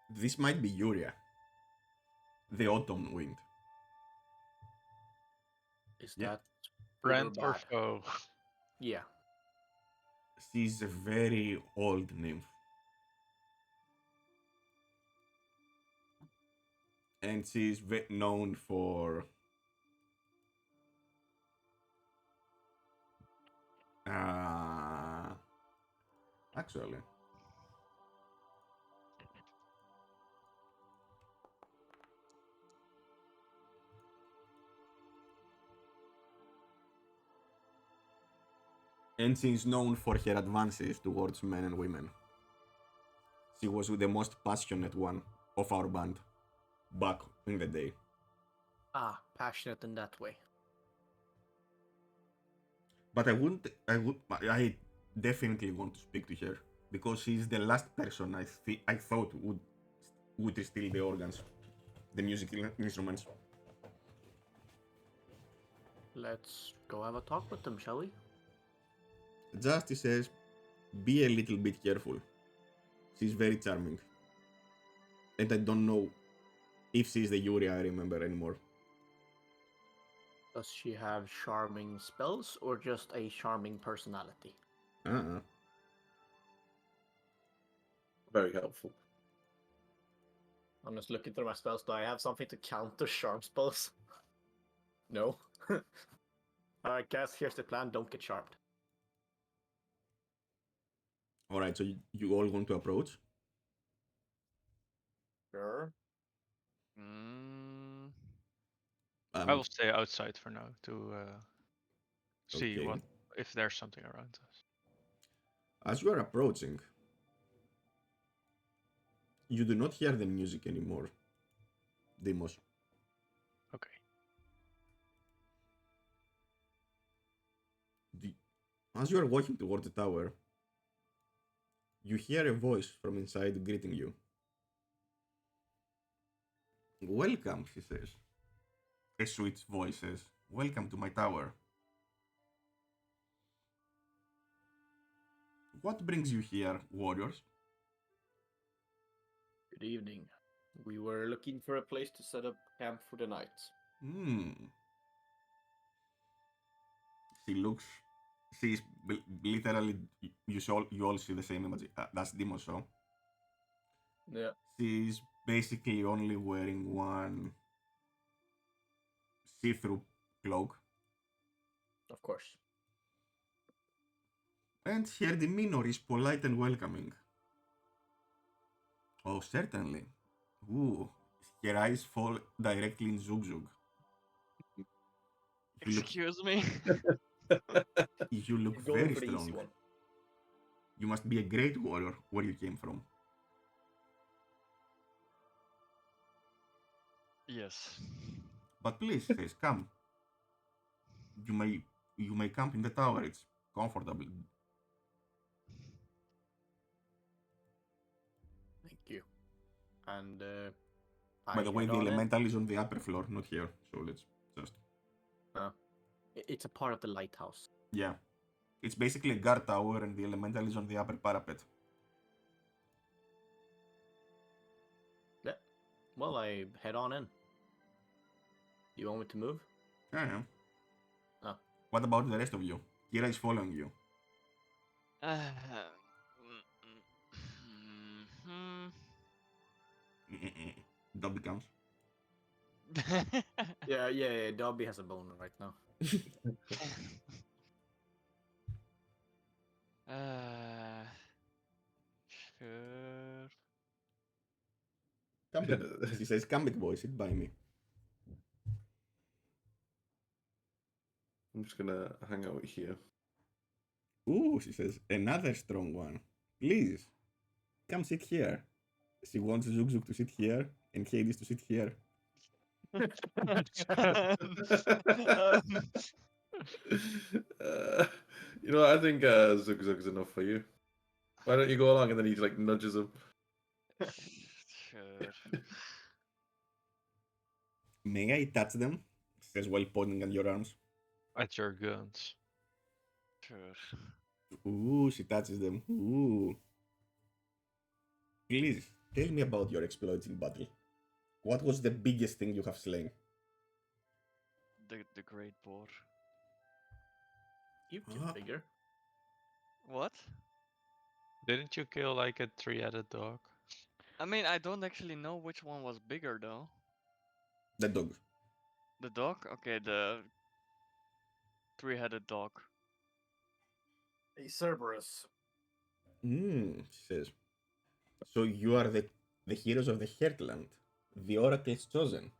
This might be Yuria. The autumn wind. Is Yeah. that good or Friend or bad? foe? Yeah. She's a very old nymph. And she's known for actually and she's known for her advances towards men and women. She was the most passionate one of our band back in the day. Ah, passionate in that way. But I definitely want to speak to her because she's the last person I thought would steal the organs, the musical instruments. Let's go have a talk with them, shall we? Justice says, be a little bit careful. She's very charming. And I don't know if she's the Yuri I remember anymore. Does she have charming spells or just a charming personality? Very helpful. I'm just looking through my spells. Do I have something to counter charm spells? No. Alright, guys, here's the plan. Don't get charmed. Alright, so you all want to approach? Sure. Mm, I will stay outside for now to see Okay. what if there's something around us. As you are approaching, you do not hear the music anymore, Demos. Okay. As you are walking toward the tower, you hear a voice from inside greeting you. Welcome, she says. A sweet voice says, welcome to my tower. What brings you here, warriors? Good evening. We were looking for a place to set up camp for the night. She looks. She's literally. You all see the same image. That's Demos, so. Yeah. She's basically only wearing one see-through cloak. Of course. And her demeanor is polite and welcoming. Oh, certainly. Ooh, her eyes fall directly in Zugzug. excuse me. You look Going very for the easy strong. one. You must be a great warrior where you came from. Yes. But please, says, come. You may camp in the tower. It's comfortable. Thank you. And By the way, the elemental is on the upper floor, not here. So let's just. It's a part of the lighthouse. Yeah. It's basically a guard tower, and the elemental is on the upper parapet. Yeah. Well, I head on in. You want me to move? Yeah. Oh. What about the rest of you? Kira is following you. Dobby comes. Yeah. Dobby has a boner right now. Sure. Come big. She says, come big boy, sit by me. I'm just gonna hang out here. Ooh, she says, another strong one. Please, come sit here. She wants Zugzug to sit here and Hades to sit here. You know, I think Zug Zug's enough for you. Why don't you go along? And then he like nudges him. Sure. May I touch them? Says while pointing at your arms. At your guns. Sure. Ooh, she touches them. Ooh. Please, tell me about your exploits in battle. What was the biggest thing you have slain? The Great Boar. You've killed bigger. What? Didn't you kill like a 3-headed dog? I mean, I don't actually know which one was bigger though. The dog. The dog? Okay, the three-headed dog. A Cerberus. She says. So you are the heroes of the Heartland, the oracles chosen.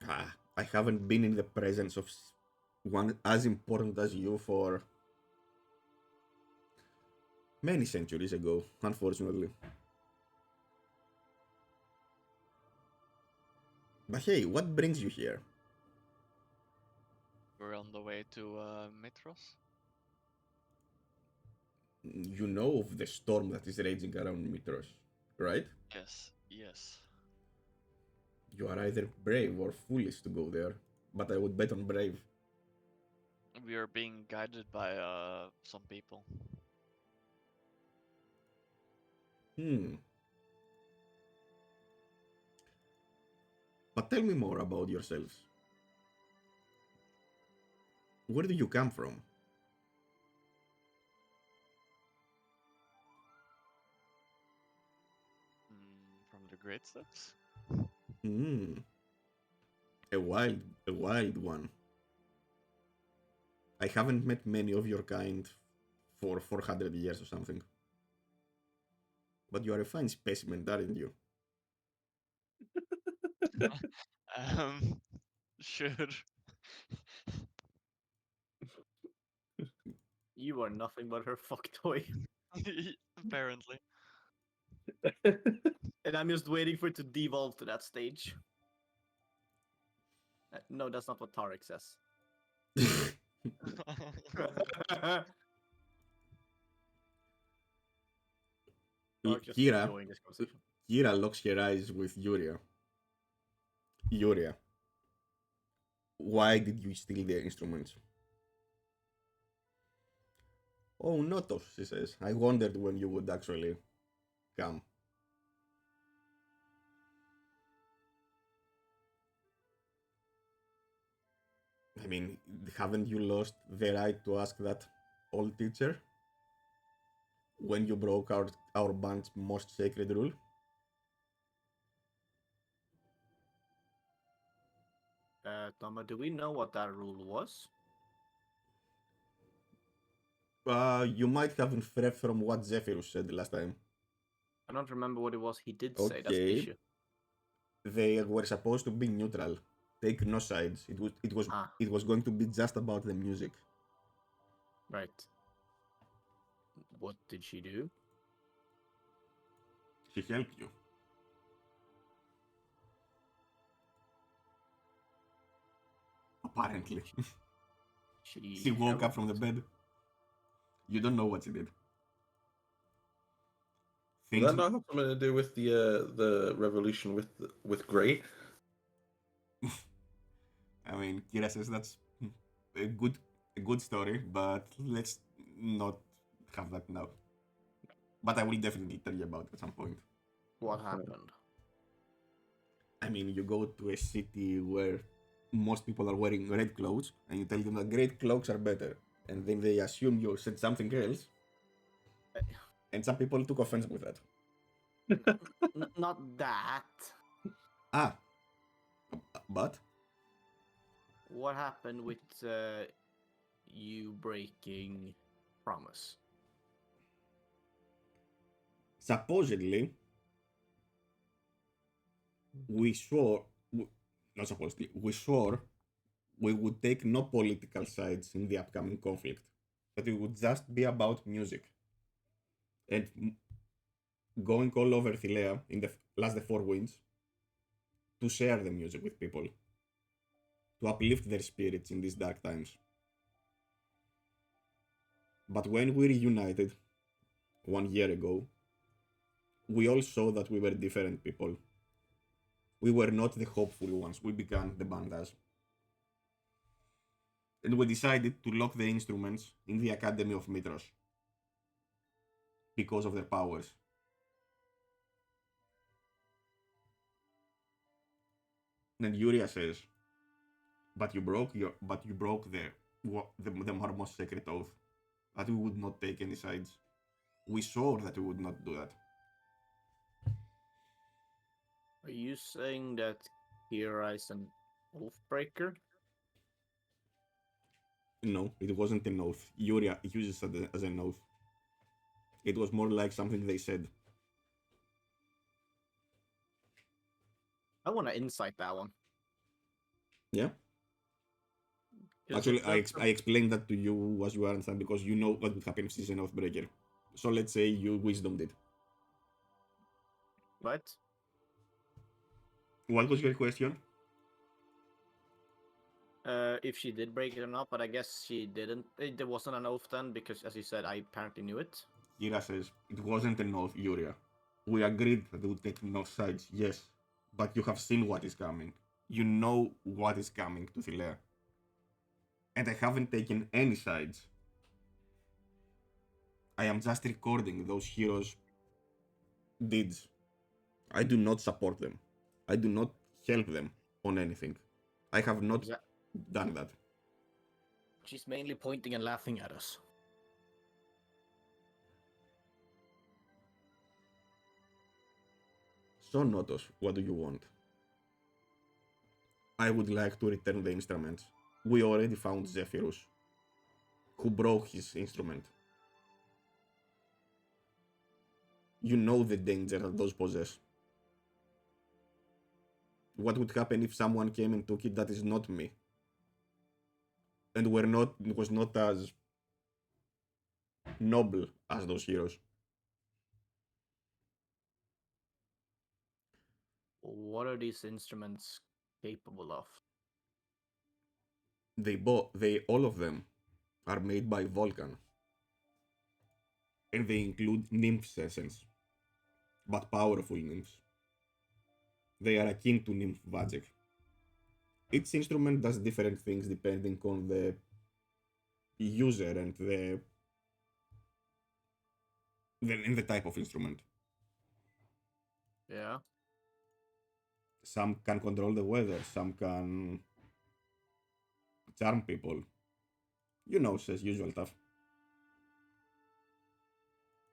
Ah, I haven't been in the presence of one as important as you for many centuries ago, unfortunately. But hey, what brings you here? We're on the way to Mytros. You know of the storm that is raging around Mytros, right? Yes, yes. You are either brave or foolish to go there, but I would bet on brave. We are being guided by some people. But tell me more about yourselves. Where do you come from? From the Great Steps? A wild one. I haven't met many of your kind for 400 years or something. But you are a fine specimen, aren't you? Sure. You are nothing but her fuck toy. Apparently. And I'm just waiting for it to devolve to that stage. No, that's not what Tarek says. Tarek just Kira, enjoying this conversation. Kira locks her eyes with Yuria. Yuria, why did you steal the instruments? Oh, Notos, she says. I wondered when you would actually come. I mean, haven't you lost the right to ask that old teacher? When you broke our band's most sacred rule? Tama, do we know what that rule was? You might have inferred from what Zephyrus said last time. I don't remember what it was he did say. That's the Okay. issue. They were supposed to be neutral. Take no sides. It was going to be just about the music. Right. What did she do? She helped you. Apparently. She woke up from the bed. You don't know what she did. Does that not have something to do with the revolution with Grey? I mean, Kira says that's a good story, but let's not have that now. But I will definitely tell you about it at some point. What happened? I mean, you go to a city where most people are wearing red clothes, and you tell them that red cloaks are better, and then they assume you said something else, and some people took offense with that. Not that. Ah, but What happened with you breaking promise? supposedly we swore, not supposedly, we swore we would take no political sides in the upcoming conflict, but it would just be about music. And going all over Thilea in the last the four winds to share the music with people, to uplift their spirits in these dark times. But when we reunited 1 year ago, we all saw that we were different people. We were not the hopeful ones, we became the bandas. And we decided to lock the instruments in the Academy of Mytros because of their powers. And Yuria says, but you broke the most sacred oath that we would not take any sides. We swore that we would not do that. Are you saying that Kira is an oath breaker? No, it wasn't an oath. Yuria uses it as an oath. It was more like something they said. I want to insight that one. Yeah? 'Cause Actually, that's I explained that to you as you understand because you know what would happen if she's an oath breaker. So let's say you wisdomed it. right. What was your question? If she did break it or not, but I guess she didn't. There wasn't an oath then, because as you said, I apparently knew it. Kira says, it wasn't an oath, Yuria. We agreed that we would take no sides, yes. But you have seen what is coming. You know what is coming to Thilea. And I haven't taken any sides. I am just recording those heroes' deeds. I do not support them. I do not help them on anything. I have not done that. She's mainly pointing and laughing at us. So, Notos, what do you want? I would like to return the instruments. We already found Zephyrus, who broke his instrument. You know the danger that those possess. What would happen if someone came and took it that is not me? And was not as noble as those heroes. What are these instruments capable of? All of them are made by Vulcan. And they include nymph's essence, but powerful nymphs. They are akin to nymph magic. Each instrument does different things depending on the user and the type of instrument. Yeah. Some can control the weather, some can charm people. You know, says usual stuff.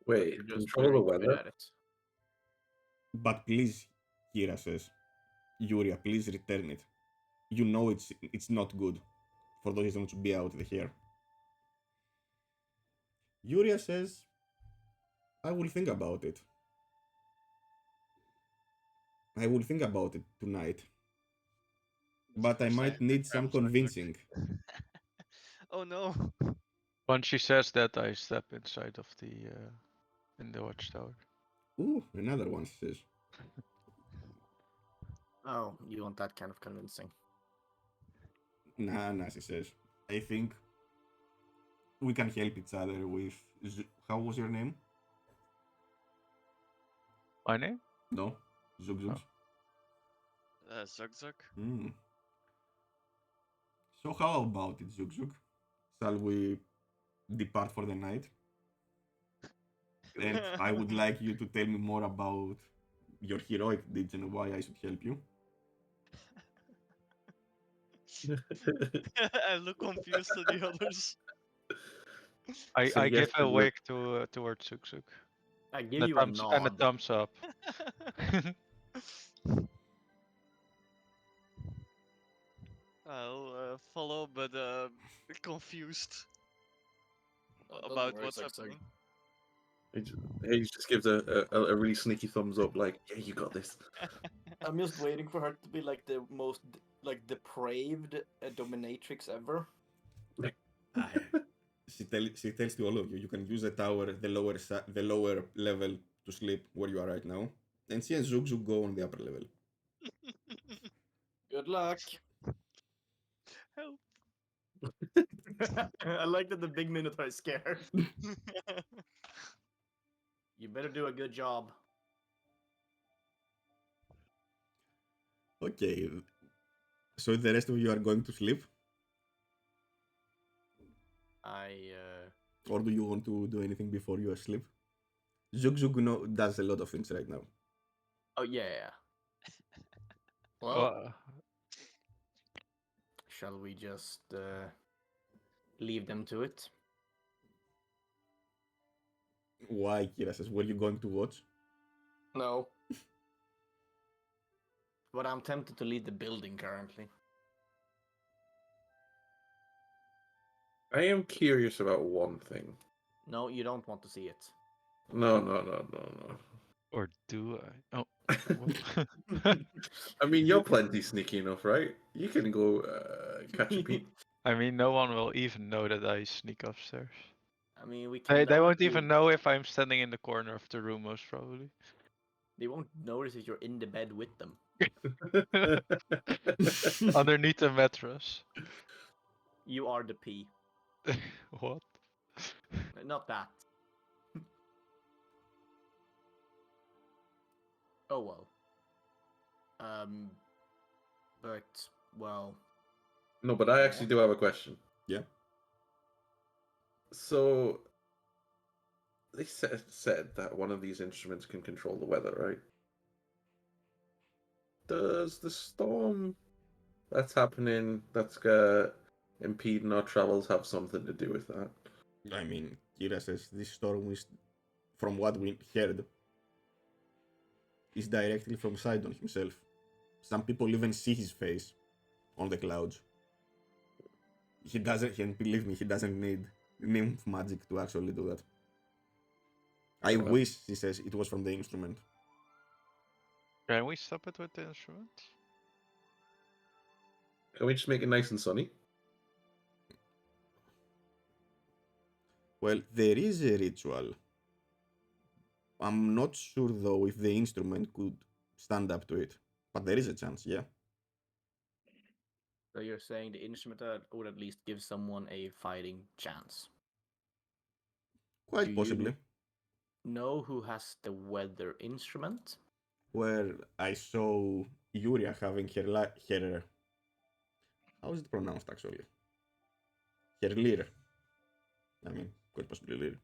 Wait, You're just control the really good weather? at it. But please, Kira says, Yuria, please return it. You know it's not good for those instruments to be out here. Yuria says, I will think about it. I will think about it tonight. But I might need some convincing. Oh no. Once she says that, I step inside of the in the watchtower. Ooh, another one says. Oh, you want that kind of convincing. Nah, she says. I think we can help each other with. How was your name? My name? No, Zug Zugs. Zug Zug. So how about it, Zug Zug? Shall we depart for the night? And I would like you to tell me more about your heroic deeds and why I should help you. I look confused to the others. I give a Suggested wake to towards Suksuk. I give you a And a nod. thumbs up. I'll follow, but confused Oh, don't about worry, what's Zug Zug. happening. He just gives a really sneaky thumbs up, like, yeah, you got this. I'm just waiting for her to be like the most depraved dominatrix ever. She tells to all of you, you can use the tower, the lower level, to sleep where you are right now, and she and Zug Zug go on the upper level. Good luck. Help. I like that the big Minotaur is scared. You better do a good job. Okay, so the rest of you are going to sleep, or do you want to do anything before you are asleep? Zug Zug does a lot of things right now. Oh yeah. Well, Well, shall we just leave them to it? Why, Kira says, were you going to watch? No. But I'm tempted to leave the building currently. I am curious about one thing. No, you don't want to see it. No. or do I? Oh, what? I mean, you're plenty sneaky enough, right? You can go catch a peek. I mean, no one will even know that I sneak upstairs. I mean, we can. They notice won't even you- know if I'm standing in the corner of the room, most probably. They won't notice if you're in the bed with them. Underneath the mattress. You are the P. What? Not that. Oh well. But well. No, but I Yeah. actually do have a question. Yeah. So they said that one of these instruments can control the weather, right? Does the storm that's happening, that's impeding our travels, have something to do with that? I mean, Kira says this storm is, from what we heard, is directly from Sidon himself. Some people even see his face on the clouds. He doesn't, and believe me, he doesn't need nymph magic to actually do that. I Well. wish, he says, it was from the instrument. Can we stop it with the instrument? Can we just make it nice and sunny? Well, there is a ritual. I'm not sure though if the instrument could stand up to it, but there is a chance, yeah. So you're saying the instrument would at least give someone a fighting chance. Quite Do you possibly. Know who has the weather instrument? Where I saw Yuria having her how is it pronounced actually? Her lyre. I mean, quite possibly lyre.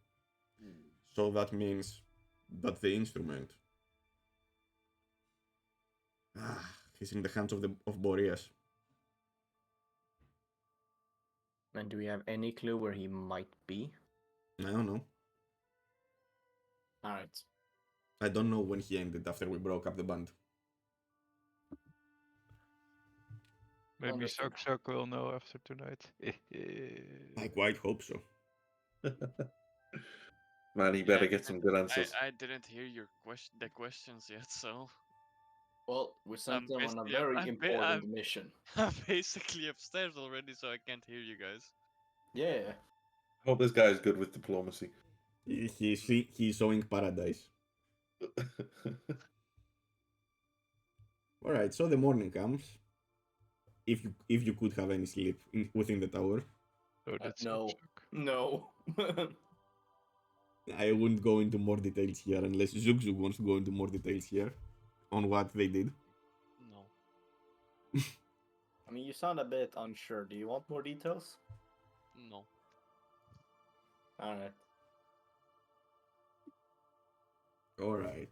So that means that the instrument is in the hands of Boreas. And do we have any clue where he might be? I don't know. Alright. I don't know when he ended after we broke up the band. Maybe Understood. Sok will know after tonight. I quite hope so. Man, you better get some good answers. I didn't hear your the questions yet, so Well, we sent I'm them on a basically very I'm important mission. I'm basically upstairs already, so I can't hear you guys. Yeah. Hope this guy is good with diplomacy. He's showing paradise. Alright, so the morning comes. If you could have any sleep within the tower. Oh, that's No. Sok. No. I wouldn't go into more details here unless Zug Zug wants to go into more details here on what they did. No. I mean, you sound a bit unsure. Do you want more details? No. Alright. Alright.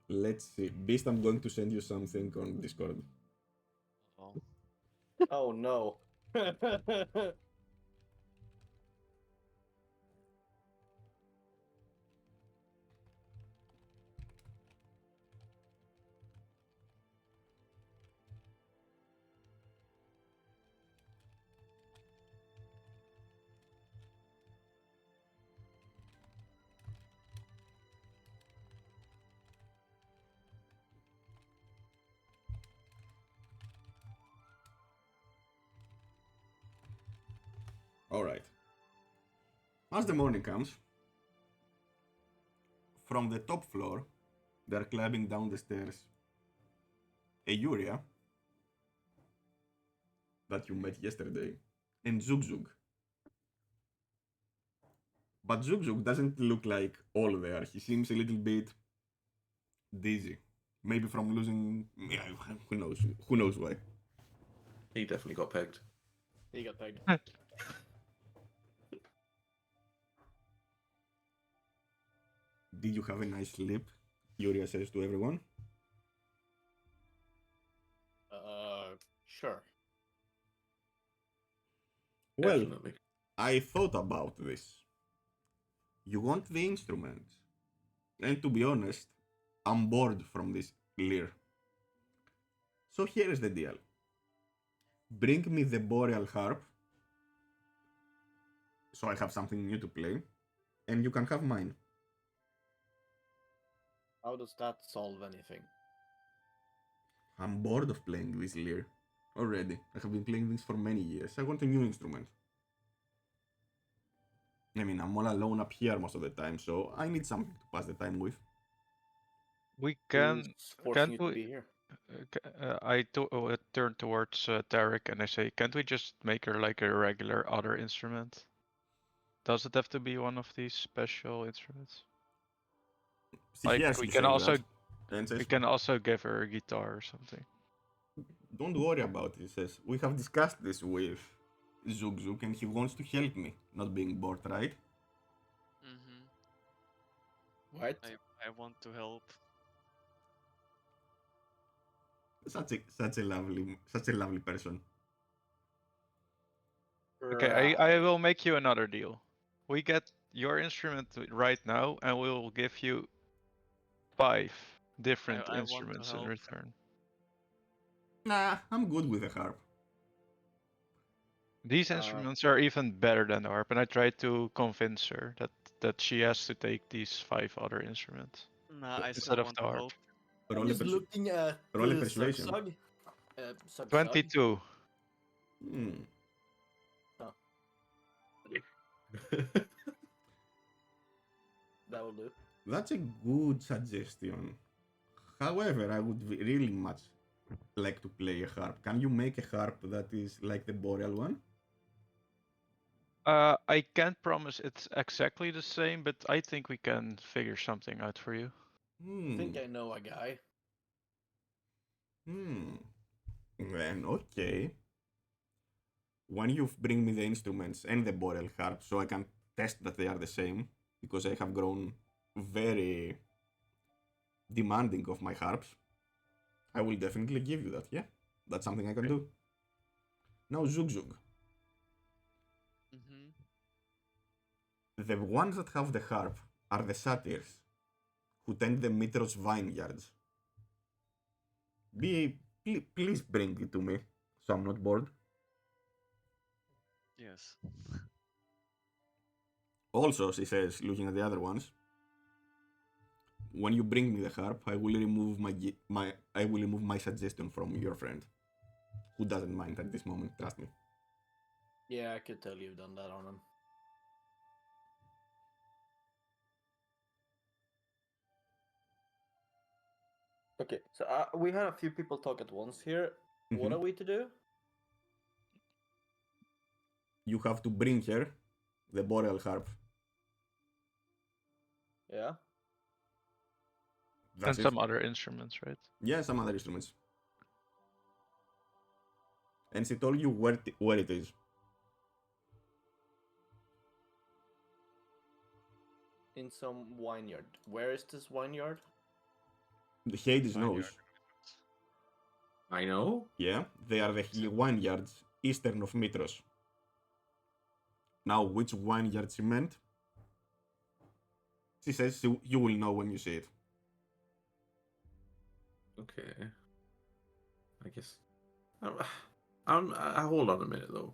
Let's see. Beast, I'm going to send you something on Discord. Oh. Oh no. Alright. As the morning comes, from the top floor, they're climbing down the stairs. A Yuria that you met yesterday, and Zug Zug. But Zug Zug doesn't look like all there. He seems a little bit dizzy. Maybe from losing. Yeah, who knows? Who knows why? He definitely got pegged. He got pegged. Did you have a nice sleep? Yuria says to everyone. Sure. Well, Definitely. I thought about this. You want the instruments. And to be honest, I'm bored from this lyre. So here is the deal. Bring me the boreal harp, so I have something new to play, and you can have mine. How does that solve anything? I'm bored of playing this lyre already. I have been playing this for many years. I want a new instrument. I mean, I'm all alone up here most of the time, so I need something to pass the time with. We Who's forcing can't you to we? be here? I turn towards Tarek and I say, can't we just make her like a regular other instrument? Does it have to be one of these special instruments? She Like hears we you can say also that, and says, we can also give her a guitar or something. don't worry about it, he says. We have discussed this with Zug Zug, and he wants to help me, not being bored, right? Mm-hmm. Right? I want to help. Such a lovely person. Okay, Right. I will make you another deal. We get your instrument right now, and we will give you 5 different I want to instruments in help. return. Nah, I'm good with the harp. These instruments are even better than the harp, and I tried to convince her that she has to take these 5 other instruments Nah, I instead still of want the to harp. help. Roll a, Just looking at roll a the persuasion. Sug. 22. Hmm. That will do. That's a good suggestion. However, I would really much like to play a harp. Can you make a harp that is like the boreal one? I can't promise it's exactly the same, but I think we can figure something out for you. I think I know a guy. Then okay. When you bring me the instruments and the boreal harp, so I can test that they are the same, because I have grown very demanding of my harps, I will definitely give you that. Yeah, that's something I can do. Now, Zug Zug. Mm-hmm. The ones that have the harp are the satyrs, who tend the Mytros vineyards. Please bring it to me, so I'm not bored. Yes. Also, she says, looking at the other ones, when you bring me the harp, I will remove my suggestion from your friend, who doesn't mind at this moment. Trust me. Yeah, I could tell you've done that on him. Okay, so we had a few people talk at once here. What Mhm. are we to do? You have to bring her the boreal harp. Yeah. That's And it. some other instruments, right? Yeah, some other instruments. And she told you where it is. In some vineyard. Where is this vineyard? The Hades Vineyard. knows. I know. Yeah, they are the vineyards eastern of Mytros. Now, which vineyard she meant? She says you will know when you see it. Okay. I guess. Hold on a minute though.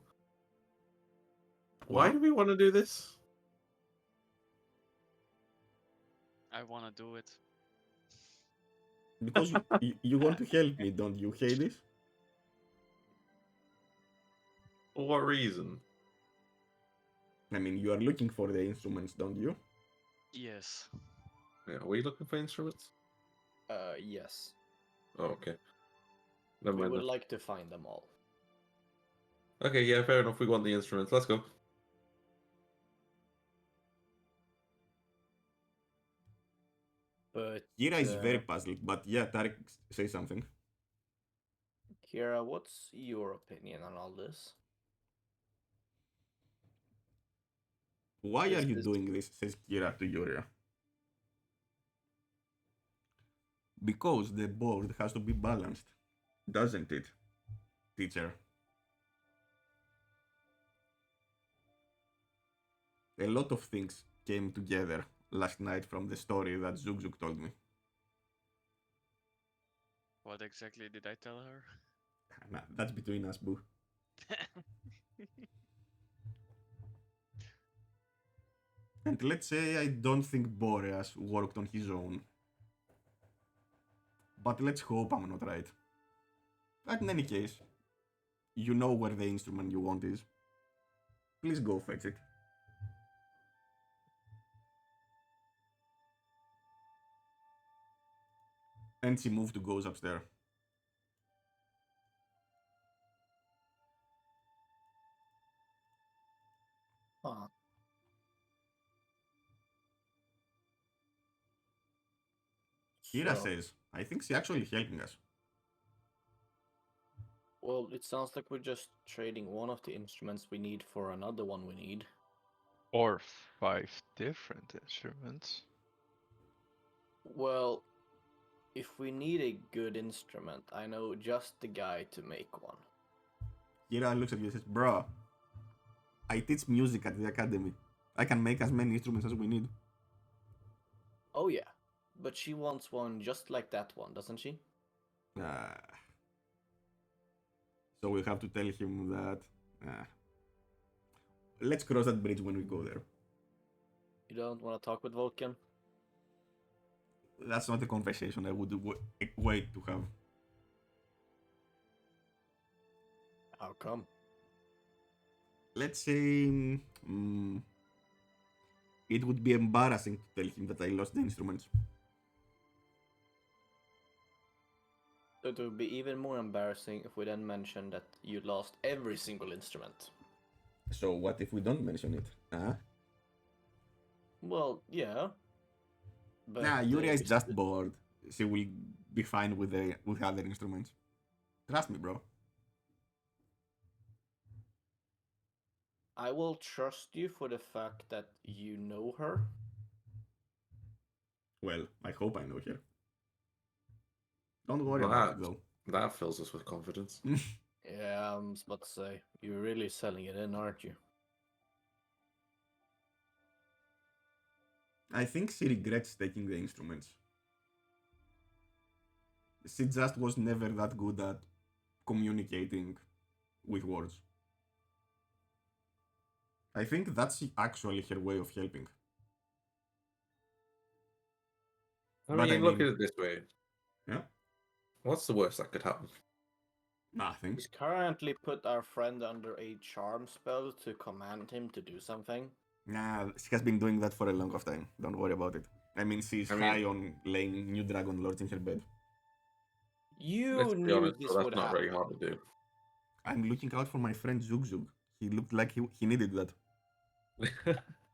Why What? do we want to do this? I want to do it. Because you want to help me, don't you, Hades? For what reason? I mean, you are looking for the instruments, don't you? Yes. Yeah, are we looking for instruments? Yes. Oh, okay. Never We mind. would then. like to find them all. Okay, yeah, fair enough. We want the instruments. Let's go. But Kira is very puzzled, but yeah, Tarek, say something. Kira, what's your opinion on all this? Why This are you is- doing this? Says Kira to Yuria. Because the board has to be balanced, doesn't it, teacher? A lot of things came together last night from the story that Zugzug told me. What exactly did I tell her? Nah, that's between us, boo. And let's say I don't think Boreas worked on his own. But let's hope I'm not right. But in any case, you know where the instrument you want is. Please go fetch it. And she moved to goes upstairs. Huh. Kira So, says, I think she's actually helping us. well, it sounds like we're just trading one of the instruments we need for another one we need. Or 5 different instruments. Well, if we need a good instrument, I know just the guy to make one. Kira looks at you and says, Bruh, I teach music at the academy. I can make as many instruments as we need. Oh yeah, but she wants one just like that one, doesn't she? Ah. So we have to tell him that. Ah. Let's cross that bridge when we go there. You don't want to talk with Vulcan? That's not a conversation I would wait to have. How come? Let's say it would be embarrassing to tell him that I lost the instruments. So it would be even more embarrassing if we then mention that you lost every single instrument. So what if we don't mention it? Huh? Well, yeah. But Nah, Yuria is you just st- bored. She will be fine with the other instruments. Trust me, bro. I will trust you for the fact that you know her. Well, I hope I know her. Don't worry Well, about it though. that fills us with confidence. Yeah, I was about to say, you're really selling it in, aren't you? I think she regrets taking the instruments. She just was never that good at communicating with words. I think that's actually her way of helping. I But mean, look at it this way. Yeah, What's the worst that could happen? nothing. He's currently put our friend under a charm spell to command him to do something. Nah, she has been doing that for a long time. Don't worry about it. I mean, she's high on laying new dragon lords in her bed. You Let's be knew honest, this so would that's not happen. very hard to do. I'm looking out for my friend Zugzug. He looked like he needed that.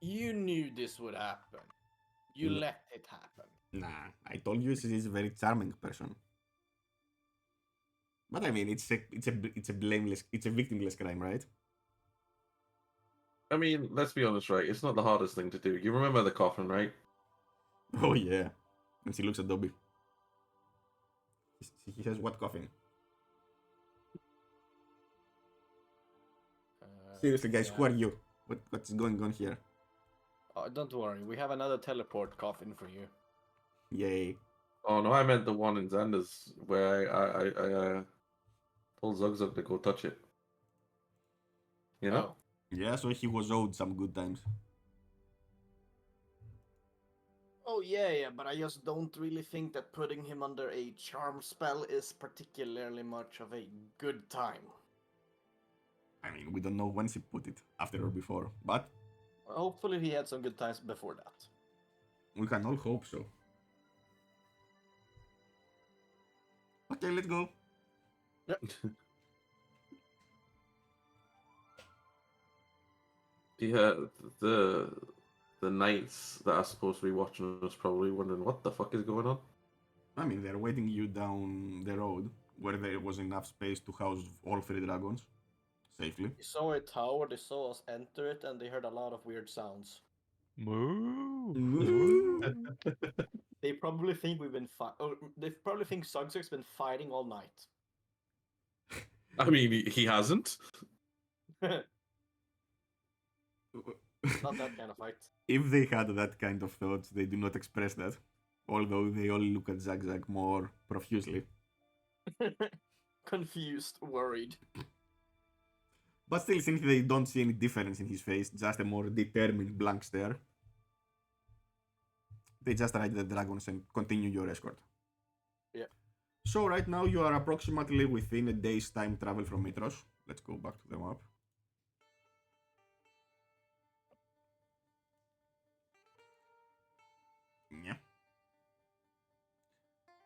You knew this would happen. You No. let it happen. Nah, I told you she is a very charming person. But I mean, it's a blameless, it's a victimless crime, right? I mean, let's be honest, right? It's not the hardest thing to do. You remember the coffin, right? Oh yeah. And she looks at Dobby. He says, "What coffin?" Seriously, guys, who are you? What's going on here? Oh, don't worry, we have another teleport coffin for you. Yay! Oh no, I meant the one in Xander's where I told Zugzug to go touch it. You know? Oh, Yeah, so he was owed some good times. oh yeah, but I just don't really think that putting him under a charm spell is particularly much of a good time. I mean, we don't know when she put it, after or before, but Hopefully he had some good times before that. we can all hope so. Okay, let's go. Yeah, the knights that are supposed to be watching us probably wondering what the fuck is going on. I mean, they're waiting you down the road where there was enough space to house all 3 dragons safely. They saw a tower, they saw us enter it, and they heard a lot of weird sounds. Moo. They probably think we've been they probably think Sugsur's been fighting all night. I mean, he hasn't. Not that kind of fight. If they had that kind of thoughts, they do not express that. Although they all look at Zag more profusely. Confused, worried. But still, since they don't see any difference in his face, just a more determined blank stare, they just ride the dragons and continue your escort. Yeah. So right now you are approximately within a day's time travel from Mytros. Let's go back to the map. Yeah.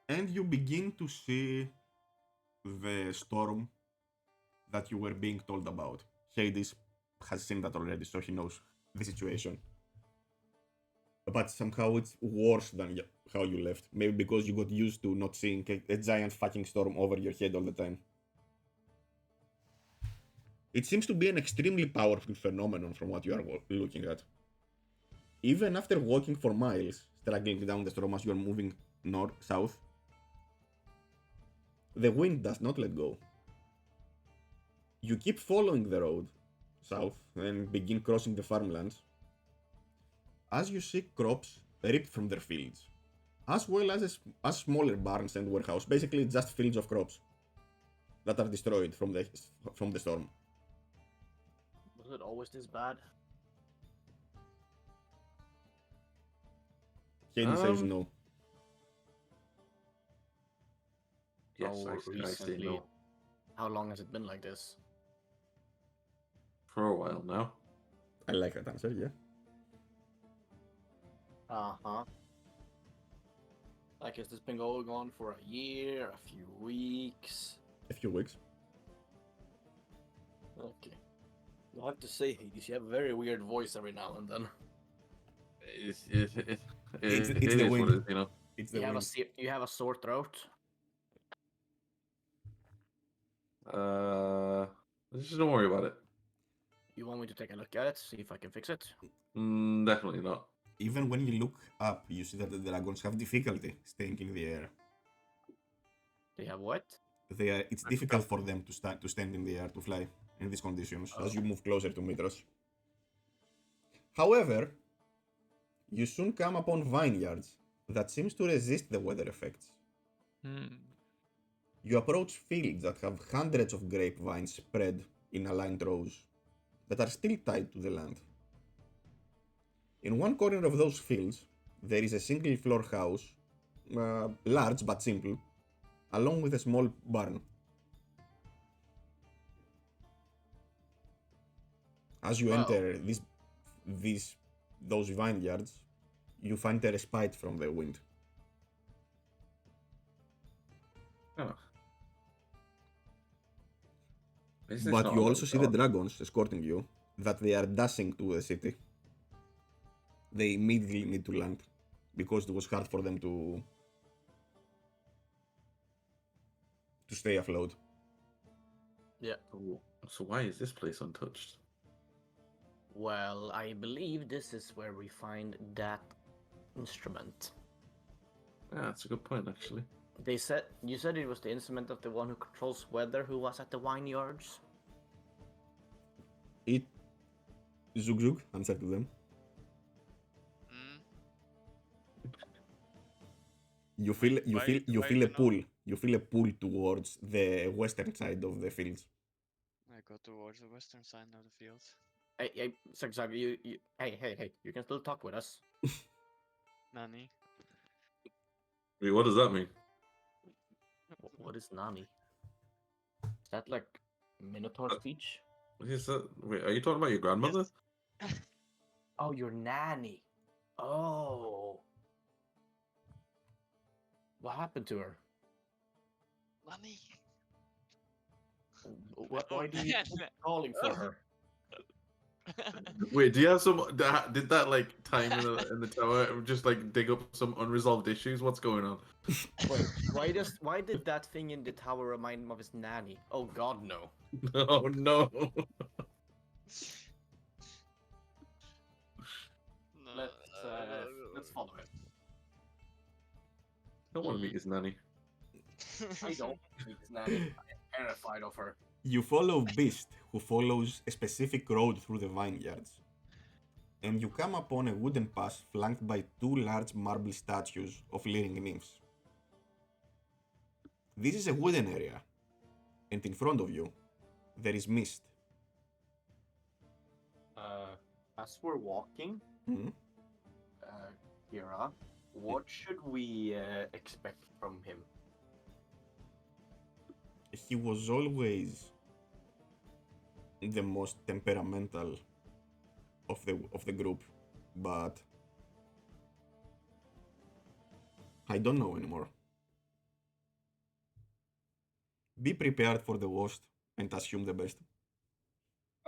And you begin to see the storm that you were being told about. Hades has seen that already, so he knows the situation. But somehow it's worse than how you left. Maybe because you got used to not seeing a giant fucking storm over your head all the time. It seems to be an extremely powerful phenomenon from what you are looking at. Even after walking for miles, struggling down the storm as you are moving south, the wind does not let go. You keep following the road south and begin crossing the farmlands as you see crops ripped from their fields, as well as smaller barns and warehouse, basically just fields of crops that are destroyed from the storm. Was it always this bad? Hades says no. Yes, How I say recently? no. How long has it been like this? For a while now. I like that answer, yeah. Uh-huh. Like, has this been going on for a year, a few weeks? A few weeks. Okay. You'll have to say, Hades, you have a very weird voice every now and then. It's It the is wind. what it is, you know. It's the You have wind. you have a sore throat. Just don't worry about it. You want me to take a look at it, see if I can fix it? Definitely not. Even when you look up, you see that the dragons have difficulty staying in the air. They have what? It's difficult for them to stand in the air, to fly in these conditions as you move closer to Mytros. However, you soon come upon vineyards that seems to resist the weather effects. You approach fields that have hundreds of grapevines spread in aligned rows that are still tied to the land. In one corner of those fields, there is a single floor house, large but simple, along with a small barn. As you enter those vineyards, you find a respite from the wind. Oh. But you also see the dragons escorting you, that they are dashing to the city. They immediately need to land, because it was hard for them to stay afloat. Yeah. So why is this place untouched? Well, I believe this is where we find that instrument. Yeah, that's a good point, actually. You said it was the instrument of the one who controls weather who was at the vineyards? It Zug answered to them. You feel a pull. You feel a pull towards the western side of the fields. I go towards the western side of the field. Hey, Zag, hey, you can still talk with us. Nani? Wait, what does that mean? What is Nani? Is that like Minotaur speech? What is that? Wait, are you talking about your grandmother? Yes. Oh, your nanny. Oh. What happened to her? Money. Why do you keep calling for her? Wait, do you have some? Did that like time in the tower just like dig up some unresolved issues? What's going on? Wait, why did that thing in the tower remind him of his nanny? Oh God, no. Oh no! No, Let's follow him. I don't want to meet his nanny. I don't meet his nanny. I'm terrified of her. You follow Beast, who follows a specific road through the vineyards. And you come upon a wooden pass flanked by two large marble statues of leering nymphs. This is a wooden area, and in front of you, there is mist. As we're walking, Hmm? Kira, what should we expect from him? He was always the most temperamental of the group, but I don't know anymore. Be prepared for the worst and assume the best.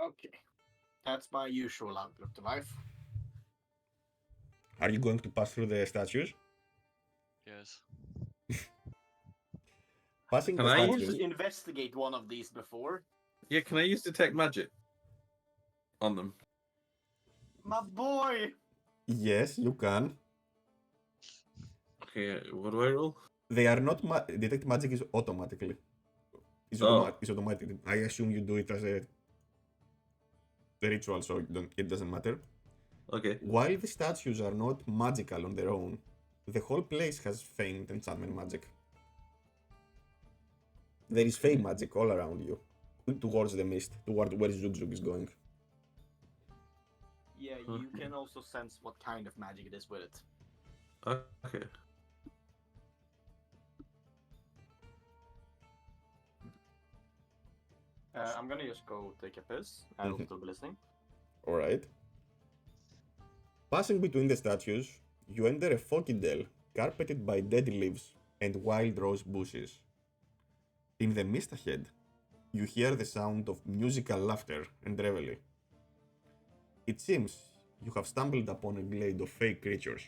Okay, that's my usual outlook to life. Are you going to pass through the statues? Yes. Passing Can the I I want statues. to investigate one of these before. Yeah, can I use detect magic on them? My boy. Yes, you can. Okay, what do I roll? They are not detect magic is automatically. It's, Oh. it's automatic. I assume you do it as a ritual, so it doesn't matter. Okay. While the statues are not magical on their own, the whole place has faint enchantment magic. There is fey magic all around you, towards the mist, toward where Zugzug is going. Yeah, you can also sense what kind of magic it is with it. Okay. I'm gonna just go take a piss. I will still be listening. Alright. Passing between the statues, you enter a foggy dell carpeted by dead leaves and wild rose bushes. In the mist ahead, you hear the sound of musical laughter and revelry. It seems you have stumbled upon a glade of fey creatures.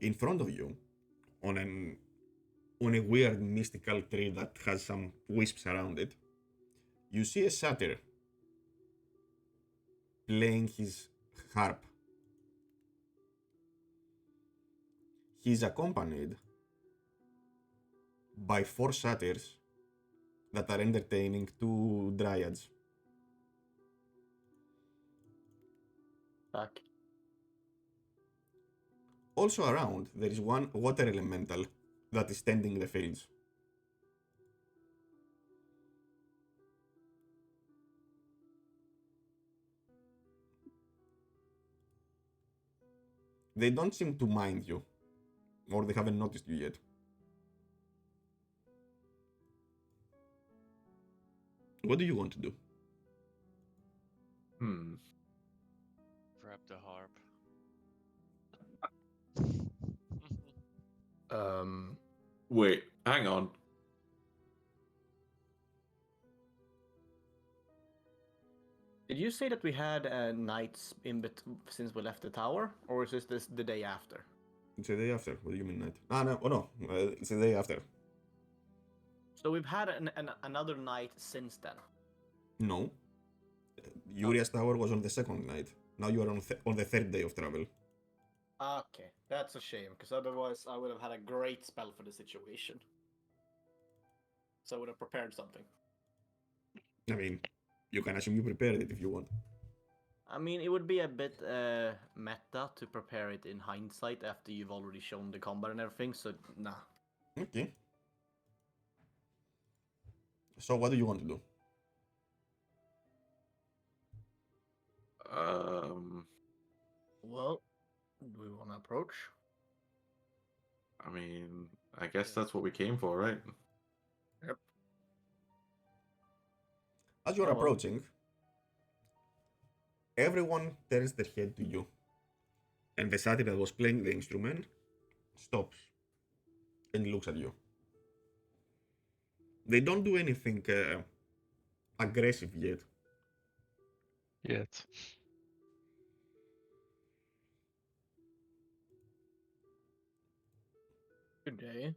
In front of you, on a weird mystical tree that has some wisps around it, you see a satyr playing his harp. He is accompanied by four satyrs that are entertaining two dryads. Back. Also around, there is one water elemental that is tending the fields. They don't seem to mind you, or they haven't noticed you yet. What do you want to do? Grab the harp. Wait, hang on. Did you say that we had nights since we left the tower, or is this the day after? It's the day after. What do you mean night? Ah, no, oh no, it's the day after. So we've had another night since then. No. Uria's tower was on the second night. Now you are on the third day of travel. Okay, that's a shame, because otherwise I would have had a great spell for the situation. So I would have prepared something. I mean, you can assume you prepared it if you want. I mean, it would be a bit meta to prepare it in hindsight after you've already shown the combat and everything, so nah. Okay. So what do you want to do? Well, do we want to approach? I mean, I guess that's what we came for, right? Yep. As you're Yeah, well. approaching, Everyone turns their head to you. And the satyr that was playing the instrument stops and looks at you. They don't do anything aggressive yet. Yet. Good day.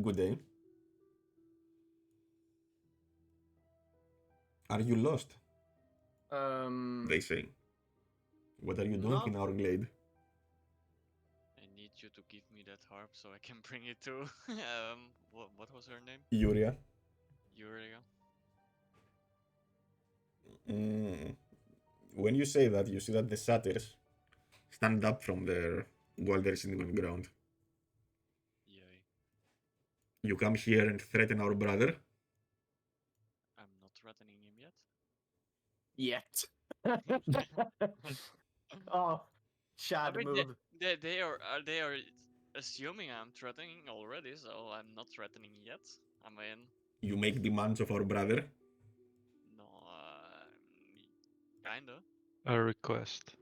Good day. Are you lost? They say. What are you doing Not- in our glade? I need you to give me that harp so I can bring it to what was her name? Yuria. Yuria. When you say that, you see that the satyrs stand up from there while they're sitting on the ground. Yay. You come here and threaten our brother? I'm not threatening him yet. Yet. Oh, I Chad mean, move. they are assuming I'm threatening already, so I'm not threatening yet. I mean, You make demands of our brother? no, kinda. A request.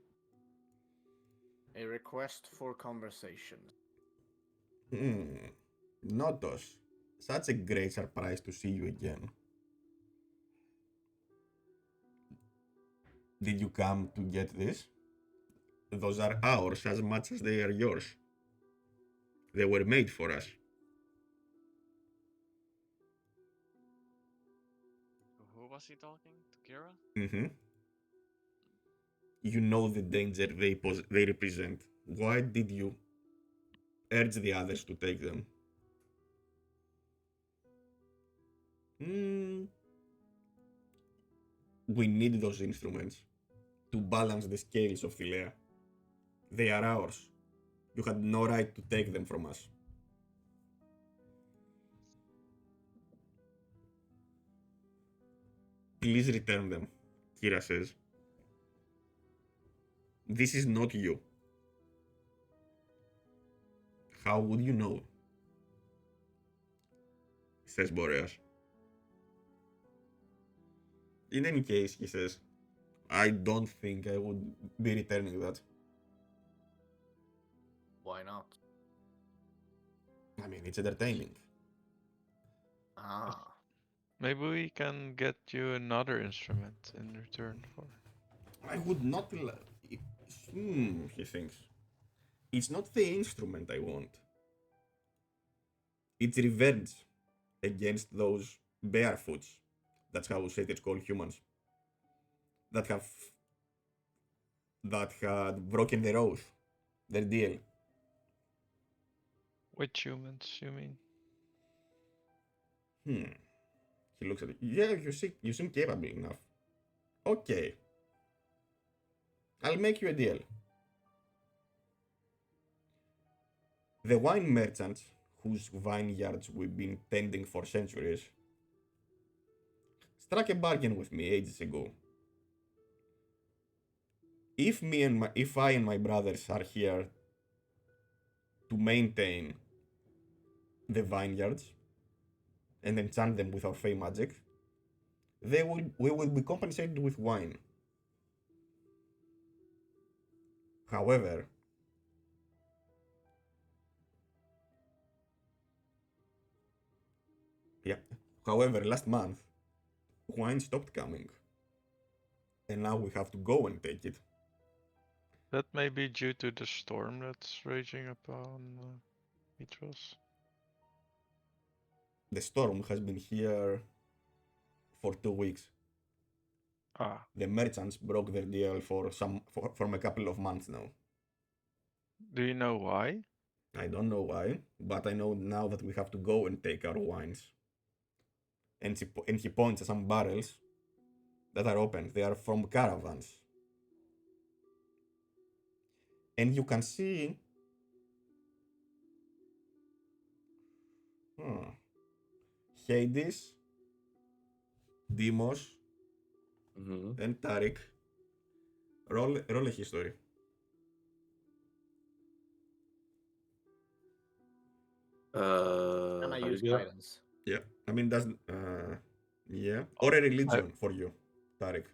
A request for conversation. Notos. Such a great surprise to see you again. Did you come to get this? Those are ours as much as they are yours. They were made for us. Who was he talking to? Kira? You know the danger they represent. Why did you urge the others to take them? We need those instruments to balance the scales of Philea. They are ours. You had no right to take them from us. Please return them, Kira says. This is not you. How would you know? Says Boreas. In any case, he says, I don't think I would be returning that. Why not? I mean, it's entertaining. Ah. Maybe we can get you another instrument in return for. I would not. He thinks. It's not the instrument I want. It's revenge against those barefoots. That's how satyrs call humans. That had broken their oath, their deal. Which humans, you mean? He looks at it. Yeah, you seem capable enough. Okay. I'll make you a deal. The wine merchants, whose vineyards we've been tending for centuries, struck a bargain with me ages ago. If I and my brothers are here to maintain the vineyards and enchant them with our fey magic, we will be compensated with wine. However, last month, wine stopped coming. And now we have to go and take it. That may be due to the storm that's raging upon Mytros. The storm has been here for 2 weeks. Ah, The merchants broke their deal for a couple of months now. do you know why? I don't know why, but I know now that we have to go and take our wines. And he points at some barrels that are open. They are from caravans. And you can see Hades, Deimos, and Tariq. Roll a history. And I use guidance. Yeah, I mean, doesn't. Yeah. Or a religion for you, Tariq.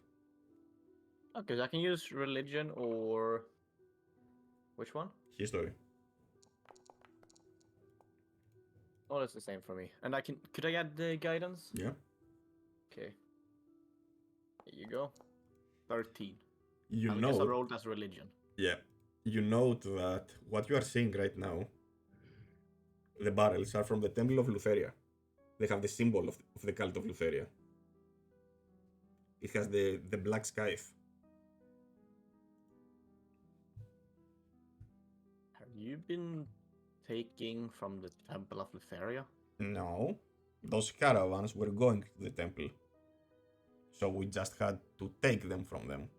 Okay, I can use religion or which one? History. Oh, that's the same for me. And could I add the guidance? Yeah. Okay. Here you go. 13. You I guess I know, rolled as religion. yeah. You note that what you are seeing right now, the barrels are from the Temple of Lutheria. They have the symbol of the cult of Lutheria. It has the black scythe. Have you been taking from the Temple of Lutheria? No, those caravans were going to the temple. So we just had to take them from them.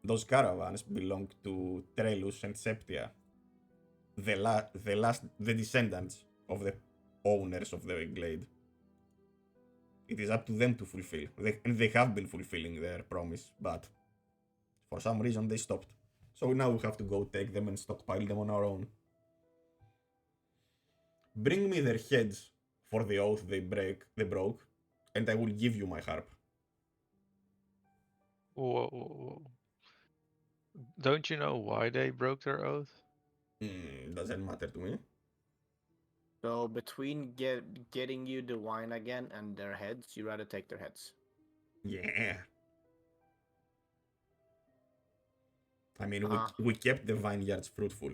Those caravans belonged to Trelus and Septia, the descendants of the owners of the glade. It is up to them to fulfill, and they have been fulfilling their promise, but for some reason they stopped. So now we have to go take them and stockpile them on our own. Bring me their heads for the oath they broke, and I will give you my harp. Whoa, whoa, whoa. Don't you know why they broke their oath? Doesn't matter to me. So between getting you the wine again and their heads, you rather take their heads. Yeah. I mean, Ah. we kept the vineyards fruitful.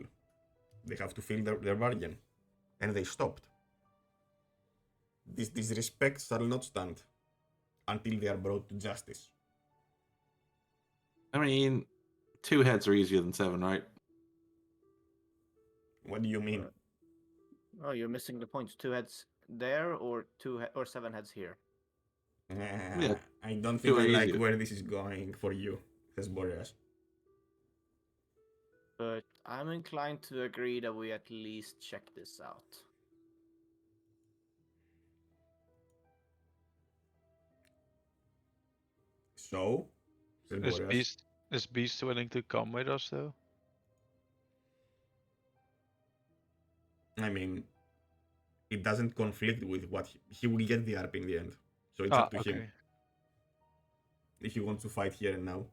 They have to fill their bargain. And they stopped. This disrespect shall not stand until they are brought to justice. I mean, 2 heads are easier than 7, right? What do you mean? Oh, you're missing the point. 2 heads there or or 7 heads here. Yeah, I don't think two I are like easier. where this is going for you, says Boreas. But I'm inclined to agree that we at least check this out. So, says Is Boreas. Beast willing to come with us though? I mean, it doesn't conflict with what he will get the ARP in the end. So it's up to him Okay. if he wants to fight here and now.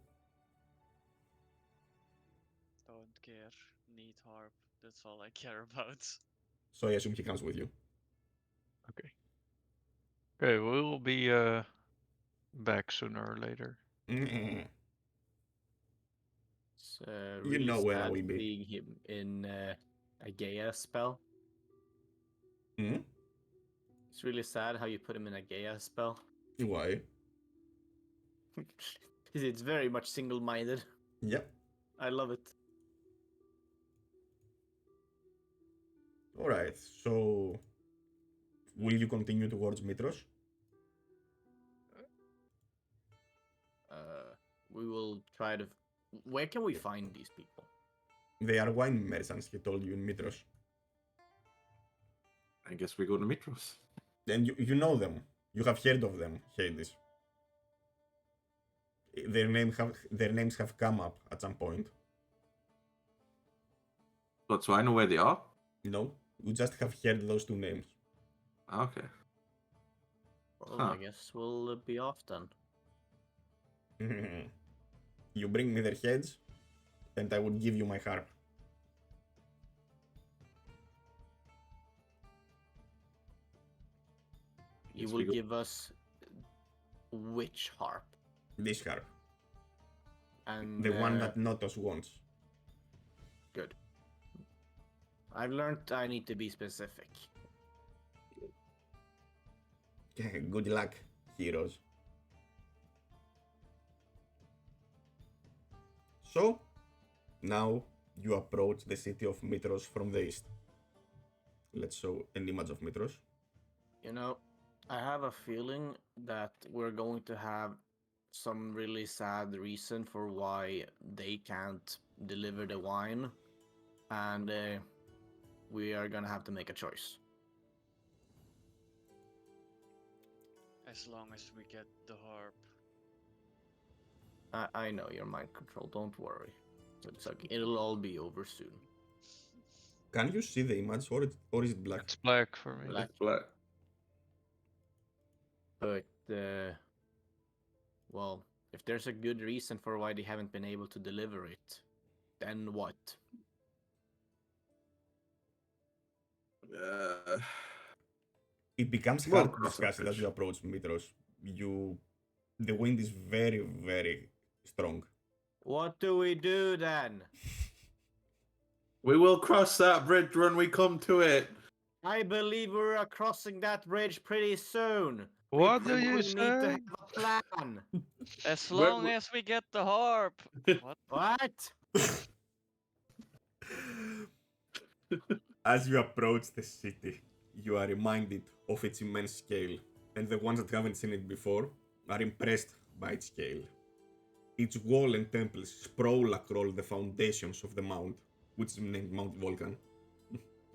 Don't care. Need harp. That's all I care about. So I assume he comes with you. Okay. Okay, we'll be back sooner or later. It's You really know where I sad will be. seeing him in a Gaia spell. Hmm? It's really sad how you put him in a Gaia spell. Why? It's very much single-minded. Yep. I love it. Alright, so will you continue towards Mytros? We will try to. Where can we find these people? They are wine merchants, he told you in Mytros. I guess we go to Mytros. And you know them. You have heard of them, Hades. Their names have come up at some point. But so I know where they are? No? You just have heard those 2 names. Okay. Well, Huh. I guess we'll be off then. You bring me their heads, and I will give you my harp. You Yes, will we go- give us which harp? This harp. And The one that Notos wants. good. I've learned I need to be specific. Good luck, heroes. So, now you approach the city of Mytros from the east. Let's show an image of Mytros. You know, I have a feeling that we're going to have some really sad reason for why they can't deliver the wine, and we are gonna have to make a choice. As long as we get the harp. I know your mind control. Don't worry. It's okay. It'll all be over soon. Can you see the image, or is it black? It's black for me. Black. Black. But Well, if there's a good reason for why they haven't been able to deliver it, then what? It becomes Well, hard to cross that discuss it as bridge. you approach Mytros. The wind is very, very strong. What do we do then? We will cross that bridge when we come to it. I believe we're crossing that bridge pretty soon. What we do you probably need to say? have a plan. As We're- long as we get the harp. What? What? As you approach the city, you are reminded of its immense scale, and the ones that haven't seen it before are impressed by its scale. Its wall and temples sprawl across the foundations of the mount, which is named Mount Vulcan,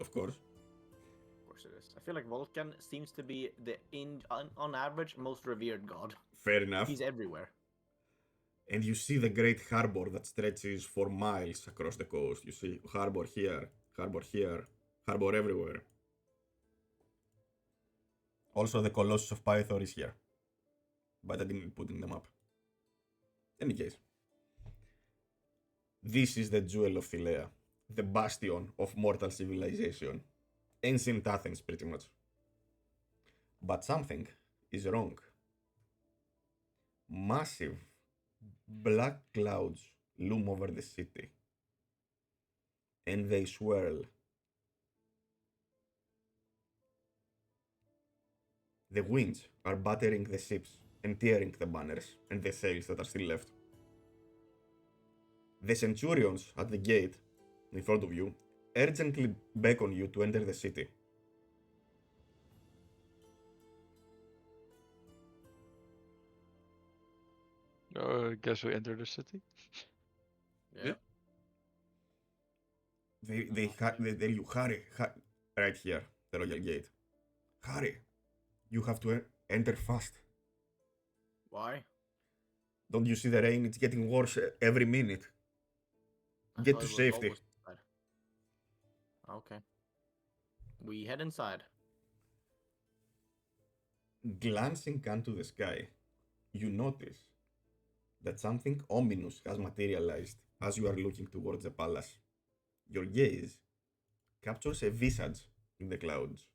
of course. Of course it is. I feel like Vulcan seems to be the on average most revered god. Fair enough. He's everywhere. And you see the great harbor that stretches for miles across the coast. You see harbor here, harbor everywhere. Also, the Colossus of Pythor is here, but I didn't put in the map. Any case, this is the jewel of Philea, the bastion of mortal civilization. Ancient Athens, pretty much. But something is wrong. Massive black clouds loom over the city, and they swirl. The winds are battering the ships and tearing the banners and the sails that are still left. The centurions at the gate in front of you urgently beckon you to enter the city. I guess we enter the city. Yeah. They tell you, hurry, right here, the royal gate. Hurry, you have to enter fast. Why? Don't you see the rain? It's getting worse every minute. I Get thought to it was safety. almost bad. Okay. We head inside. Glancing into the sky, you notice that something ominous has materialized as you are looking towards the palace. Your gaze captures a visage in the clouds.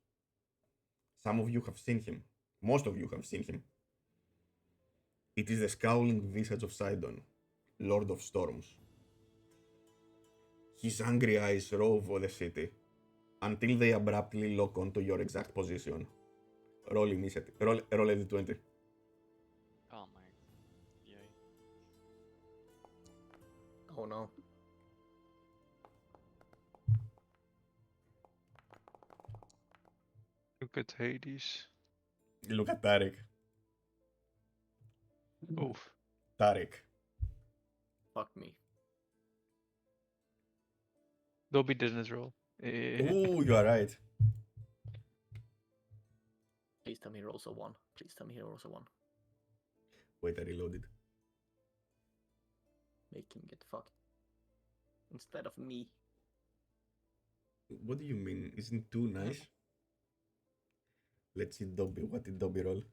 Some of you have seen him. Most of you have seen him. It is the scowling visage of Sidon, Lord of Storms. His angry eyes rove over the city until they abruptly lock onto your exact position. Roll initiative. Roll a d20. Oh my. Yay. Oh no. Look at Hades. Look at Tarek. Oh, Tarek. Fuck me. Dobby didn't roll. Ooh, you are right. Please tell me he rolls a 1. Please tell me he rolls a 1. Wait, I reloaded. Make him get fucked. Instead of me. What do you mean? Isn't too nice? Let's see Dobby. What did Dobby roll?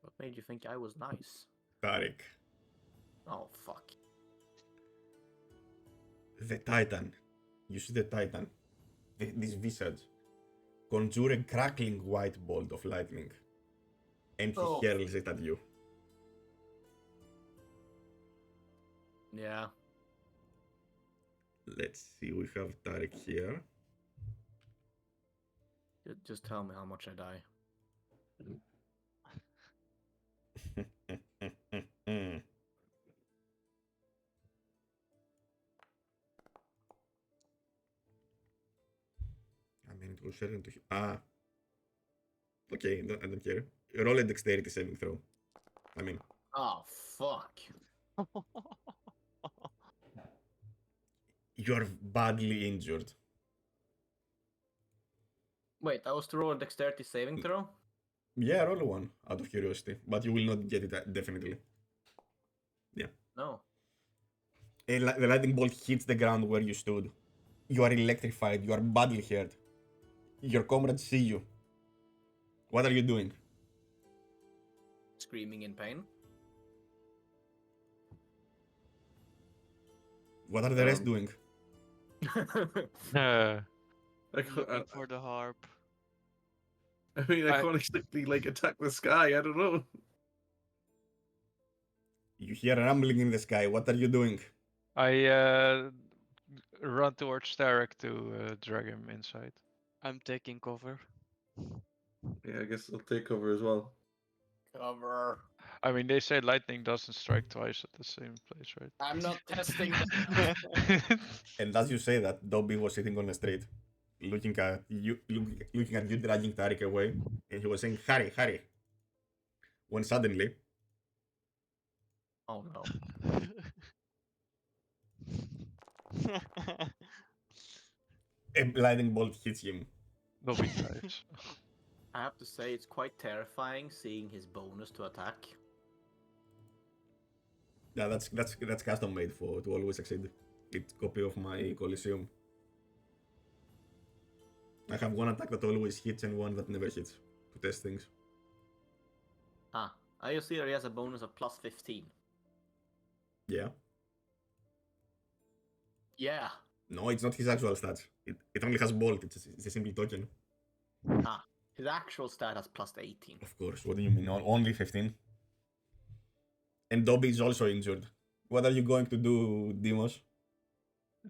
What made you think I was nice? Tarek. Oh, fuck. The Titan. You see the Titan. This visage. Conjure a crackling white bolt of lightning. And he Oh. hurls it at you. Yeah. Let's see, we have Tarek here. Just tell me how much I die. I mean, it was certain to. Okay, I don't care. Roll a dexterity saving throw. I mean, Oh, fuck. you're badly injured. Wait, that was to roll a dexterity saving throw? Yeah, roll one out of curiosity, but you will not get it definitely. No. The lightning bolt hits the ground where you stood. You are electrified. You are badly hurt. Your comrades see you. What are you doing? Screaming in pain. What are the rest Um, doing? Uh, Looking for the harp. I mean, I I- can't exactly like attack the sky. I don't know. You hear rumbling in the sky. What are you doing? I run towards Tarek to drag him inside. I'm taking cover. Yeah, I guess I'll take cover as well. Cover. I mean, they say lightning doesn't strike twice at the same place, right? I'm not testing that. And as you say that, Dobby was sitting on the street, looking at you dragging Tariq away, and he was saying, "Hurry, hurry!" When suddenly, Oh no. a lightning bolt hits him. Nobody dies. I have to say it's quite terrifying seeing his bonus to attack. Yeah, that's custom made for to always succeed. It's copy of my Coliseum. I have one attack that always hits and one that never hits to test things. Ah, I just see that he has a bonus of plus 15. Yeah. Yeah. No, it's not his actual stats. It only has bolt. It's a simple token. Ah, his actual stat has plus 18. Of course. What do you mean? Only 15? And Dobby is also injured. What are you going to do, Demos?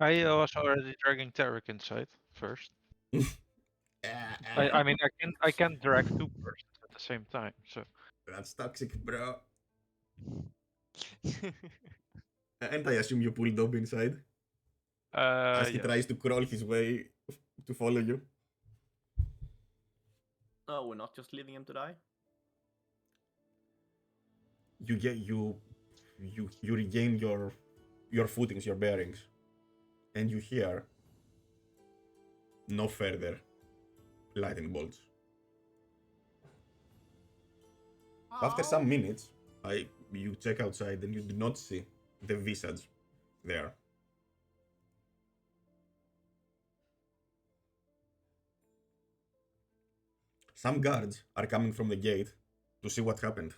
I was already dragging Tarek inside first. I mean, I can drag two persons at the same time. So That's toxic, bro. And I assume you pull Dobby inside as he yes. tries to crawl his way to follow you. Oh, we're not just leaving him to die? You regain your footings, your bearings, and you hear no further lightning bolts. After some minutes, you check outside and you do not see the visage there. Some guards are coming from the gate to see what happened.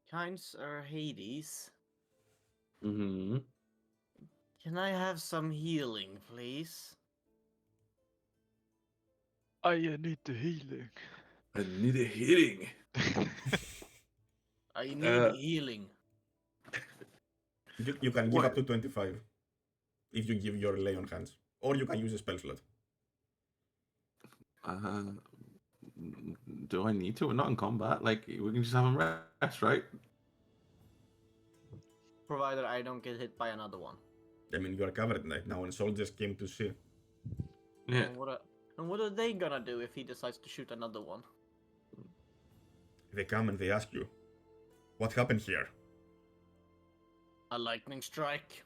Kind Sir Hades, Mm-hmm. can I have some healing, please? I need the healing. I need a healing. I need Uh, healing. You can give What? up to 25 if you give your lay on hands, or you can use a spell slot. Uh, do I need to? We're not in combat. Like, we can just have him rest, right? Provided I don't get hit by another one. I mean, you are covered right now, and soldiers came to see. Yeah. And what are they gonna do if he decides to shoot another one? They come and they ask you, what happened here? A lightning strike.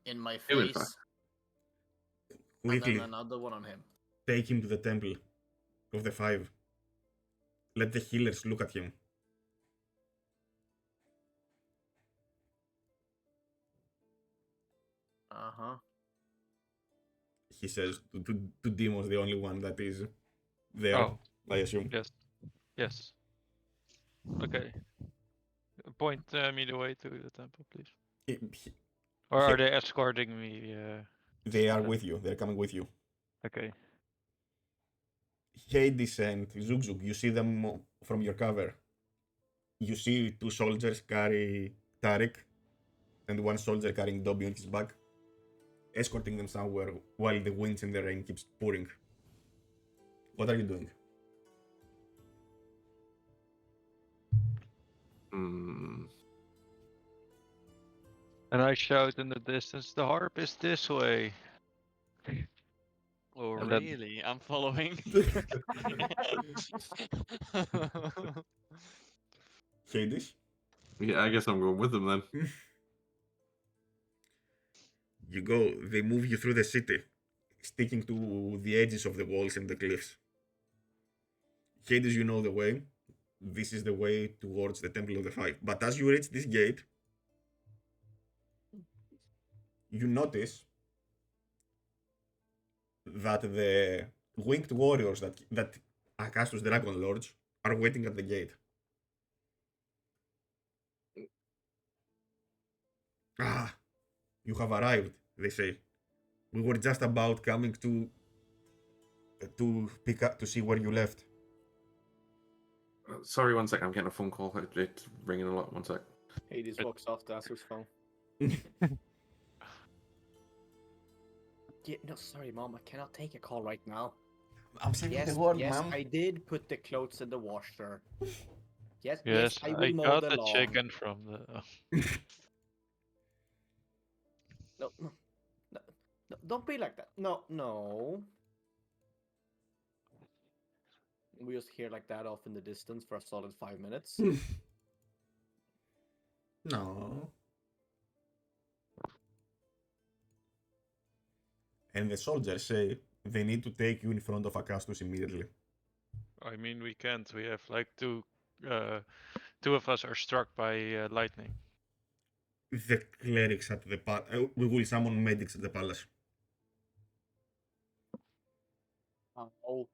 In my It was face. fine. And Quickly, then another one on him. take him to the temple of the five. Let the healers look at him. Uh-huh. He says to Demos, the only one that is there, Oh, I assume. yes. Yes. Okay. Point me the way to the temple, please. He- Or He- are they escorting me? They are Yeah. with you. They're coming with you. Okay. Hades and Zugzug, you see them from your cover. You see two soldiers carry Tarek and one soldier carrying Dobby on his back, escorting them somewhere while the winds and the rain keeps pouring. What are you doing? Mm. And I shout in the distance, the harp is this way. Oh, And then- really? I'm following. Hades, Yeah, I guess I'm going with them then. you go, they move you through the city, sticking to the edges of the walls and the cliffs. Hades, you know the way. This is the way towards the Temple of the Five. But as you reach this gate, you notice that the winged warriors that Akastus Dragon Lords are waiting at the gate. Ah, you have arrived, they say. We were just about coming to pick up to see where you left. Sorry, one sec. I'm getting a phone call. It's ringing a lot. One sec. Hades walks off to answer his phone. Yeah, no, sorry, Mom. I cannot take a call right now. I'm saving Yes, the world, yes, ma'am. I did put the clothes in the washer. Yes, Yes, I I will mow got the the lawn. chicken from the. No, no, no, no, don't be like that. No, no. We just hear like that off in the distance for a solid 5 minutes. No. And the soldiers say they need to take you in front of Akastus immediately. I mean, we can't. We have like two of us are struck by lightning. The clerics at the palace. We will summon medics at the palace. Oh,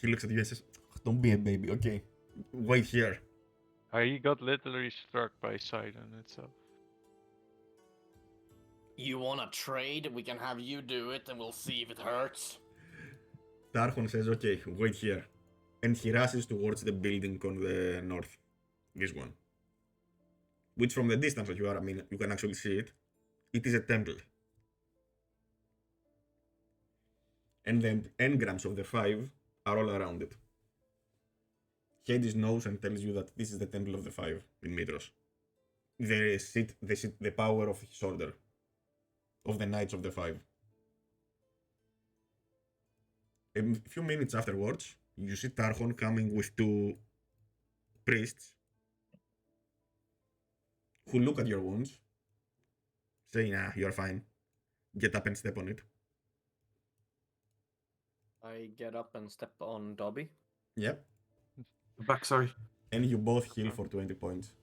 He looks at you and says, "Don't be a baby, okay? Wait here." He got literally struck by Sidon itself. you wanna trade? We can have you do it and we'll see if it hurts. Tarchon says, "Okay, wait here," and he rushes towards the building on the north. This one, which from the distance that you are, I mean, you can actually see it. It is a temple, and the engrams of the five are all around it. Hades knows and tells you that this is the Temple of the Five in Mytros. They sit the power of his order, of the Knights of the Five. A few minutes afterwards, you see Tarchon coming with two priests who look at your wounds, saying, "Ah, you're fine. Get up and step on it." I get up and step on Dobby. Yep. Back, sorry. And you both heal for 20 points.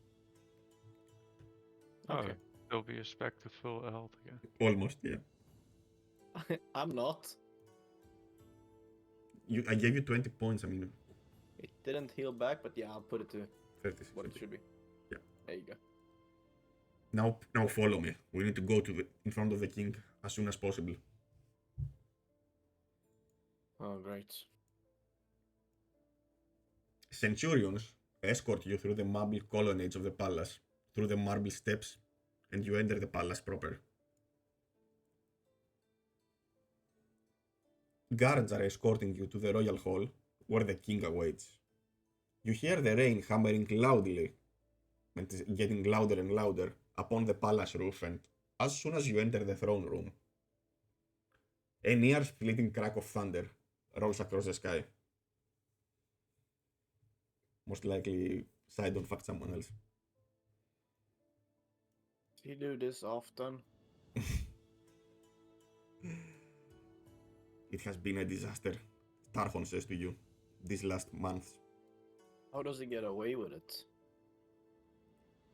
Oh, Okay. Dobby is back to full health again. Almost, yeah. I'm not. I gave you 20 points, I mean, It didn't heal back, but yeah, I'll put it to 36. what it should be. Yeah. There you go. Now follow me. We need to go in front of the king as soon as possible. Oh, great. Centurions escort you through the marble colonnades of the palace, through the marble steps, and you enter the palace proper. Guards are escorting you to the royal hall, where the king awaits. You hear the rain hammering loudly, and getting louder and louder, upon the palace roof, and as soon as you enter the throne room, a near fleeting crack of thunder rolls across the sky. Most likely, Sidon fucked someone else. Do you do this often? It has been a disaster, Tarchon says to you, these last months. How does he get away with it?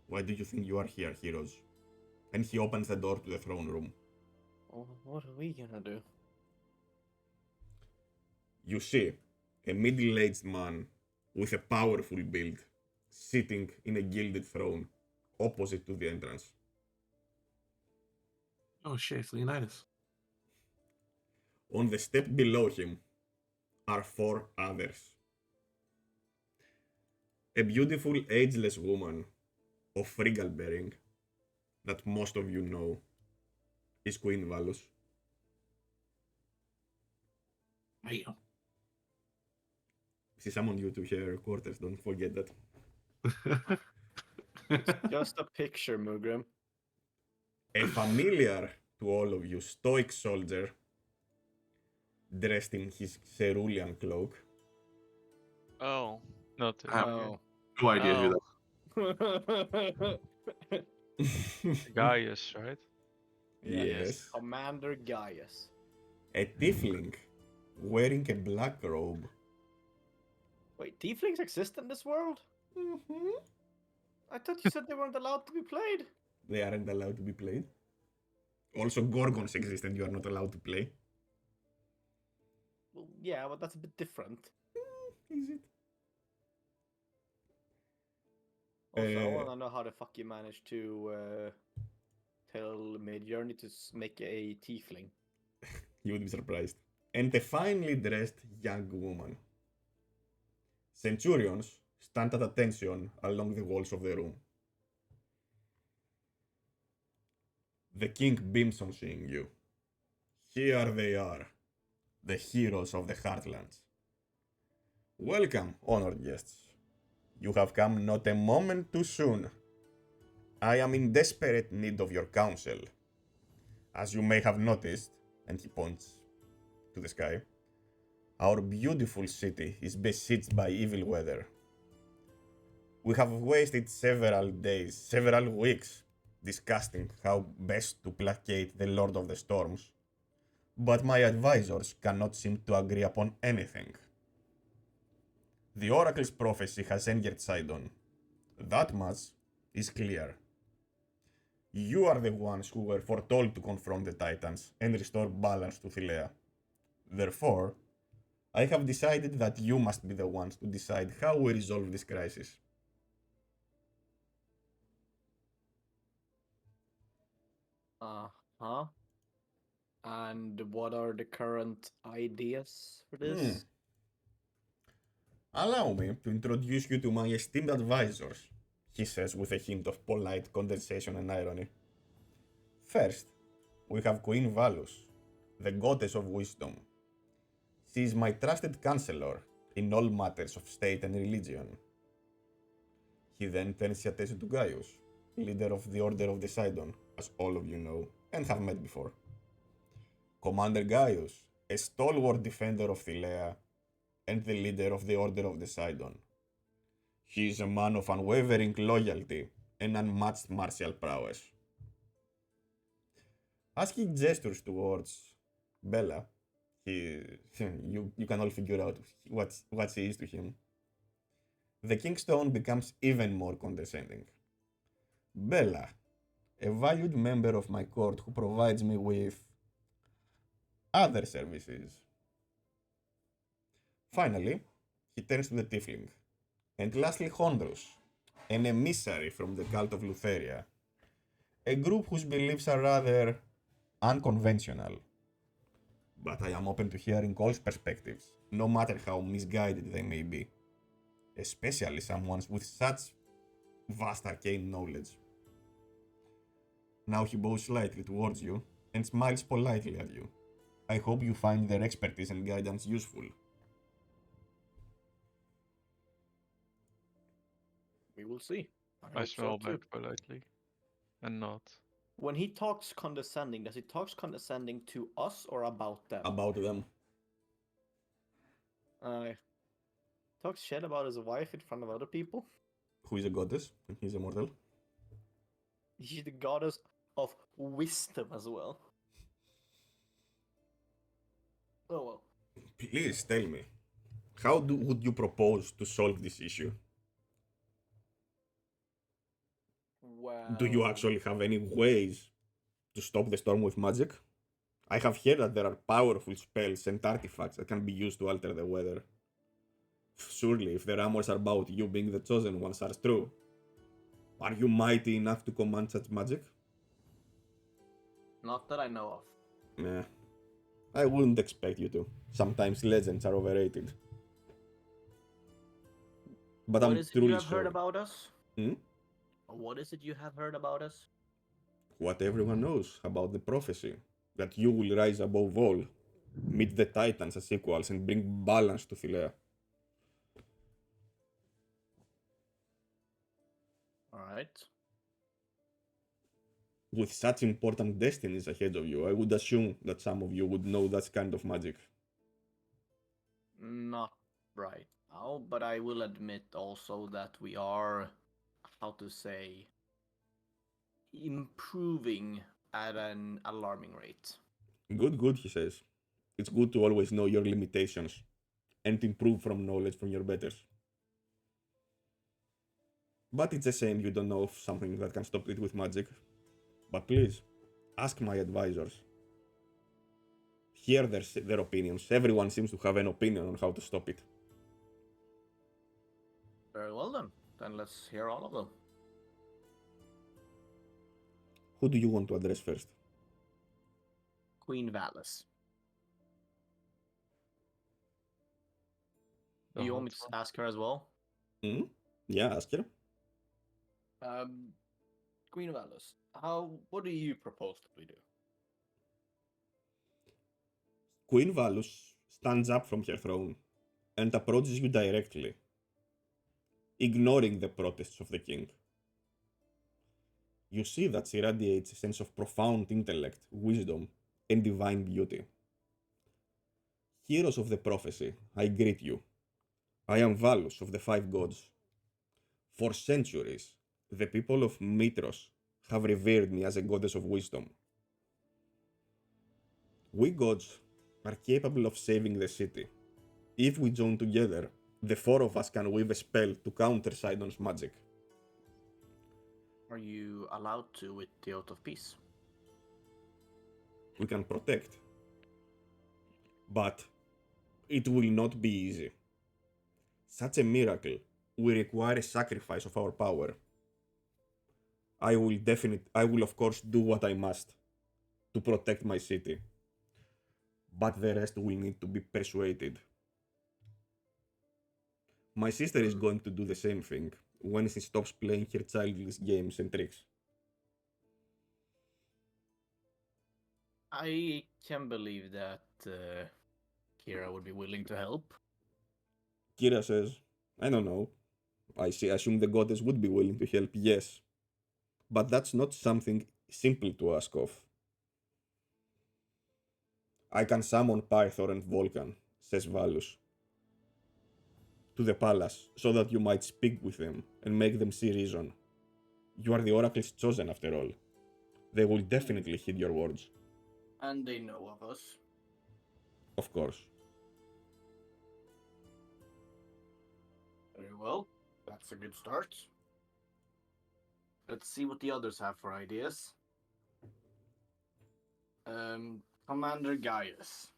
Why do you think you are here, heroes? And he opens the door to the throne room. Oh, what are we gonna do? You see a middle-aged man with a powerful build sitting in a gilded throne opposite to the entrance. Oh shit, it's Leonidas. On the step below him are four others. A beautiful ageless woman of regal bearing that most of you know is Queen Valus. Damn. She summoned you to her quarters, don't forget that. Just a picture, Mugrim. A familiar to all of you stoic soldier dressed in his cerulean cloak. Oh. Not Oh. No idea who that. Gaius, right? Yes. Commander Gaius. A tiefling wearing a black robe. Wait, tieflings exist in this world? Mm-hmm. I thought you said they weren't allowed to be played. They aren't allowed to be played. Also, Gorgons exist and you are not allowed to play. Well, yeah, but that's a bit different. Is it? Also, I Uh, want to know how the fuck you managed to tell Midjourney to make a tiefling. You would be surprised. And a finely dressed young woman. Centurions stand at attention along the walls of the room. The king beams on seeing you. Here they are, the heroes of the Heartlands. Welcome, honored guests. You have come not a moment too soon. I am in desperate need of your counsel. As you may have noticed, and he points to the sky, our beautiful city is besieged by evil weather. We have wasted several days, several weeks, discussing how best to placate the Lord of the Storms, but my advisors cannot seem to agree upon anything. The Oracle's prophecy has angered Sidon. That much is clear. You are the ones who were foretold to confront the Titans and restore balance to Thylea. Therefore, I have decided that you must be the ones to decide how we resolve this crisis. Uh-huh. And what are the current ideas for this? Allow me to introduce you to my esteemed advisors, he says with a hint of polite condescension and irony. First, we have Queen Valus, the goddess of wisdom. She is my trusted counselor in all matters of state and religion. He then turns his attention to Gaius, leader of the Order of the Sidon, as all of you know and have met before. Commander Gaius, a stalwart defender of Thylea and the leader of the Order of the Sidon. He is a man of unwavering loyalty and unmatched martial prowess. As he gestures towards Bella, you can all figure out what she is to him. The King's tone becomes even more condescending. Bella, a valued member of my court who provides me with other services. Finally, he turns to the Tiefling. And lastly, Hondros, an emissary from the cult of Lutheria, a group whose beliefs are rather unconventional. But I am open to hearing all perspectives, no matter how misguided they may be, especially someone with such vast arcane knowledge. Now he bows slightly towards you and smiles politely at you. I hope you find their expertise and guidance useful. We will see. I hope so smell too. back politely. And not. When he talks condescending, does he talk condescending to us or about them? About them. Talks shit about his wife in front of other people. Who is a goddess and he's immortal. She's the goddess of wisdom as well. Oh well. Please tell me, would you propose to solve this issue? Well. Do you actually have any ways to stop the storm with magic? I have heard that there are powerful spells and artifacts that can be used to alter the weather. Surely, if the rumors about you being the chosen ones are true, are you mighty enough to command such magic? Not that I know of. Nah, I wouldn't expect you to. Sometimes legends are overrated. But What I'm is it truly you have sorry. heard about us? Hmm? What is it you have heard about us? What everyone knows about the prophecy, that you will rise above all, meet the Titans as equals, and bring balance to Thylea. Alright. With such important destinies ahead of you, I would assume that some of you would know that kind of magic. Not right now, but I will admit also that we are, how to say, improving at an alarming rate. Good, he says. It's good to always know your limitations and improve from knowledge from your betters. But it's a shame you don't know of something that can stop it with magic. But please, ask my advisors. Hear their opinions. Everyone seems to have an opinion on how to stop it. Very well then. Then let's hear all of them. Who do you want to address first? Queen Valis. The Do you want me hot to ask her as well? Hmm? Yeah, ask her. Queen Valis, what do you propose that we do? Queen Valus stands up from her throne and approaches you directly, ignoring the protests of the king. You see that she radiates a sense of profound intellect, wisdom, and divine beauty. Heroes of the prophecy, I greet you. I am Valus of the Five Gods. For centuries, the people of Mytros have revered me as a goddess of wisdom. We gods are capable of saving the city. If we join together, the four of us can weave a spell to counter Sidon's magic. Are you allowed to with the Oath of Peace? We can protect. But it will not be easy. Such a miracle will require a sacrifice of our power. I will of course do what I must to protect my city. But the rest will need to be persuaded. My sister is going to do the same thing when she stops playing her childish games and tricks. I can believe that Kira would be willing to help. Kira says, I don't know. Assume the goddess would be willing to help, yes. But that's not something simple to ask of. I can summon Pythor and Vulcan, says Valus, to the palace so that you might speak with them and make them see reason. You are the oracle's chosen after all. They will definitely heed your words. And they know of us. Of course. Very well. That's a good start. Let's see what the others have for ideas. Commander Gaius.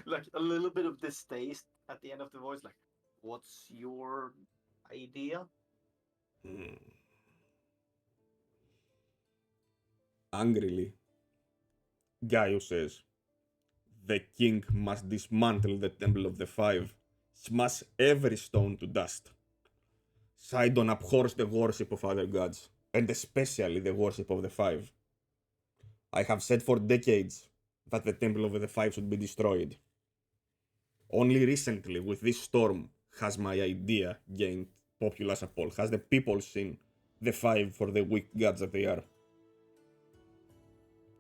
Like a little bit of distaste at the end of the voice, like, what's your idea? Angrily, Gaius says, the king must dismantle the Temple of the Five, smash every stone to dust. Sidon abhors the worship of other gods, and especially the worship of the Five. I have said for decades that the Temple of the Five should be destroyed. Only recently, with this storm, has my idea gained popular support. Has the people seen the Five for the weak gods that they are?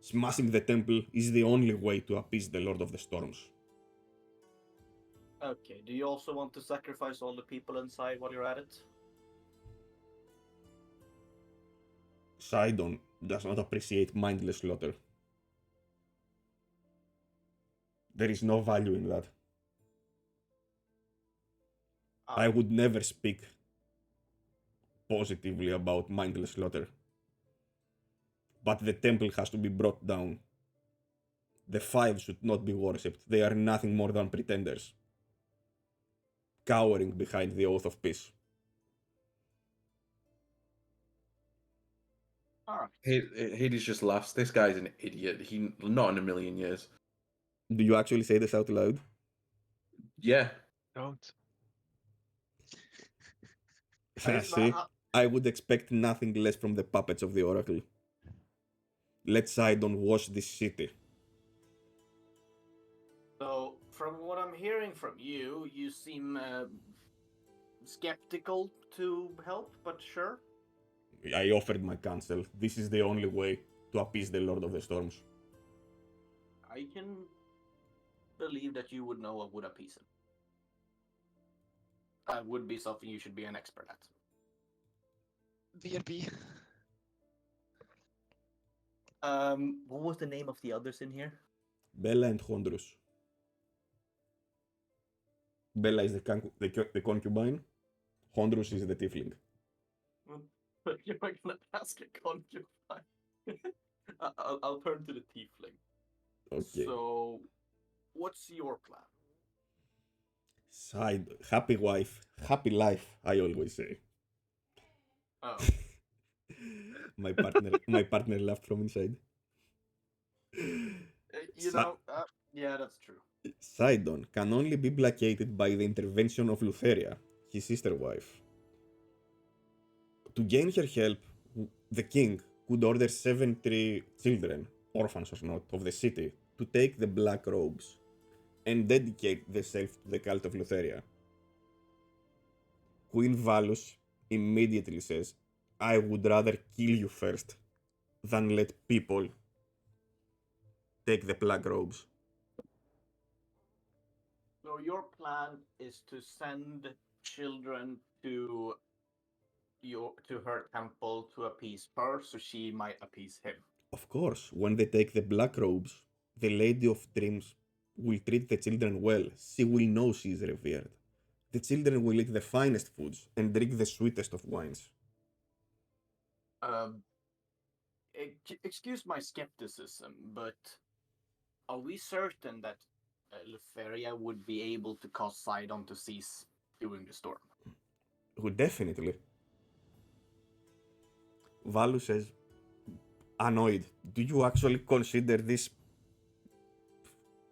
Smashing the temple is the only way to appease the Lord of the Storms. Okay, do you also want to sacrifice all the people inside while you're at it? Sidon does not appreciate mindless slaughter. There is no value in that. I would never speak positively about mindless slaughter. But the temple has to be brought down. The Five should not be worshipped. They are nothing more than pretenders, cowering behind the Oath of Peace. Alright. Hades just laughs. This guy's an idiot. He not in a million years. Do you actually say this out loud? Yeah. Don't. See, I would expect nothing less from the puppets of the Oracle. Let Sidon wash this city. So, from what I'm hearing from you, you seem skeptical to help, but sure. I offered my counsel. This is the only way to appease the Lord of the Storms. I can believe that you would know what would appease him. That would be something you should be an expert at. BRB. What was the name of the others in here? Bella and Hondrus. Bella is the concubine. Hondrus is the tiefling. You're gonna ask a concubine. I'll turn to the tiefling. Okay. So, what's your plan? Happy wife, happy life, I always say. Oh, My partner laughed from inside. you Sa- know, yeah, that's true. Sidon can only be placated by the intervention of Lutheria, his sister wife. To gain her help, the king could order 70 children, orphans or not, of the city to take the black robes and dedicate themselves to the cult of Lutheria. Queen Valus immediately says, I would rather kill you first than let people take the black robes. So your plan is to send children to her temple to appease her, so she might appease him. Of course, when they take the black robes, the Lady of Dreams will treat the children well. She will know she is revered. The children will eat the finest foods and drink the sweetest of wines. Um, excuse my skepticism, but are we certain that Lutheria would be able to cause Sidon to cease during the storm? Oh, definitely. Valu says, annoyed, do you actually consider these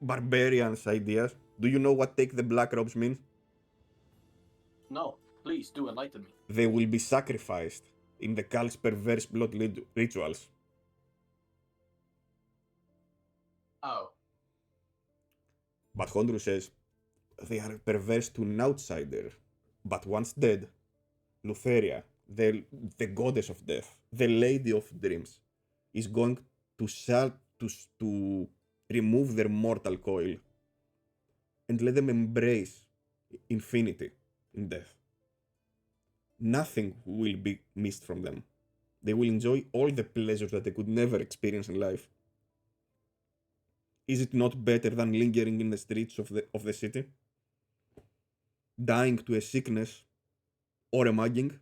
barbarians' ideas? Do you know what take the black robes means? No, please do enlighten me. They will be sacrificed in the cult's perverse blood rituals. Oh, But Hondru says, they are perverse to an outsider. But once dead, Lutheria, the goddess of death, the lady of dreams, is going to remove their mortal coil and let them embrace infinity in death. Nothing will be missed from them. They will enjoy all the pleasures that they could never experience in life. Is it not better than lingering in the streets of the city? Dying to a sickness or a mugging?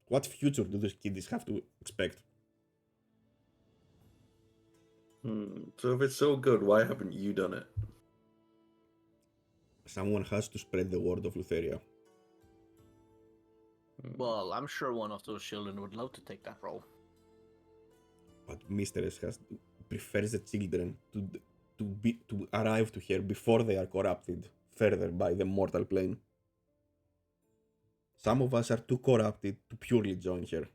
What future do these kids have to expect? So if it's so good, why haven't you done it? Someone has to spread the word of Lutheria. well, I'm sure one of those children would love to take that role. But Mistress prefers the children to arrive to her before they are corrupted further by the mortal plane. Some of us are too corrupted to purely join her.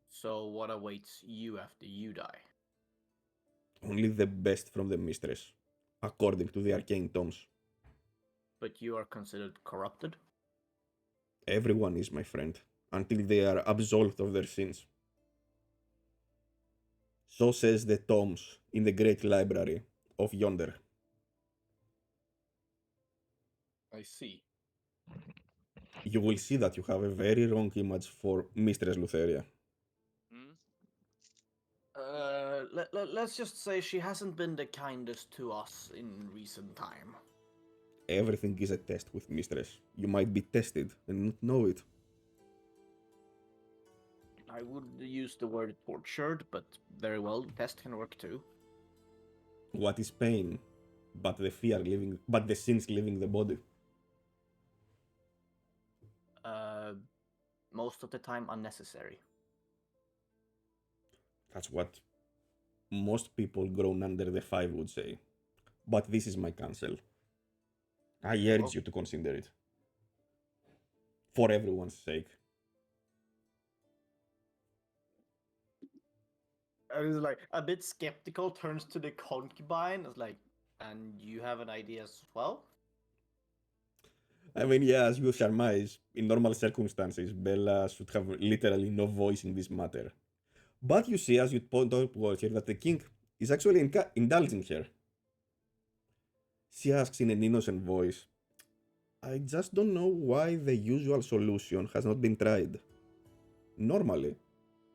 So what awaits you after you die? Only the best from the Mistress, according to the arcane tomes. But you are considered corrupted? Everyone is my friend, until they are absolved of their sins. So says the tomes in the great library of yonder. I see. You will see that you have a very wrong image for Mistress Lutheria. Hmm? Let's just say she hasn't been the kindest to us in recent time. Everything is a test with Mistress. You might be tested and not know it. I would use the word tortured, but very well, the test can work too. What is pain? But the sins leaving the body. Most of the time unnecessary. That's what most people grown under the five would say. But this is my counsel. I urge you to consider it. For everyone's sake. I was like a bit skeptical, turns to the concubine. It's like, and you have an idea as well? I mean, yeah, as you surmise, in normal circumstances, Bella should have literally no voice in this matter. But you see, as you point out here, that the king is actually indulging her. She asks in an innocent voice, I just don't know why the usual solution has not been tried. Normally,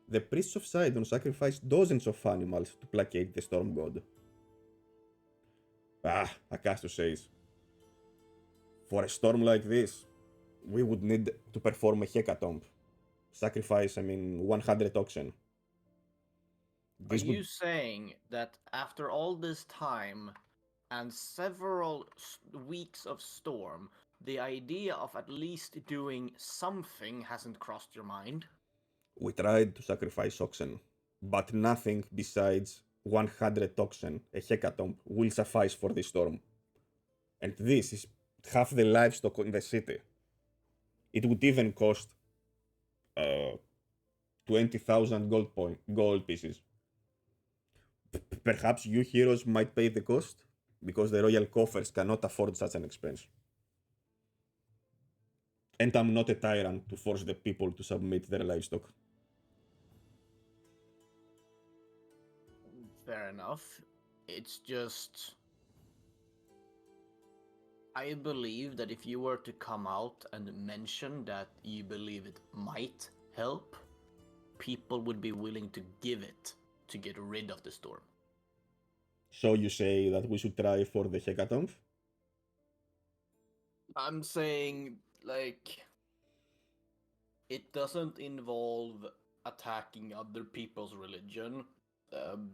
the priests of Sidon sacrifice dozens of animals to placate the storm god. Acastus says, for a storm like this, we would need to perform a hecatomb. Sacrifice, 100 oxen. Are This you would saying that after all this time and several weeks of storm, the idea of at least doing something hasn't crossed your mind? we tried to sacrifice oxen, but nothing besides 100 oxen, a hecatomb, will suffice for this storm. And this is half the livestock in the city. It would even cost 20,000 gold pieces. Perhaps you heroes might pay the cost, because the royal coffers cannot afford such an expense. And I'm not a tyrant to force the people to submit their livestock. Fair enough. It's just. I believe that if you were to come out and mention that you believe it might help, people would be willing to give it to get rid of the storm. So you say that we should try for the hecatomb? I'm saying, like, it doesn't involve attacking other people's religion,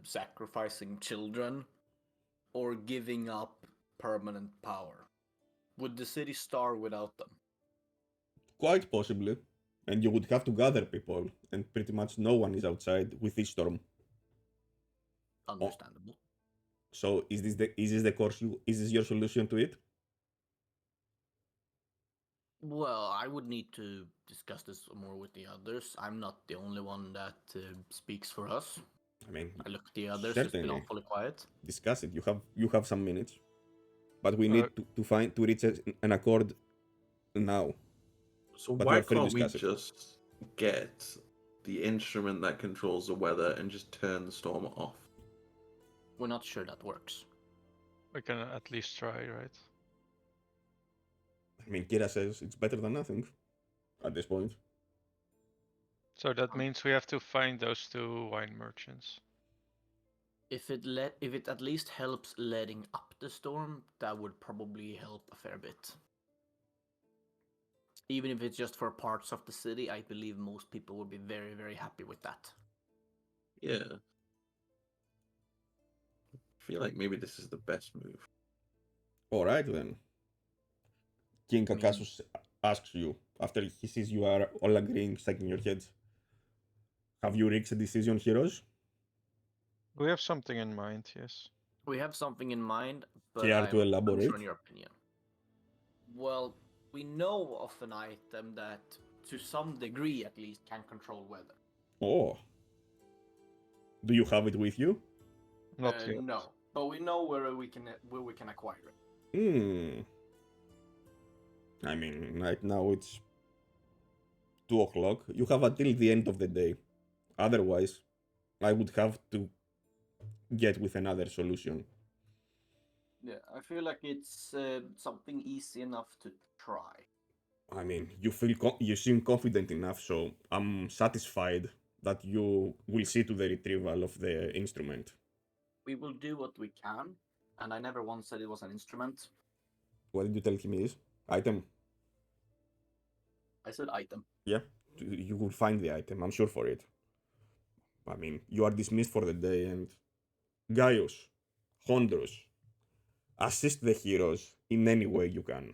sacrificing children, or giving up permanent power. Would the city starve without them? Quite possibly. And you would have to gather people, and pretty much no one is outside with this storm. Understandable. So is this the course is this your solution to it? Well, I would need to discuss this more with the others. I'm not the only one that speaks for us. I mean, I look at the others who's been certainly awfully quiet. discuss it. You have some minutes, but we need to reach an accord now. So But why we are free to can't we discuss it. just get the instrument that controls the weather and just turn the storm off? We're not sure that works. We can at least try, right? I mean, Kira says it's better than nothing at this point. So that means we have to find those two wine merchants. If it at least helps letting up the storm, that would probably help a fair bit. Even if it's just for parts of the city, I believe most people would be very, very happy with that. Yeah. I feel like maybe this is the best move. All right then. King I mean- Kakasus asks you after he sees you are all agreeing, shaking your heads. Have you reached a decision, heroes? We have something in mind, yes. We have something in mind, but Care to I'm elaborate? unsure on your opinion. Well, we know of an item that, to some degree at least, can control weather. Oh. Do you have it with you? Not yet. No, but we know where we can acquire it. I mean, right now it's 2 o'clock. You have until the end of the day. Otherwise, I would have to get with another solution. Yeah, I feel like it's something easy enough to try. I mean, you seem confident enough, so I'm satisfied that you will see to the retrieval of the instrument. We will do what we can, and I never once said it was an instrument. What did you tell him it is? Item? I said item. Yeah, you will find the item, I'm sure for it. I mean, you are dismissed for the day, and Gaius, Hondros, assist the heroes in any way you can.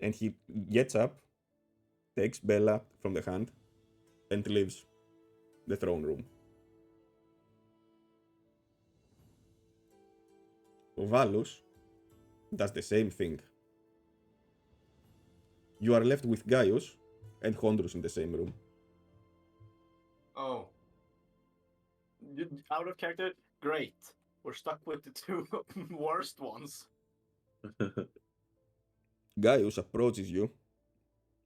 And he gets up, takes Bella from the hand, and leaves the throne room. Valus does the same thing. You are left with Gaius and Hondros in the same room. Oh. Out of character? Great. We're stuck with the two worst ones. Gaius approaches you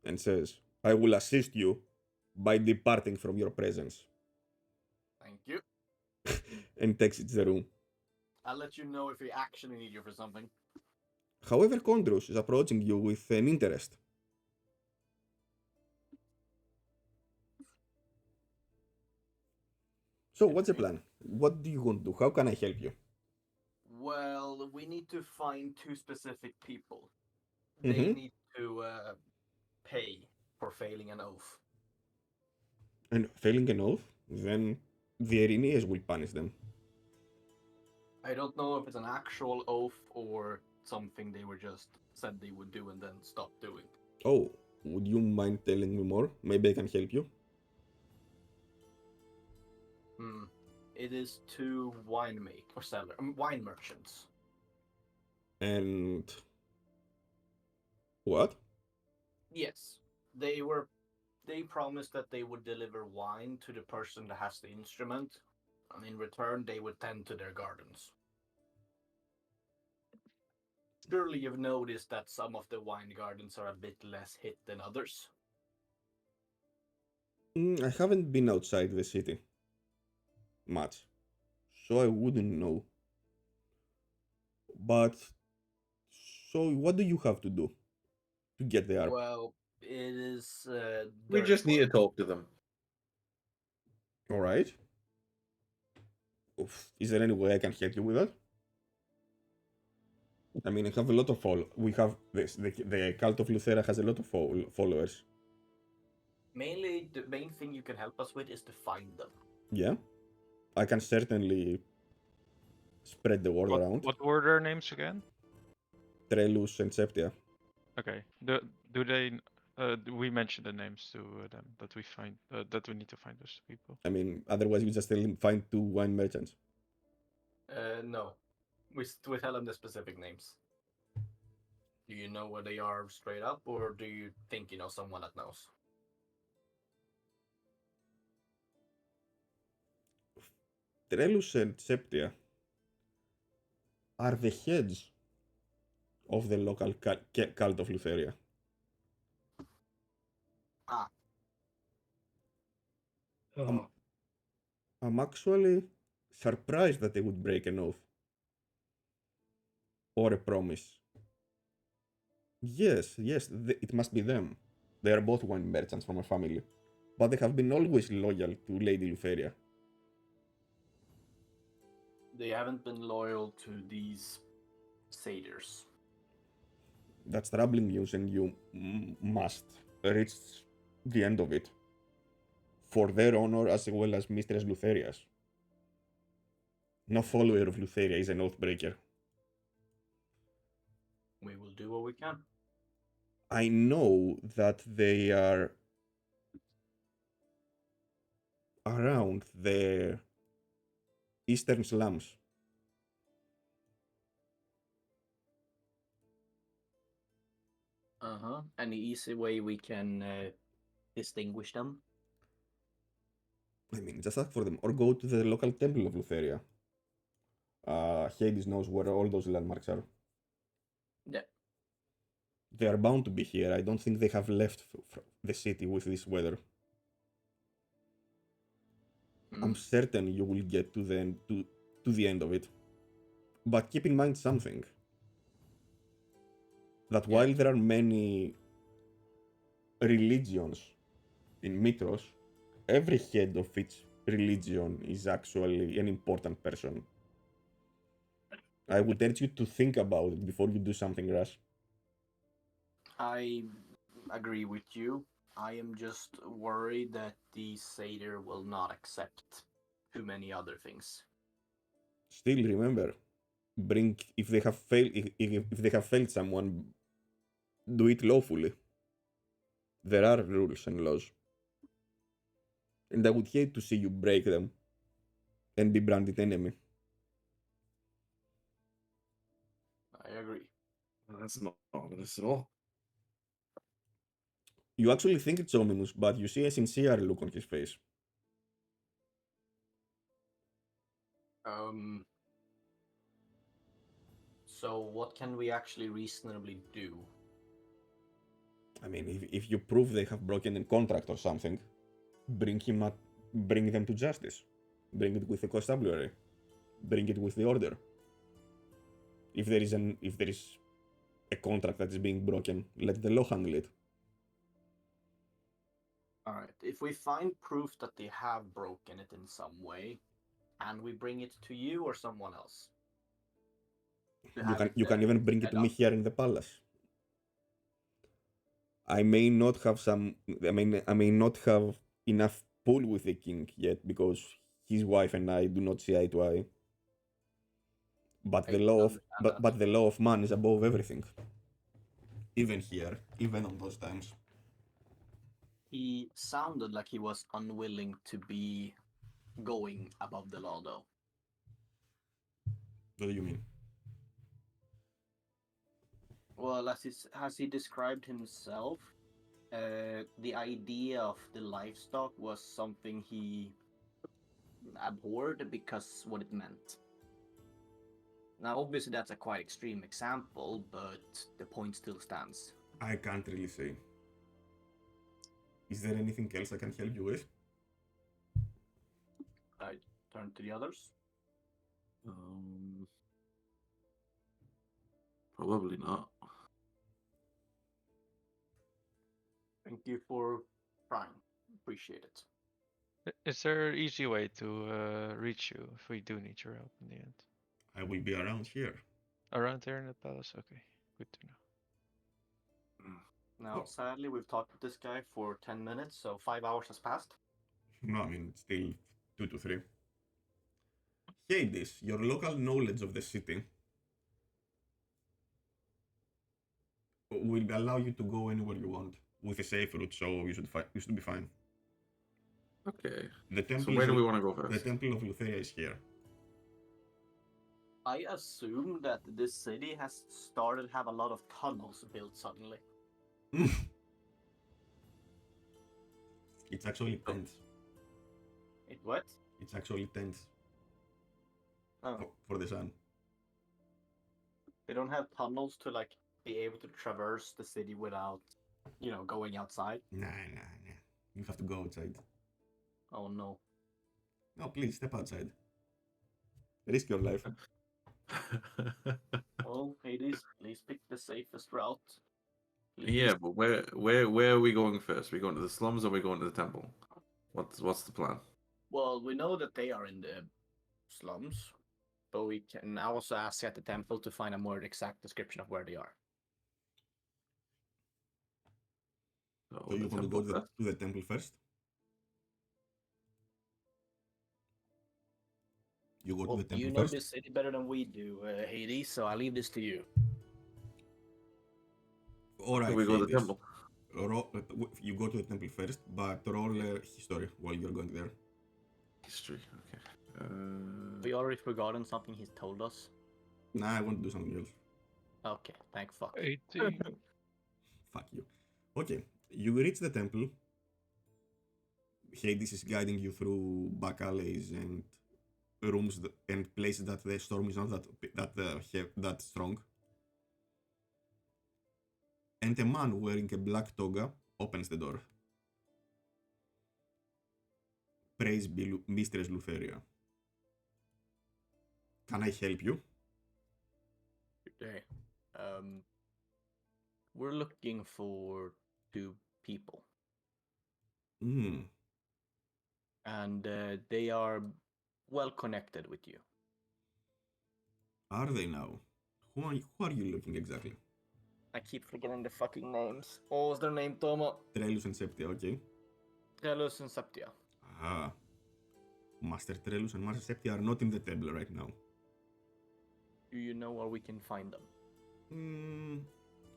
and says, I will assist you by departing from your presence, Thank you. and exits the room. I'll let you know if we actually need you for something. However, Hondros is approaching you with an interest. So, what's the plan? What do you want to do? How can I help you? Well, we need to find two specific people. Mhm. They need to pay for failing an oath. And failing an oath, then the Erinyes will punish them. I don't know if it's an actual oath or something they were just said they would do and then stopped doing. Oh, would you mind telling me more? Maybe I can help you. It is two wine wine merchants. And what? Yes, they promised that they would deliver wine to the person that has the instrument, and in return they would tend to their gardens. Surely you've noticed that some of the wine gardens are a bit less hit than others. I haven't been outside the city much, so I wouldn't know. But so, what do you have to do to get there? Well, it is. We just need to talk to them. All right. Is there any way I can help you with that? I mean, I have a lot of We have this. The cult of Luthera has a lot of followers. Mainly, the main thing you can help us with is to find them. Yeah, I can certainly spread the word around. What were their names again? Trelus and Septia. Okay. Do they? Do we mention the names to them that we find that we need to find those people? I mean, otherwise we just tell him find two wine merchants. No, we tell them the specific names. Do you know where they are straight up, or do you think you know someone that knows? Trelus and Septia are the heads of the local cult of Lutheria. Ah. I'm actually surprised that they would break an oath or a promise. Yes, it must be them. They are both wine merchants from a family, but they have been always loyal to Lady Lutheria. They haven't been loyal to these satyrs. That's troubling news, and you must reach the end of it. For their honor as well as Mistress Lutheria's. No follower of Lutheria is an oathbreaker. We will do what we can. I know that they are around the eastern slums. Any easy way we can distinguish them? I mean, just ask for them or go to the local temple of Lutheria. Hades knows where all those landmarks are. Yeah. They are bound to be here. I don't think they have left the city with this weather. I'm certain you will get to the end of it. But keep in mind something. That while there are many religions in Mytros, every head of each religion is actually an important person. I would urge you to think about it before you do something rash. I agree with you. I am just worried that the satyr will not accept too many other things. Still, remember, if they have failed someone, do it lawfully. There are rules and laws, and I would hate to see you break them and be branded enemy. I agree. That's not ominous at all. You actually think it's ominous, but you see a sincere look on his face. So what can we actually reasonably do? I mean, if you prove they have broken a contract or something, bring them to justice. Bring it with the constabulary. Bring it with the order. If there is a contract that is being broken, let the law handle it. Alright, if we find proof that they have broken it in some way, and we bring it to you or someone else? You can even bring it to me here in the palace. I may not have enough pull with the king yet because his wife and I do not see eye to eye. But I the can law of understand that. but the law of man is above everything. Even here, even on those times. He sounded like he was unwilling to be going above the law, though. What do you mean? Well, as he described himself, the idea of the livestock was something he abhorred because what it meant. Now, obviously, that's a quite extreme example, but the point still stands. I can't really say. Is there anything else I can help you with? I turn to the others. Probably not. Thank you for trying. Appreciate it. Is there an easy way to reach you if we do need your help in the end? I will be around here. Around here in the palace? Okay, good to know. Now, Oh. sadly, we've talked with this guy for 10 minutes, so 5 hours has passed. No, I mean, still 2 to 3. Hades, your local knowledge of the city will allow you to go anywhere you want with a safe route, so you should be fine. Okay. The temple So where is- do we want to go The first? temple of Lutheria is here. I assume that this city has started to have a lot of tunnels built suddenly. It's actually tents. It what? It's actually tents Oh, for the sun. they don't have tunnels to like be able to traverse the city without, going outside. Nah. You have to go outside. Oh no. No, please step outside. Risk your life. Well, Hades, please pick the safest route. Please. Yeah, but where are we going first? We going to the slums or we going to the temple? What's the plan? Well, we know that they are in the slums, but we can also ask at the temple to find a more exact description of where they are. So the you want to temple go to first? the temple first? You go Well, to the you temple know first? this city better than we do, Hades, so I leave this to you. Alright, we go to the Hades. temple. You go to the temple first, but roll history while you're going there. History. Okay. We already forgotten something he's told us. Nah, I want to do something else. Okay, thank fuck. 18. Fuck you. Okay, you reach the temple. Hades is guiding you through back alleys and rooms and places that the storm is not that strong. And a man wearing a black toga opens the door. Praise be Mistress Lutheria. Can I help you? Good day. We're looking for 2 people, Hmm. and they are well connected with you. Are they now? Who are you looking exactly? I keep forgetting the fucking names. What was their name, Toma? Trellus and Septia, okay. Trellus and Septia. Ah. Master Trellus and Master Septia are not in the temple right now. Do you know where we can find them?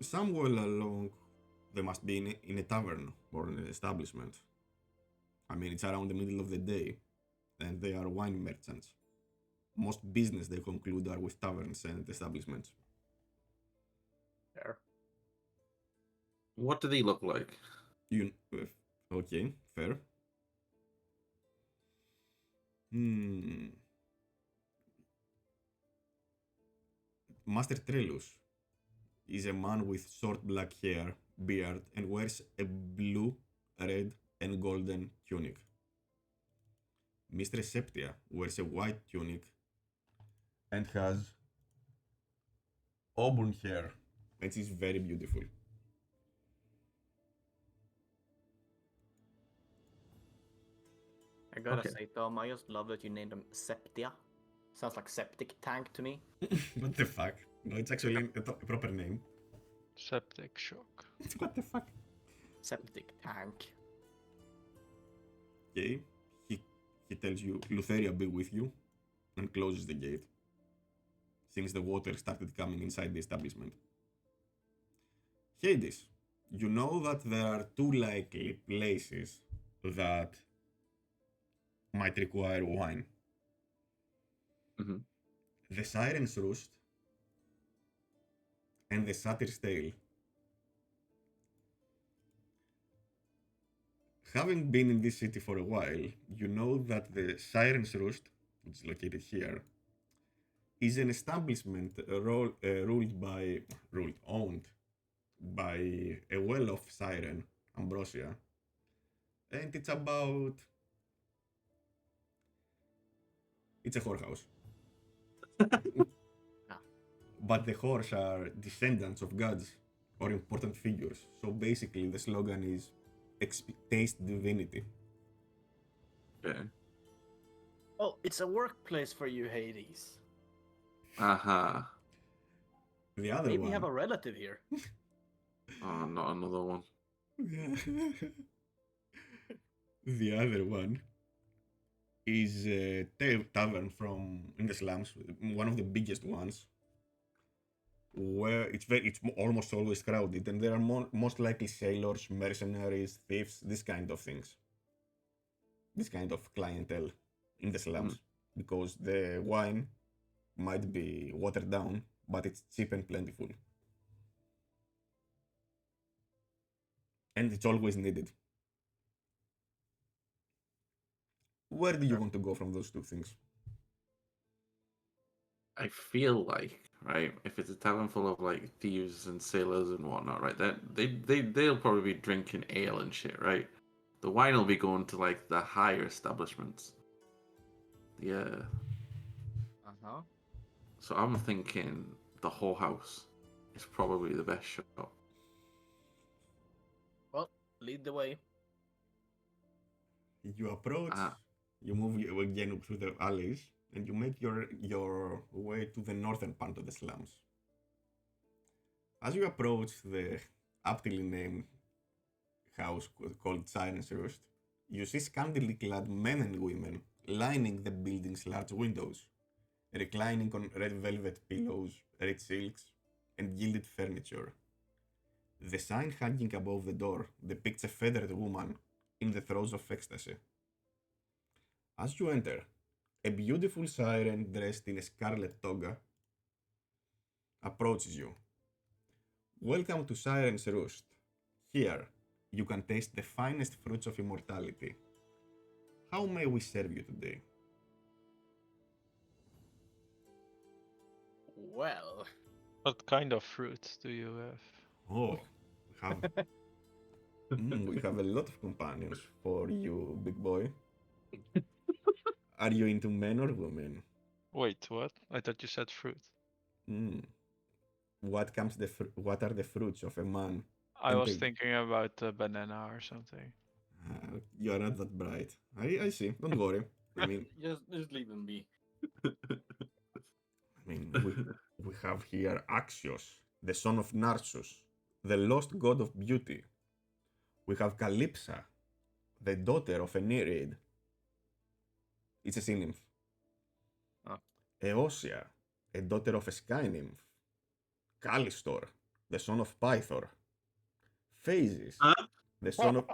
Somewhere along, they must be in a tavern or an establishment. I mean, it's around the middle of the day, and they are wine merchants. Most business they conclude are with taverns and establishments. There. What do they look like? Okay, fair. Master Trellus is a man with short black hair, beard, and wears a blue, red, and golden tunic. Mistress Septia wears a white tunic and has auburn hair, and she's very beautiful. I gotta Okay. say, Tom, I just love that you named them Septia. Sounds like septic tank to me. What the fuck? No, it's actually a proper name. Septic shock. What the fuck? Septic tank. Okay. He tells you, Lutheria be with you, and closes the gate, since the water started coming inside the establishment. Hades, you know that there are two likely places that might require wine. Mhm. The Siren's Roost and the Satyr's Tail. Having been in this city for a while, you know that the Siren's Roost, which is located here, is an establishment owned by a well-off siren, Ambrosia, and it's a whorehouse. But the whores are descendants of gods or important figures, so basically the slogan is taste divinity. Okay. Oh, it's a workplace for you, Hades. Uh-huh. The other Maybe one. have a relative here. Oh, not another one. The other one is a tavern from in the slums, one of the biggest ones, where it's almost always crowded, and there are most likely sailors, mercenaries, thieves, this kind of things, this kind of clientele in the slums, because the wine might be watered down, but it's cheap and plentiful, and it's always needed. Where do you want to go from those two things? I feel like, right, if it's a tavern full of like thieves and sailors and whatnot, right, they'll probably be drinking ale and shit, right? The wine will be going to like the higher establishments. Yeah. Uh-huh. So I'm thinking the whole house is probably the best shot. Well, lead the way. You approach, you move again through the alleys, and you make your way to the northern part of the slums. As you approach the aptly named house called Siren's Roost, you see scantily clad men and women lining the building's large windows, reclining on red velvet pillows, red silks, and gilded furniture. The sign hanging above the door depicts a feathered woman in the throes of ecstasy. As you enter, a beautiful siren dressed in a scarlet toga approaches you. Welcome to Siren's Roost. Here, you can taste the finest fruits of immortality. How may we serve you today? Well, What kind of fruit do you have? Oh, we have a lot of companions for you, big boy. Are you into men or women? Wait, what? I thought you said fruit. Mm. What are the fruits of a man? I was Until- thinking about a banana or something. You are not that bright. I see. Don't worry. I mean, just leave them be. we have here Axios, the son of Narsus, the lost god of beauty. We have Calypsa, the daughter of a Nereid. It's a sea nymph. Oh. Eosia, a daughter of a sky nymph. Callistor, the son of Pythor. Phases, the son of...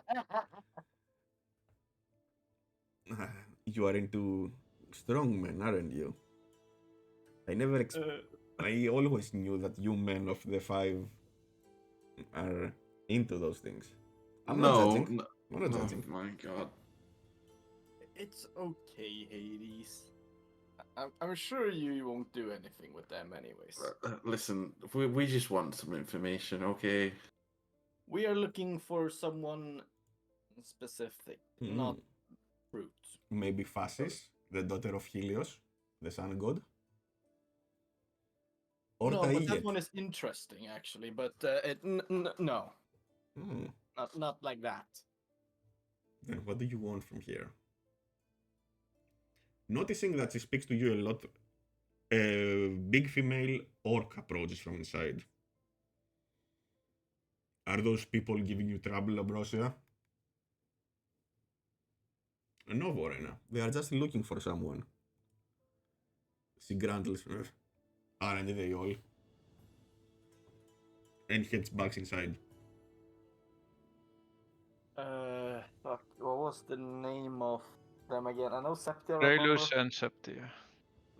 You are into strong men, aren't you? I always knew that you men of the five are into those things. I'm not judging. I'm not judging. Oh my god. It's okay, Hades. I'm sure you won't do anything with them anyways. Listen, we just want some information, okay? We are looking for someone specific, not fruit. Maybe Phasis, the daughter of Helios, the sun god? Or No, but Taiet. that one is interesting actually, but no. Not like that. Then what do you want from here? Noticing that she speaks to you a lot, a big female orc approaches from inside. Are those people giving you trouble, Ambrosia? No, Vorena. They are just looking for someone. She grantles, aren't they all? And heads back inside. Fuck, what was the name of them again? I know Septia, Raylus remember? and Septia.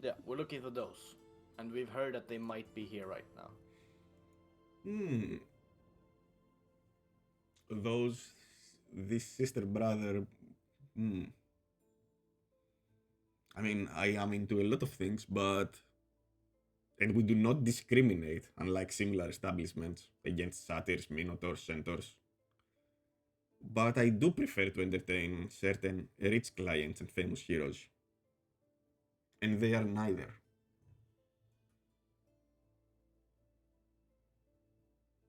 Yeah, we're looking for those. And we've heard that they might be here right now. This sister brother. I mean, I am into a lot of things, but. And we do not discriminate, unlike similar establishments, against satyrs, minotaurs, centaurs. But I do prefer to entertain certain rich clients and famous heroes. And they are neither.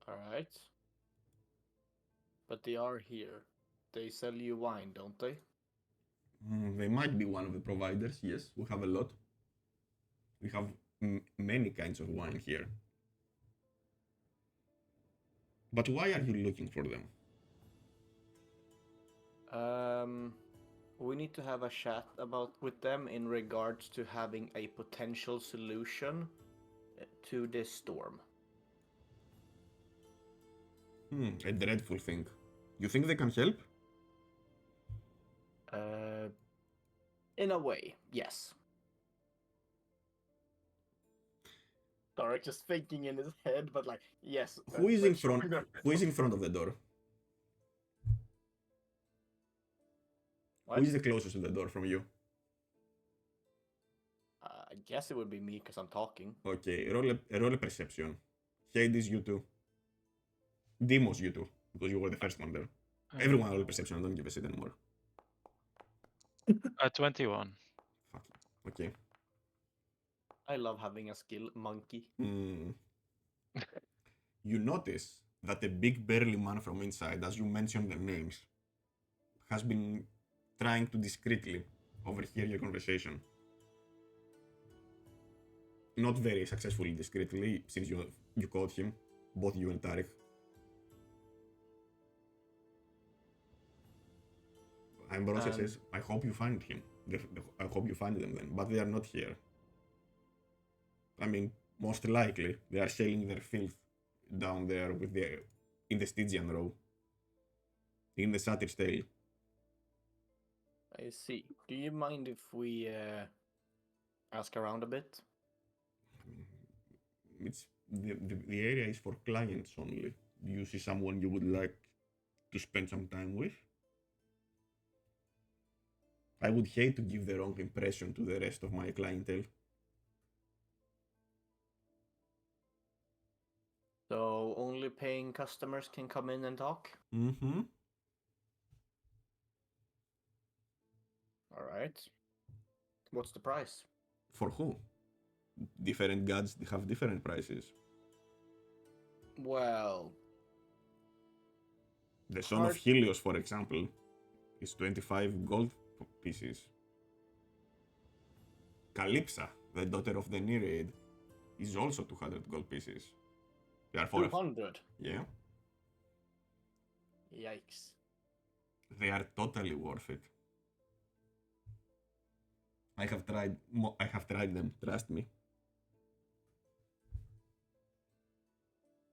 Alright. But they are here. They sell you wine, don't they? They might be one of the providers, yes. We have a lot. We have many kinds of wine here. But why are you looking for them? We need to have a chat with them in regards to having a potential solution to this storm. A dreadful thing. You think they can help? In a way, yes. Tarek just thinking in his head, but like, yes. Who is in front? Who is in front of the door? What? Who is the closest to the door from you? I guess it would be me because I'm talking. Okay, roll a perception. Hades, you too. Demos, you too, because you were the first one there. Everyone roll a perception. I don't give a shit anymore. 21. Fuck. Okay. I love having a skill monkey. You notice that a big burly man from inside, as you mentioned the names, has been trying to discreetly overhear your conversation. Not very successfully discreetly, since you caught him, both you and Tarek. Ambrosia says, I hope you find him. I hope you find them then, but they are not here. I mean, most likely they are selling their filth down there in the Stygian row. In the Satyr's Tail. I see. Do you mind if we ask around a bit? It's the area is for clients only. Do you see someone you would like to spend some time with? I would hate to give the wrong impression to the rest of my clientele. So only paying customers can come in and talk? Mm-hmm. Alright. What's the price? For who? Different gods have different prices. Well... The son of Helios, for example, is 25 gold pieces. Calypsa, the daughter of the Nereid, is also 200 gold pieces. They are 200? Yeah. Yikes. They are totally worth it. I have tried them, trust me.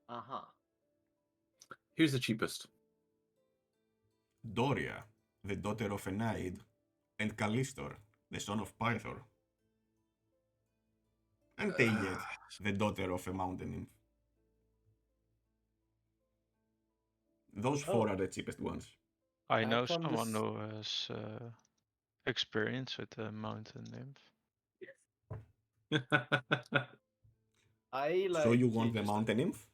Uh-huh. Who's the cheapest? Doria, the daughter of Enaid, and Callistor, the son of Pythor. And Teyet, the daughter of a mountain nymph. Those four are the cheapest ones. I know from someone this- who has experience with the mountain nymph. I like... So you want the mountain nymph?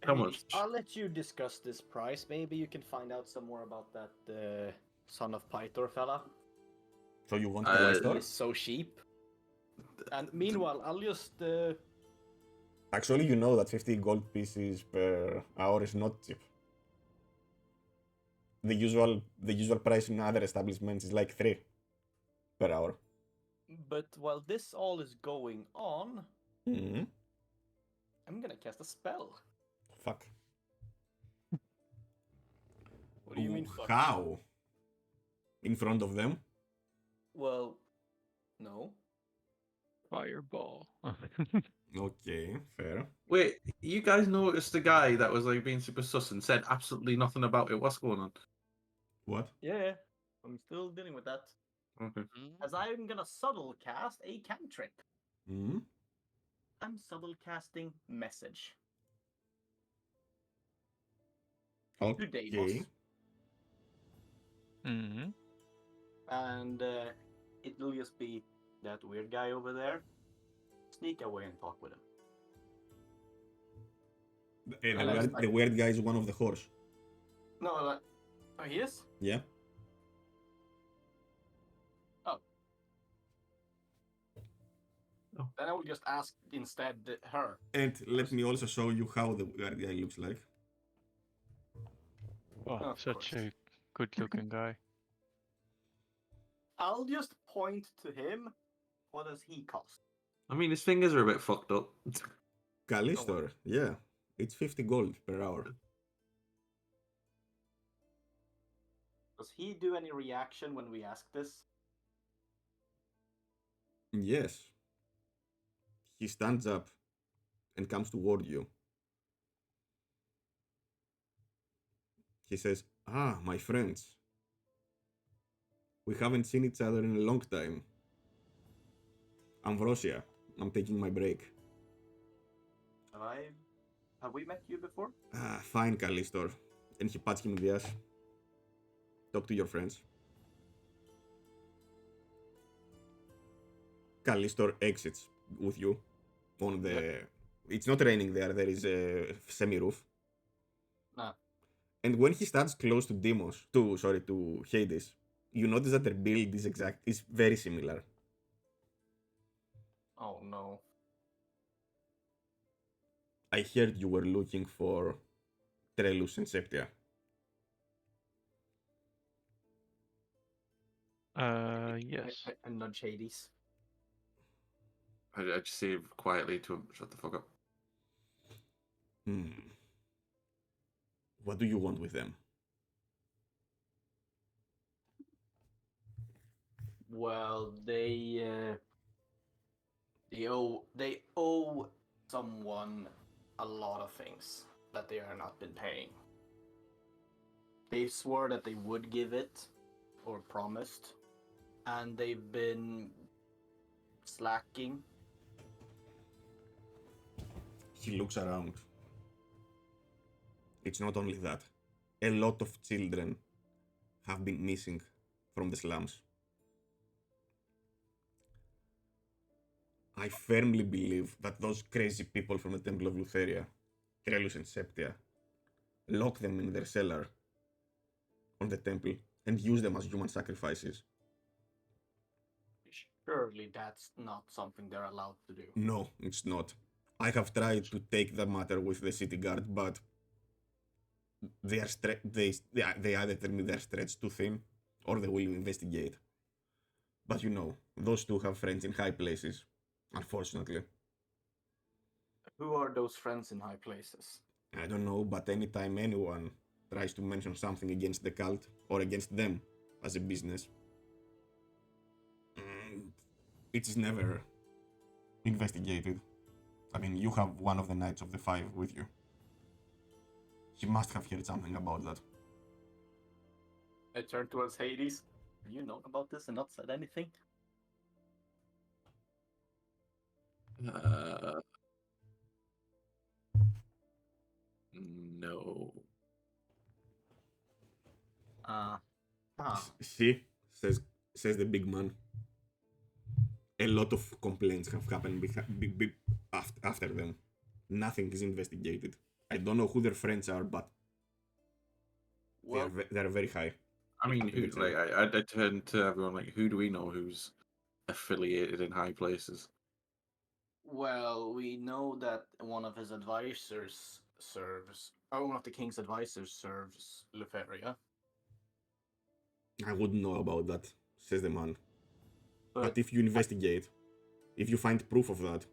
How much? I'll let you discuss this price. Maybe you can find out some more about that son of Pythor fella. So you want He Callistor? is so cheap. And meanwhile, I'll just... Actually, you know that 50 gold pieces per hour is not cheap. The usual price in other establishments is like 3 per hour. But while this all is going on, Mm-hmm. I'm gonna cast a spell. Fuck. What do you mean, fuck? How? In front of them? Well, no. Fireball. Okay, fair. Wait, you guys noticed the guy that was like being super sus and said absolutely nothing about it? What's going on? What? Yeah, I'm still dealing with that. Okay. As I'm gonna subtle cast a cantrip. Hmm? I'm subtle casting message to Okay. Deimos, hmm and it will just be that weird guy over there. Sneak away and talk with him. The weird guy is one of the horse. No, oh, he is. Yeah? Then I will just ask instead her. And let me also show you how the weird guy looks like. Oh, Of such course. a good-looking guy. I'll just point to him. What does he cost? I mean, his fingers are a bit fucked up. Callistor, yeah. It's 50 gold per hour. Does he do any reaction when we ask this? Yes. He stands up and comes toward you. He says, "Ah, my friends. We haven't seen each other in a long time. Ambrosia, I'm taking my break." Have we met you before? "Ah, fine, Callistor." And he pats him in the ass. "Talk to your friends." Callistor exits with you on the... It's not raining there, there is a semi-roof. Nah. And when he stands close to to Hades, you notice that their build is very similar. Oh no. I heard you were looking for Trellus and Septia. Yes. I nudge Hades. I just say quietly to him, shut the fuck up. What do you want with them? Well, they owe someone a lot of things that they are not been paying. They swore that they would give it, or promised, and they've been slacking. He looks around. It's not only that. A lot of children have been missing from the slums. I firmly believe that those crazy people from the Temple of Lutheria, Trellus and Septia, lock them in their cellar on the temple and use them as human sacrifices. Surely that's not something they're allowed to do. No, it's not. I have tried to take the matter with the city guard, but they either tell me they're stretched too thin, or they will investigate. But you know, those two have friends in high places, unfortunately. Who are those friends in high places? I don't know, but anytime anyone tries to mention something against the cult, or against them as a business, it's never investigated. I mean, you have one of the Knights of the Five with you. He must have heard something about that. I turn towards Hades. Have you known about this and not said anything? No. See, says the big man. A lot of complaints have happened after them. Nothing is investigated. I don't know who their friends are, but Well, they're very high. I mean, I think I turn to everyone like, who do we know who's affiliated in high places? well, we know that one of his advisors serves, or one of the king's advisors serves Lutheria. I wouldn't know about that, says the man. But But if you investigate, if you find proof of that,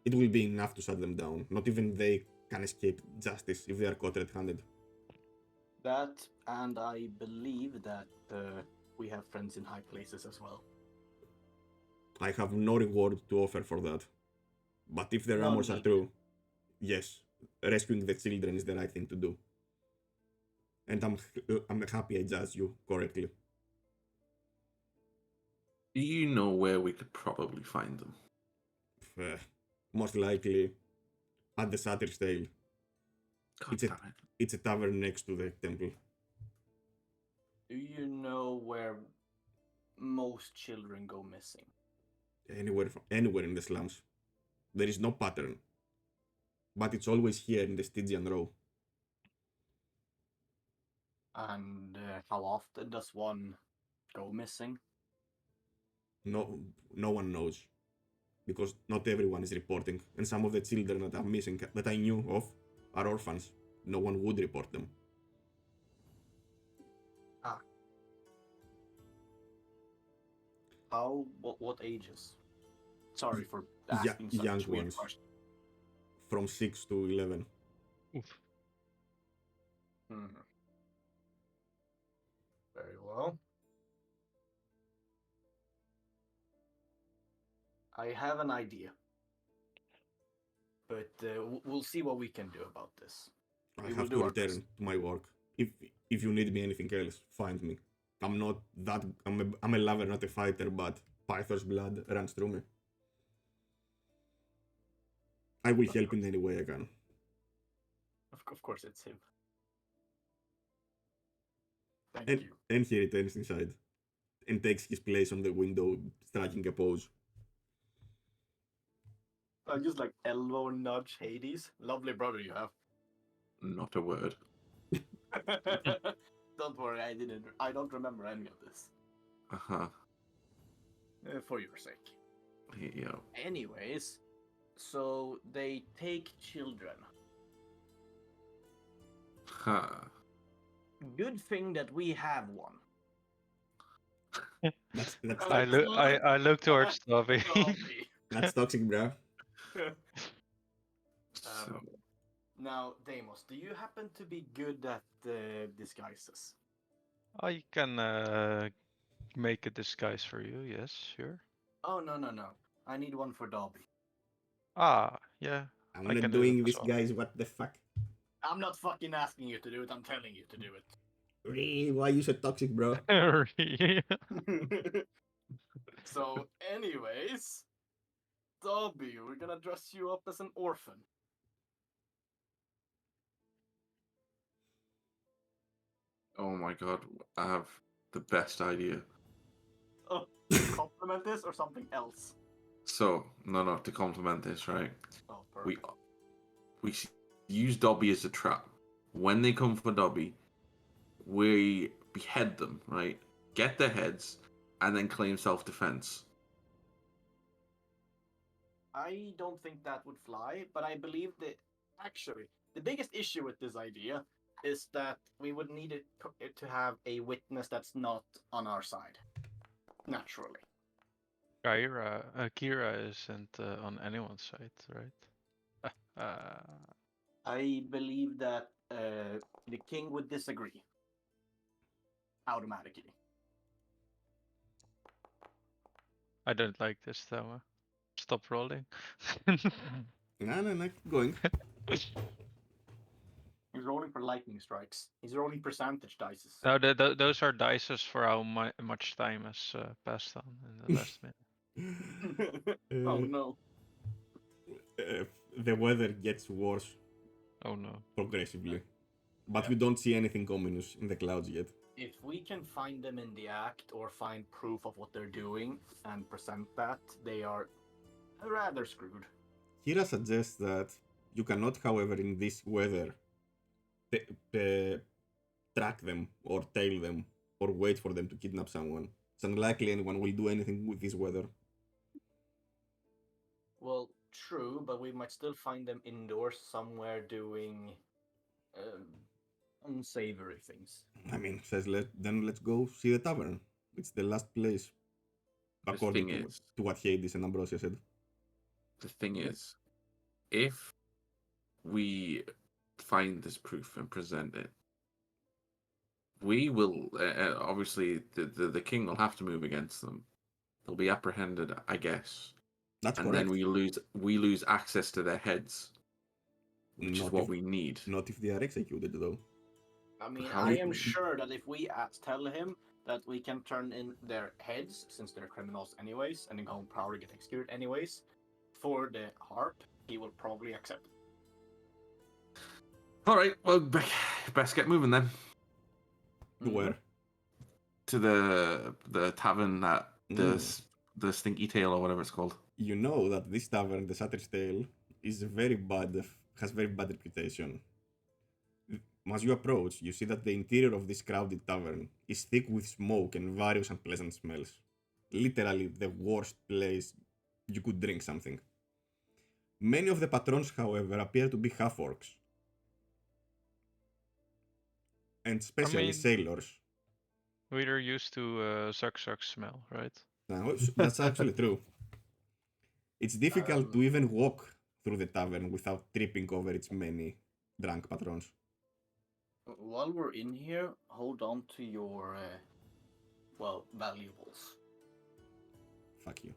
it will be enough to shut them down. Not even they can escape justice if they are caught red-handed. that, and I believe that we have friends in high places as well. I have no reward to offer for that. But if the None rumors are needed. true, yes, rescuing the children is the right thing to do. And I'm happy I judged you correctly. Do you know where we could probably find them? Most likely at the Satyr's Tail. God damn it. It's a tavern next to the temple. Do you know where most children go missing? Anywhere in the slums. There is no pattern. But it's always here in the Stygian Row. And how often does one go missing? No one knows. Because not everyone is reporting. And some of the children that are missing, that I knew of, are orphans. No one would report them. What ages? Sorry for asking such young weird ones. questions. From 6 to 11. Oof. Very well. I have an idea. But we'll see what we can do about this. I We will have do to our return best. to my work. If you need me anything else, find me. I'm not that. I'm a lover, not a fighter, but Pythor's blood runs through me. I will help in any way I can. Of course, it's him. Thank And, you. and he returns inside and takes his place on the window, striking a pose. I just like elbow nudge Hades. Lovely brother you have. Not a word. Don't worry, I don't remember any of this. Uh-huh. For your sake. Yeah. Anyways, so they take children. Huh. Good thing that we have one. That's I look towards Dobby. Dobby. that's toxic, bruh. So, Now, Deimos, do you happen to be good at disguises? I can make a disguise for you. Yes, sure. Oh, no. I need one for Dobby. Ah, yeah. I'm I not can do that doing as this, well. guys. What the fuck? I'm not fucking asking you to do it, I'm telling you to do Really? Why you so toxic, bro? Really? it. So, anyways, Dobby, we're gonna dress you up as an orphan. oh my god, I have the best idea. Oh, compliment this or something else? So, no, to complement this, right? Oh, We perfect. we use Dobby as a trap. When they come for Dobby, we behead them, right? Get their heads, and then claim self-defense. I don't think that would fly, but I believe that actually the biggest issue with this idea is that we would need it to have a witness that's not on our side. Naturally. Kira isn't on anyone's side, right? I believe that the king would disagree. Automatically. I don't like this though. Stop rolling. No, keep going. He's rolling for lightning strikes. He's rolling percentage dices. No, those are dices for how much time has passed on in the last minute. Oh no. The weather gets worse Oh no. progressively, but Yeah. we don't see anything ominous in the clouds yet. If we can find them in the act or find proof of what they're doing and present that, they are rather screwed. Kira suggests that you cannot, however, in this weather, track them or tail them or wait for them to kidnap someone. It's unlikely anyone will do anything with this weather. Well, true, but we might still find them indoors somewhere doing unsavory things. I mean, then let's go see the tavern. It's the last place, The according thing to, is- to what Hades and Ambrosia said. The thing is, if we find this proof and present it, we will obviously the king will have to move against them. They'll be apprehended, I guess, That's and correct. then we lose access to their heads, which is what we need. Not if they are executed, though. I mean, How I do am you- sure that if we tell him that we can turn in their heads, since they're criminals anyways, and they're going to probably get executed anyways, for the heart, he will probably accept it. All right, well, best get moving then Where? to the tavern that the Stinky Tail or whatever it's called. You know that this tavern, the Satyr's Tail, is very bad, has very bad reputation. As you approach, you see that the interior of this crowded tavern is thick with smoke and various unpleasant smells. Literally the worst place you could drink something. Many of the patrons, however, appear to be half-orcs. And especially mean- sailors. We're used to suck smell, right? Now, that's actually true. It's difficult to even walk through the tavern without tripping over its many drunk patrons. While we're in here, hold on to your, valuables. Fuck you.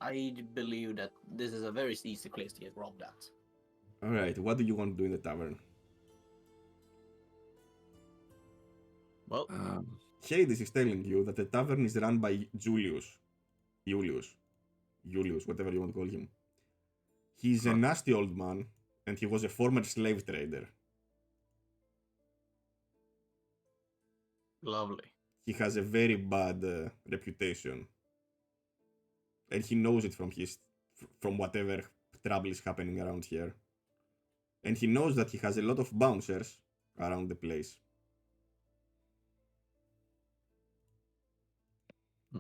I believe that this is a very easy place to get robbed at. Alright, what do you want to do in the tavern? Well, Hades is telling you that the tavern is run by Julius, whatever you want to call him. He's a nasty old man, and he was a former slave trader. lovely. He has a very bad reputation, and he knows it from whatever trouble is happening around here. And he knows that he has a lot of bouncers around the place.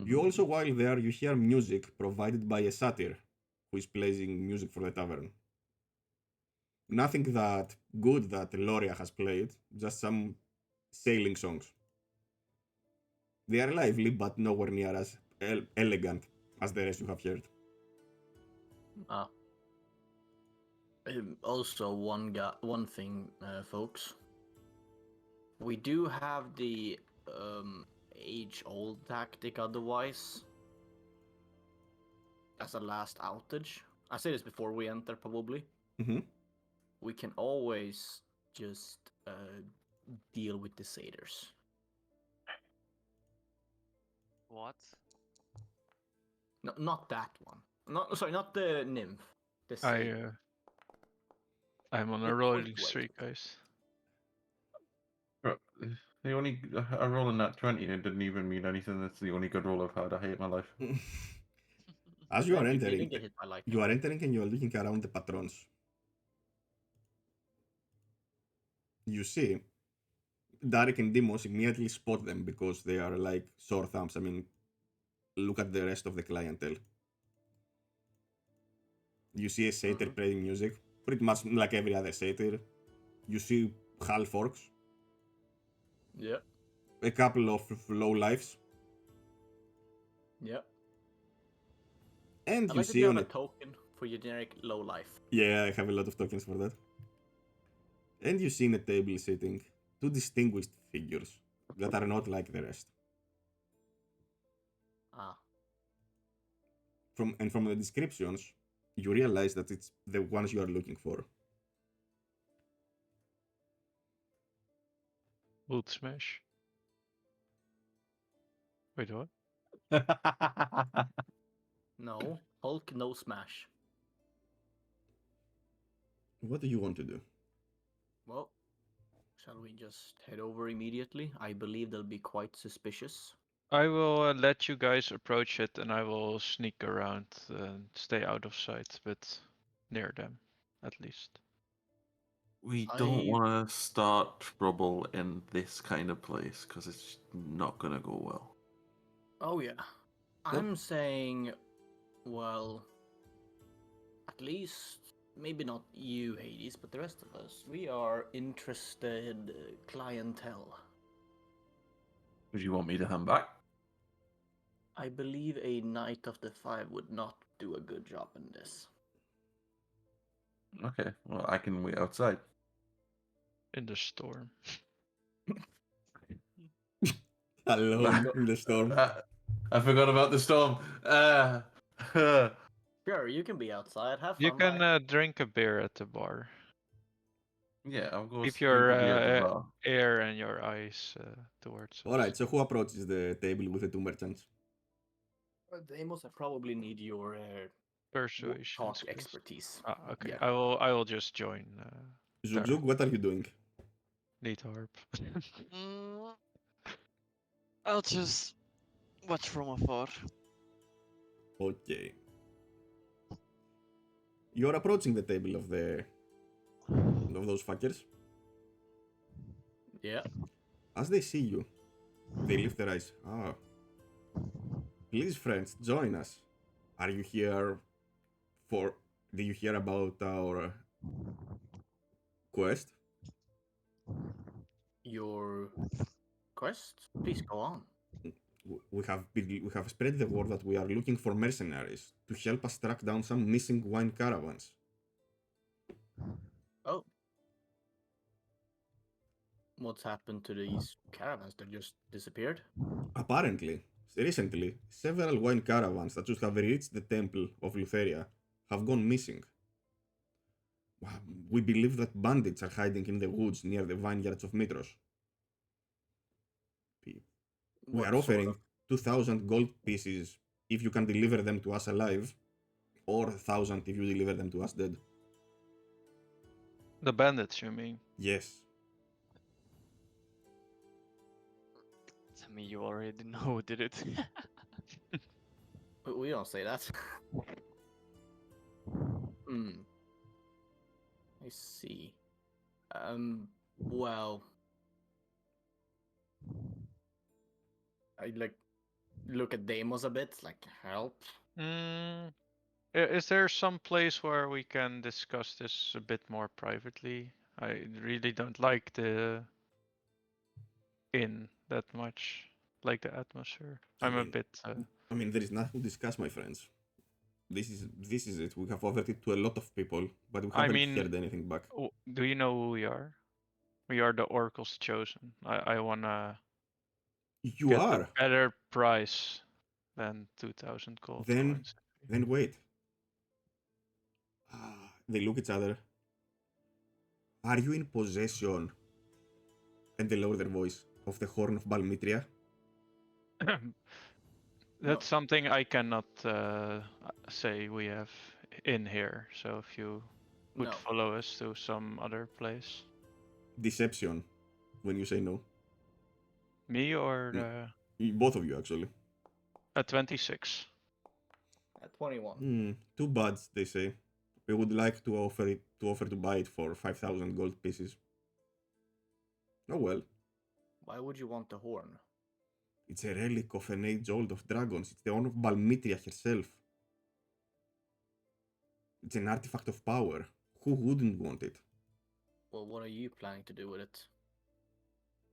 You also, while there, you hear music provided by a satyr who is playing music for the tavern. Nothing that good that Loria has played, just some sailing songs. They are lively, but nowhere near as elegant as the rest you have heard. Also, one thing, folks. We do have the age-old tactic otherwise as a last outage. I say this before we enter, probably. Mm-hmm. We can always just deal with the satyrs. What? No, not that one. Not the nymph. The satyr. I'm on The a rolling quick streak, guys. The only I rolling that 20 and it didn't even mean anything. That's the only good roll I've had. I hate my life. As you are And entering, didn't get hit by lightning. you are entering and you are looking around the patrons. You see, Derek and Demos immediately spot them because they are like sore thumbs. I mean, look at the rest of the clientele. You see a satyr playing music, pretty much like every other satyr. You see half orcs, Yeah. a couple of low lives, Yeah. and I you like that see you on have a it. token for your generic low life. Yeah, I have a lot of tokens for that. And you see in a table sitting two distinguished figures that are not like the rest. Ah. From the descriptions, you realize that it's the ones you are looking for. Wood smash. Wait, what? No. Hulk, no smash. What do you want to do? Well, shall we just head over immediately? I believe they'll be quite suspicious. I will let you guys approach it, and I will sneak around and stay out of sight, but near them, at least. We don't want to start trouble in this kind of place because it's not gonna go well. Oh yeah. I'm saying, well, at least maybe not you, Hades, but the rest of us. We are interested clientele. Would you want me to hand back? I believe a Knight of the Five would not do a good job in this. Okay, well I can wait outside. in the storm. Alone in the storm. I forgot about the storm. Sure, you can be outside. Have fun. You can bye. drink a beer at the bar. Yeah, of course. Keep your drink a beer at the bar. air and your eyes towards us. Alright, so who approaches the table with the two merchants? Deimos, I probably need your Persuasion talk skills. expertise. Ah, okay. Yeah. I will just join. Zugzug, what are you doing? Lead harp. Mm, I'll just watch from afar. Okay. You're approaching the table of those fuckers. Yeah. As they see you, they lift their eyes. Ah. Please, friends, join us. Are you here for... Did you hear about our quest? Your quest? Please go on. We have spread the word that we are looking for mercenaries to help us track down some missing wine caravans. Oh. What's happened to these caravans that just disappeared? Apparently, recently, several wine caravans that should have reached the Temple of Lutheria have gone missing. We believe that bandits are hiding in the woods near the vineyards of Mytros. We are offering 2,000 gold pieces if you can deliver them to us alive, or 1,000 if you deliver them to us dead. The bandits, you mean? Yes. Tell me you already know who did it. We don't say that. I see. Well, I look at Deimos a bit, like help. Is there some place where we can discuss this a bit more privately? I really don't like the inn that much, like the atmosphere. I'm a bit. I mean, there is nothing to discuss, my friends. This is it. We have offered it to a lot of people, but we haven't heard anything back. Do you know who we are? We are the Oracle's chosen. I wanna You get are. a better price than 2,000 gold coins. Then wait. They look at each other. Are you in possession? And they lower their voice of the horn of Balmitria. That's something I cannot say we have in here. So if you would follow us to some other place. Deception. When you say no. Me or both of you actually. At 26. At 21. Too bad, they say. We would like to offer to buy it for 5,000 gold pieces. Oh well. Why would you want the horn? It's a relic of an age old of dragons. It's the horn of Balmitria herself. It's an artifact of power. Who wouldn't want it? Well, what are you planning to do with it?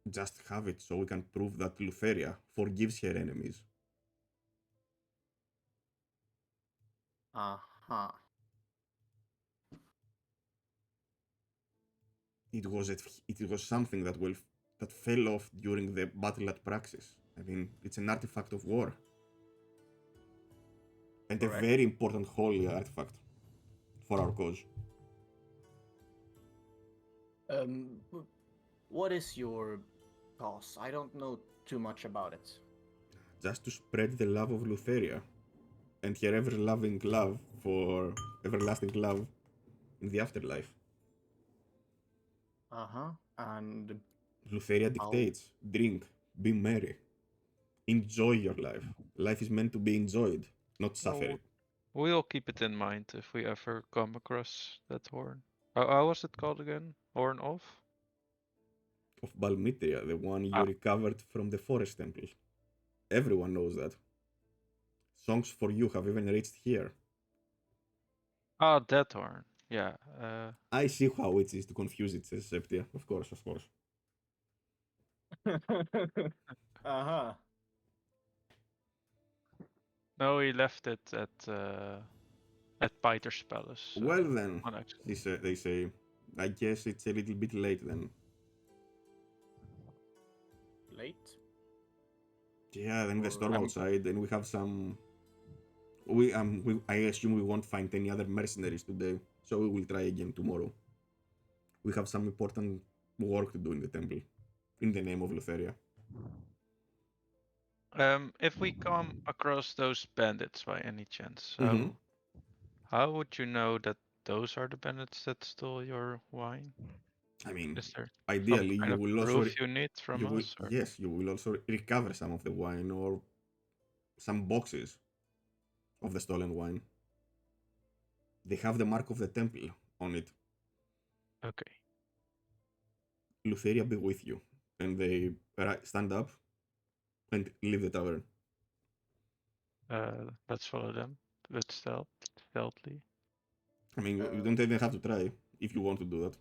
Just have it so we can prove that Lutheria forgives her enemies. Uh-huh. It was something that fell off during the battle at Praxis. I mean, it's an artifact of war. And a very important holy artifact for our cause. What is your cause? I don't know too much about it. Just to spread the love of Lutheria and her everlasting love in the afterlife. Uh-huh. And Lutheria dictates, drink, be merry. Enjoy your life. Life is meant to be enjoyed, not suffered. We'll keep it in mind if we ever come across that horn. How was it called again? Horn of? Of Balmitria, the one you recovered from the forest temple. Everyone knows that. Songs for you have even reached here. Ah, that horn. Yeah. I see how it is to confuse it, says Septia. Of course, of course. Uh-huh. No, we left it at Peiter's palace. Well then, they say, I guess it's a little bit late then. wait? Yeah, then the Or- storm outside, and we have some. I assume we won't find any other mercenaries today, so we will try again tomorrow. We have some important work to do in the temple, in the name of Lutheria. If we come across those bandits by any chance, Mhm. how would you know that those are the bandits that stole your wine? I mean, Is there ideally, some kind you of will also proof you need from us? Or? yes, you will also recover some of the wine or some boxes of the stolen wine. They have the mark of the temple on it. Okay. Lutheria be with you, and they stand up and leave the tavern. Let's follow them with stealthily. I mean, you don't even have to try if you want to do that,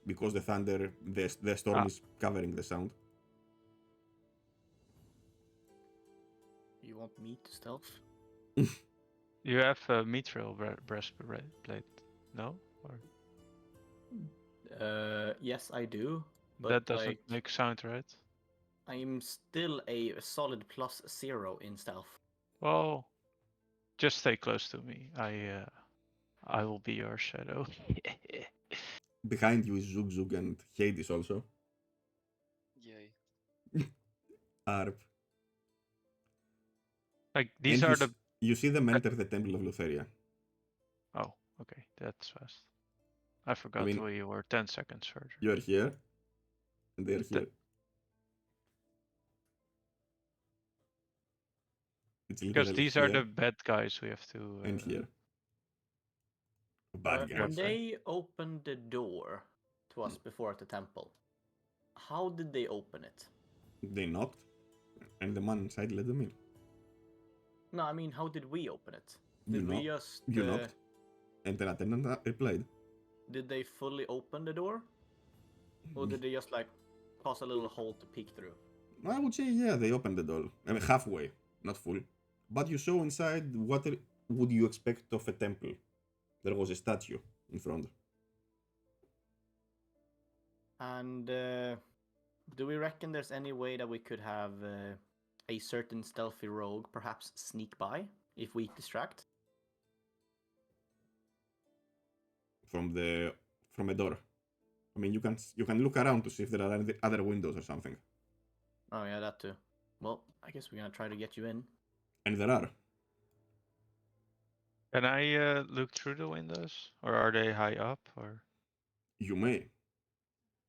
because the thunder, the storm is covering the sound. You want me to stealth? You have a mithril breastplate, no? Or Yes, I do. But that doesn't like, make sound, right? I'm still a solid +0 in stealth. Well, just stay close to me. I will be your shadow. Behind you is Zug Zug and Hades also. Yay. Arp. Like these And are the. you see them enter the temple of Lutheria. Oh, okay, that's fast. I forgot mean, we were 10 seconds further. You are here, and they are here. It's Because literally these here are the bad guys we have to. and here. Bad When guys. they opened the door to us before at the temple, how did they open it? They knocked, and the man inside let them in. No, I mean, how did we open it? You Did we knocked. just? You knocked, and an attendant replied. Did they fully open the door, or did they just like cause a little hole to peek through? I would say, yeah, they opened the door. I mean, halfway, not full. But you saw inside, what would you expect of a temple? There was a statue in front. And do we reckon there's any way that we could have a certain stealthy rogue perhaps sneak by if we distract? From a door. I mean, you can look around to see if there are any other windows or something. Oh yeah, that too. Well, I guess we're gonna try to get you in. And there are. Can I look through the windows, or are they high up? Or You may.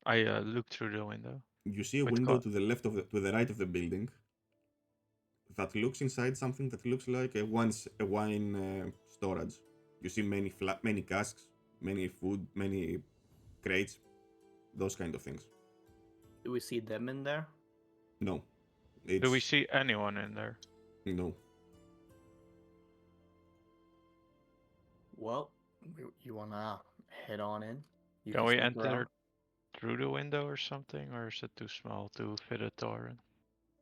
I look through the window. You see a With window to the left of to the right of the building that looks inside something that looks like a wine storage. You see many casks, many food, many crates, those kind of things. Do we see them in there? No. Do we see anyone in there? No. Well, you wanna head on in? You Can we sneak enter around. through the window or something, or is it too small to fit a torrent?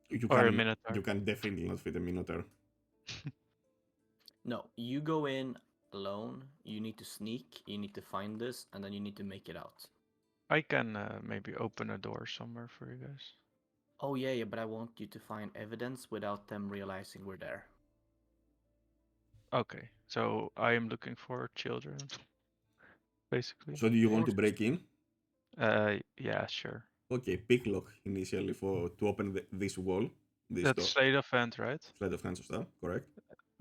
You Or a can minotaur? you can definitely not fit a minotaur. No, you go in alone. You need to sneak. You need to find this, and then you need to make it out. I can maybe open a door somewhere for you guys. Oh yeah, but I want you to find evidence without them realizing we're there. Okay, so I am looking for children, basically. So do you want to Or- break in? Yeah, sure. Okay, pick lock initially to open this wall. This That's door. sleight of hand, right? Sleight of hand stuff, correct?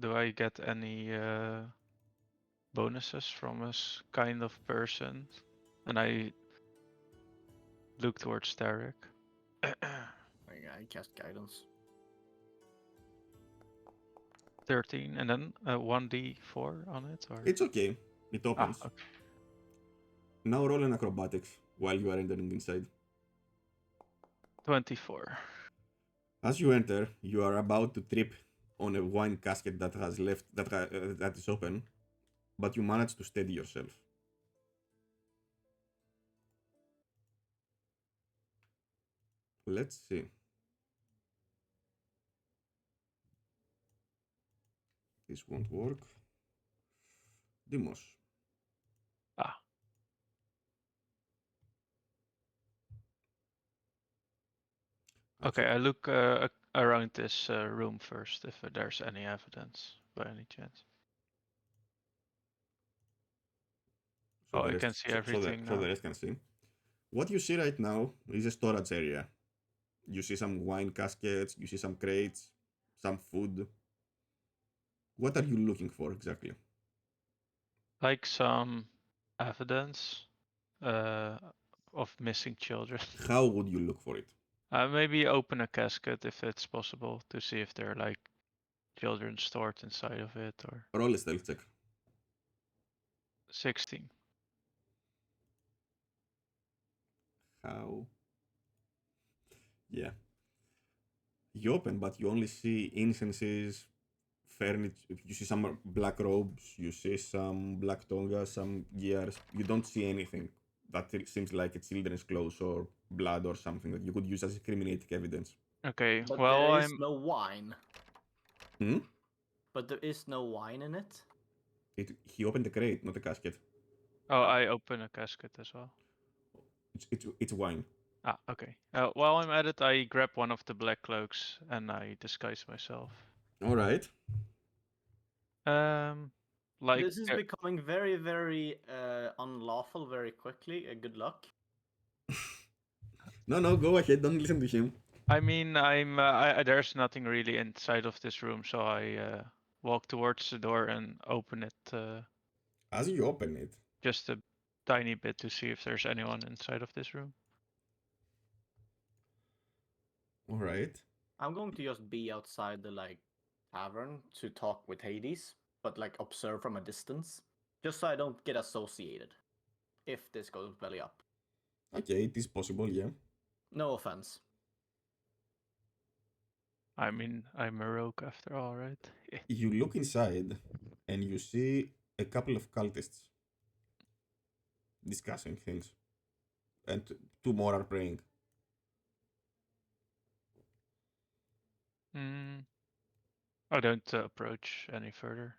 Do I get any bonuses from a kind of person? And I look towards Derek. I cast guidance. 13, and then 1d4 on it, or? It's okay. It opens. Okay. Now roll an acrobatics while you are entering inside. 24. As you enter, you are about to trip on a wine casket that has left that is open, but you manage to steady yourself. Let's see. This won't work. Demos. Ah. Okay, I look around this room first if there's any evidence by any chance. So Oh, the I rest, can see so, everything so now. the rest can see. What you see right now is a storage area. You see some wine caskets, you see some crates, some food. What are you looking for exactly? Like some evidence of missing children. How would you look for it? Maybe open a casket if it's possible to see if there are like children stored inside of it or Roll a stealth check. 16. How? Yeah. You open, but you only see incenses, furniture. You see some black robes, you see some black tongas, some gears. You don't see anything that seems like a children's clothes or blood or something that you could use as incriminating evidence. Okay, But well there is I'm no wine. Hmm? But there is no wine in it. He opened the crate, not the casket. oh Ah. I open a casket as well. It's wine. Ah, okay. While I'm at it, I grab one of the black cloaks and I disguise myself. All right. Like This is becoming very, very unlawful very quickly. Good luck. No, go ahead. Don't listen to him. I mean, there's nothing really inside of this room, so I walk towards the door and open it As you open it, just a tiny bit to see if there's anyone inside of this room. all right. I'm going to just be outside the tavern to talk with Hades, but observe from a distance, just so I don't get associated. If this goes belly up. Okay, it is possible, yeah. No offense. I mean, I'm a rogue after all, right? You look inside and you see a couple of cultists discussing things, and two more are praying. I don't approach any further.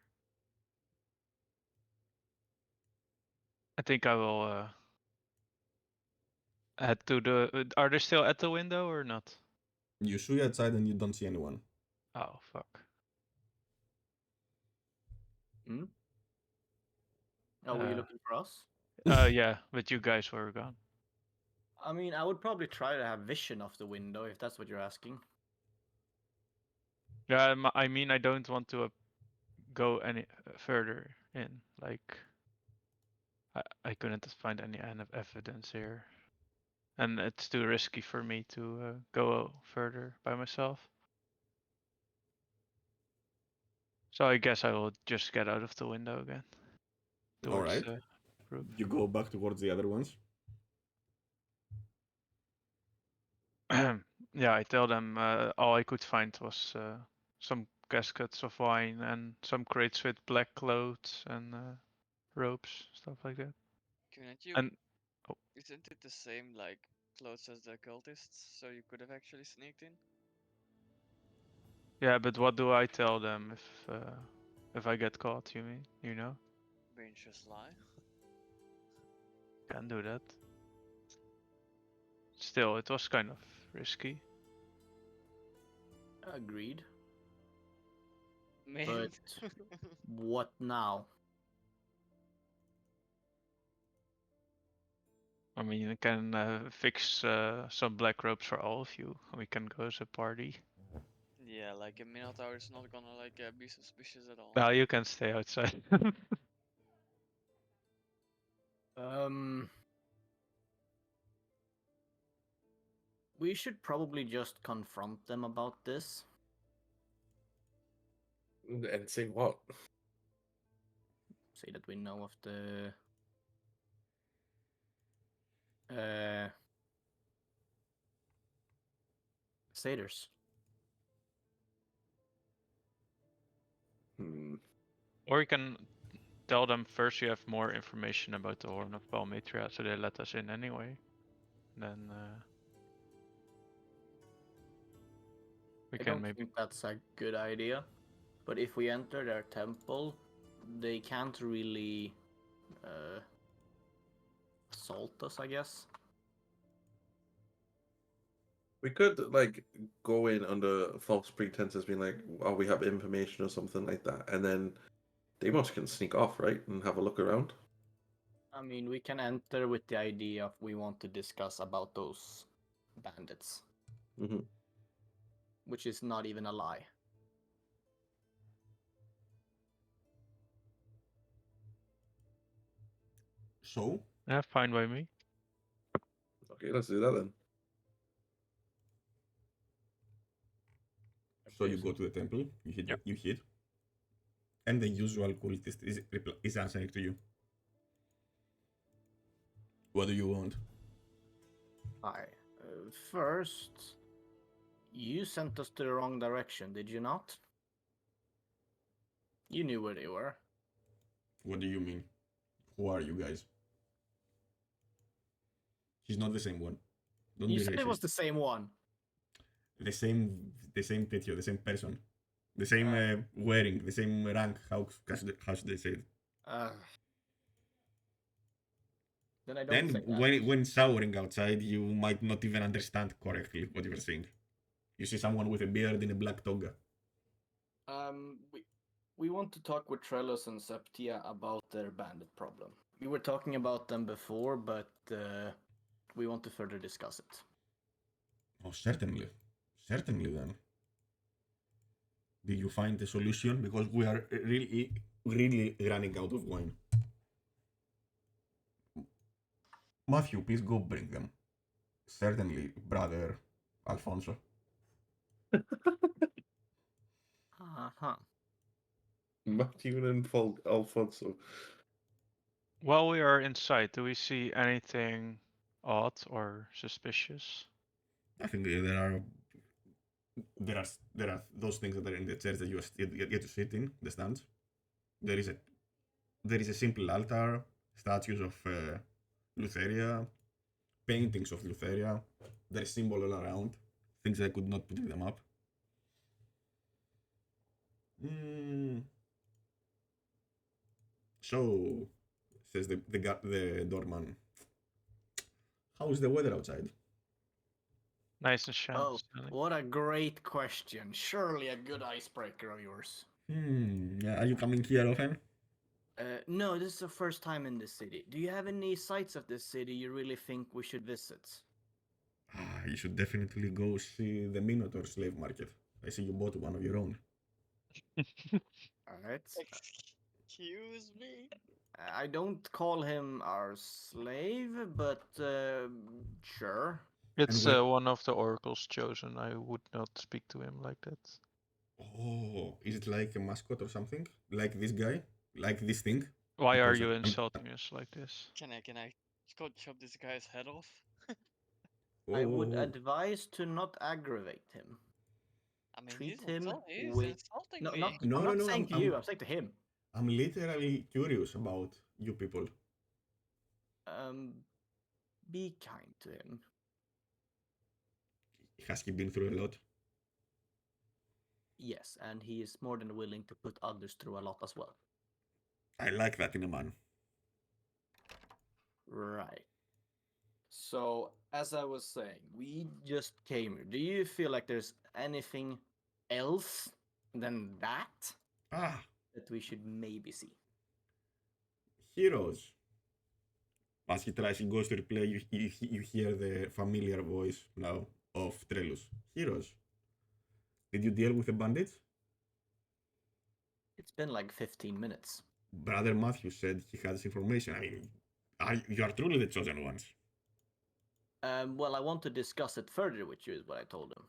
I think I will head to the. Are they still at the window or not? You see outside and you don't see anyone. Oh fuck. Hmm? Oh, were you looking for us? Yeah, but you guys were gone. I mean, I would probably try to have vision of the window if that's what you're asking. Yeah, I mean, I don't want to go any further in. Like, I couldn't find any evidence here, and it's too risky for me to go further by myself. So I guess I will just get out of the window again. All Towards right. the roof. You go back towards the other ones. Yeah, I tell them all I could find was some caskets of wine and some crates with black clothes and ropes, stuff like that. Couldn't you? And Isn't it the same clothes as the cultists? So you could have actually sneaked in. yeah, but what do I tell them if I get caught? You mean, you know? Being just lie. Can't do that. Still, it was kind of risky. Agreed. Man. But what now? I mean, I can fix some black ropes for all of you. We can go as a party. Yeah, a Minotaur is not gonna be suspicious at all. Now you can stay outside. We should probably just confront them about this. And say what? Say that we know of the satyrs. Or you can tell them first you have more information about the Horn of Palmyra, so they let us in anyway. Then we I can don't maybe. think that's a good idea. But if we enter their temple, they can't really assault us, I guess. We could like go in under false pretenses, being like, "Oh, we have information" or something like that, and then Deimos can sneak off, right, and have a look around. I mean, we can enter with the idea of we want to discuss about those bandits, Mm-hmm. which is not even a lie. So, Yeah, fine by me. Okay, let's do that then. so you go to the temple, Yep. you hit, and the usual cultist is answering to you. What do you want? Hi. First, you sent us to the wrong direction, did you not? You knew where they were. What do you mean? Who are you guys? He's not the same one. Don't You be said racist. it was the same one. The same Tetio, the same person, the same wearing, the same rank. How should they say it? Then I don't say And that. when showering outside, you might not even understand correctly what you were saying. You see someone with a beard in a black toga. We want to talk with Trellos and Septia about their bandit problem. We were talking about them before, but we want to further discuss it. Oh, certainly, certainly. Then, did you find a solution? Because we are really running out of wine. Matthew, please go bring them. Certainly, brother Alfonso. Uh-huh. Matthew and Alfonso. While we are inside, do we see anything odd or suspicious? I think there are those things that are in the church that you get to sit in the stands. There is a simple altar, statues of Lutheria, paintings of Lutheria. There is symbol all around. Things I could not put them up. So, says the doorman. How is the weather outside? Nice and sunny. Oh, what a great question. Surely a good icebreaker of yours. Yeah, are you coming here often? No, this is the first time in this city. Do you have any sites of this city you really think we should visit? You should definitely go see the Minotaur slave market. I see you bought one of your own. Alright. Excuse me? I don't call him our slave, but sure. It's where- one of the oracles chosen. I would not speak to him like that. Oh, is it like a mascot or something? Like this guy? Like this thing? Why are Because you I'm- insulting us like this? Can I go chop this guy's head off? I would Oh, advise to not aggravate him. I mean, Treat he's, him he's with insulting no, me. not. No, I'm no, not no, saying to you. I'm saying to him. I'm literally curious about you people. Be kind to him. Has he been through a lot? Yes, and he is more than willing to put others through a lot as well. I like that in a man. Right. So, as I was saying, we just came here. Do you feel like there's anything else than that Ah, that we should maybe see? heroes. As he goes to replay, you hear the familiar voice now of Trellus. Heroes. Did you deal with the bandits? It's been like 15 minutes. Brother Matthew said he had this information. I mean, you are truly the chosen ones. Well, I want to discuss it further with you, is what I told him.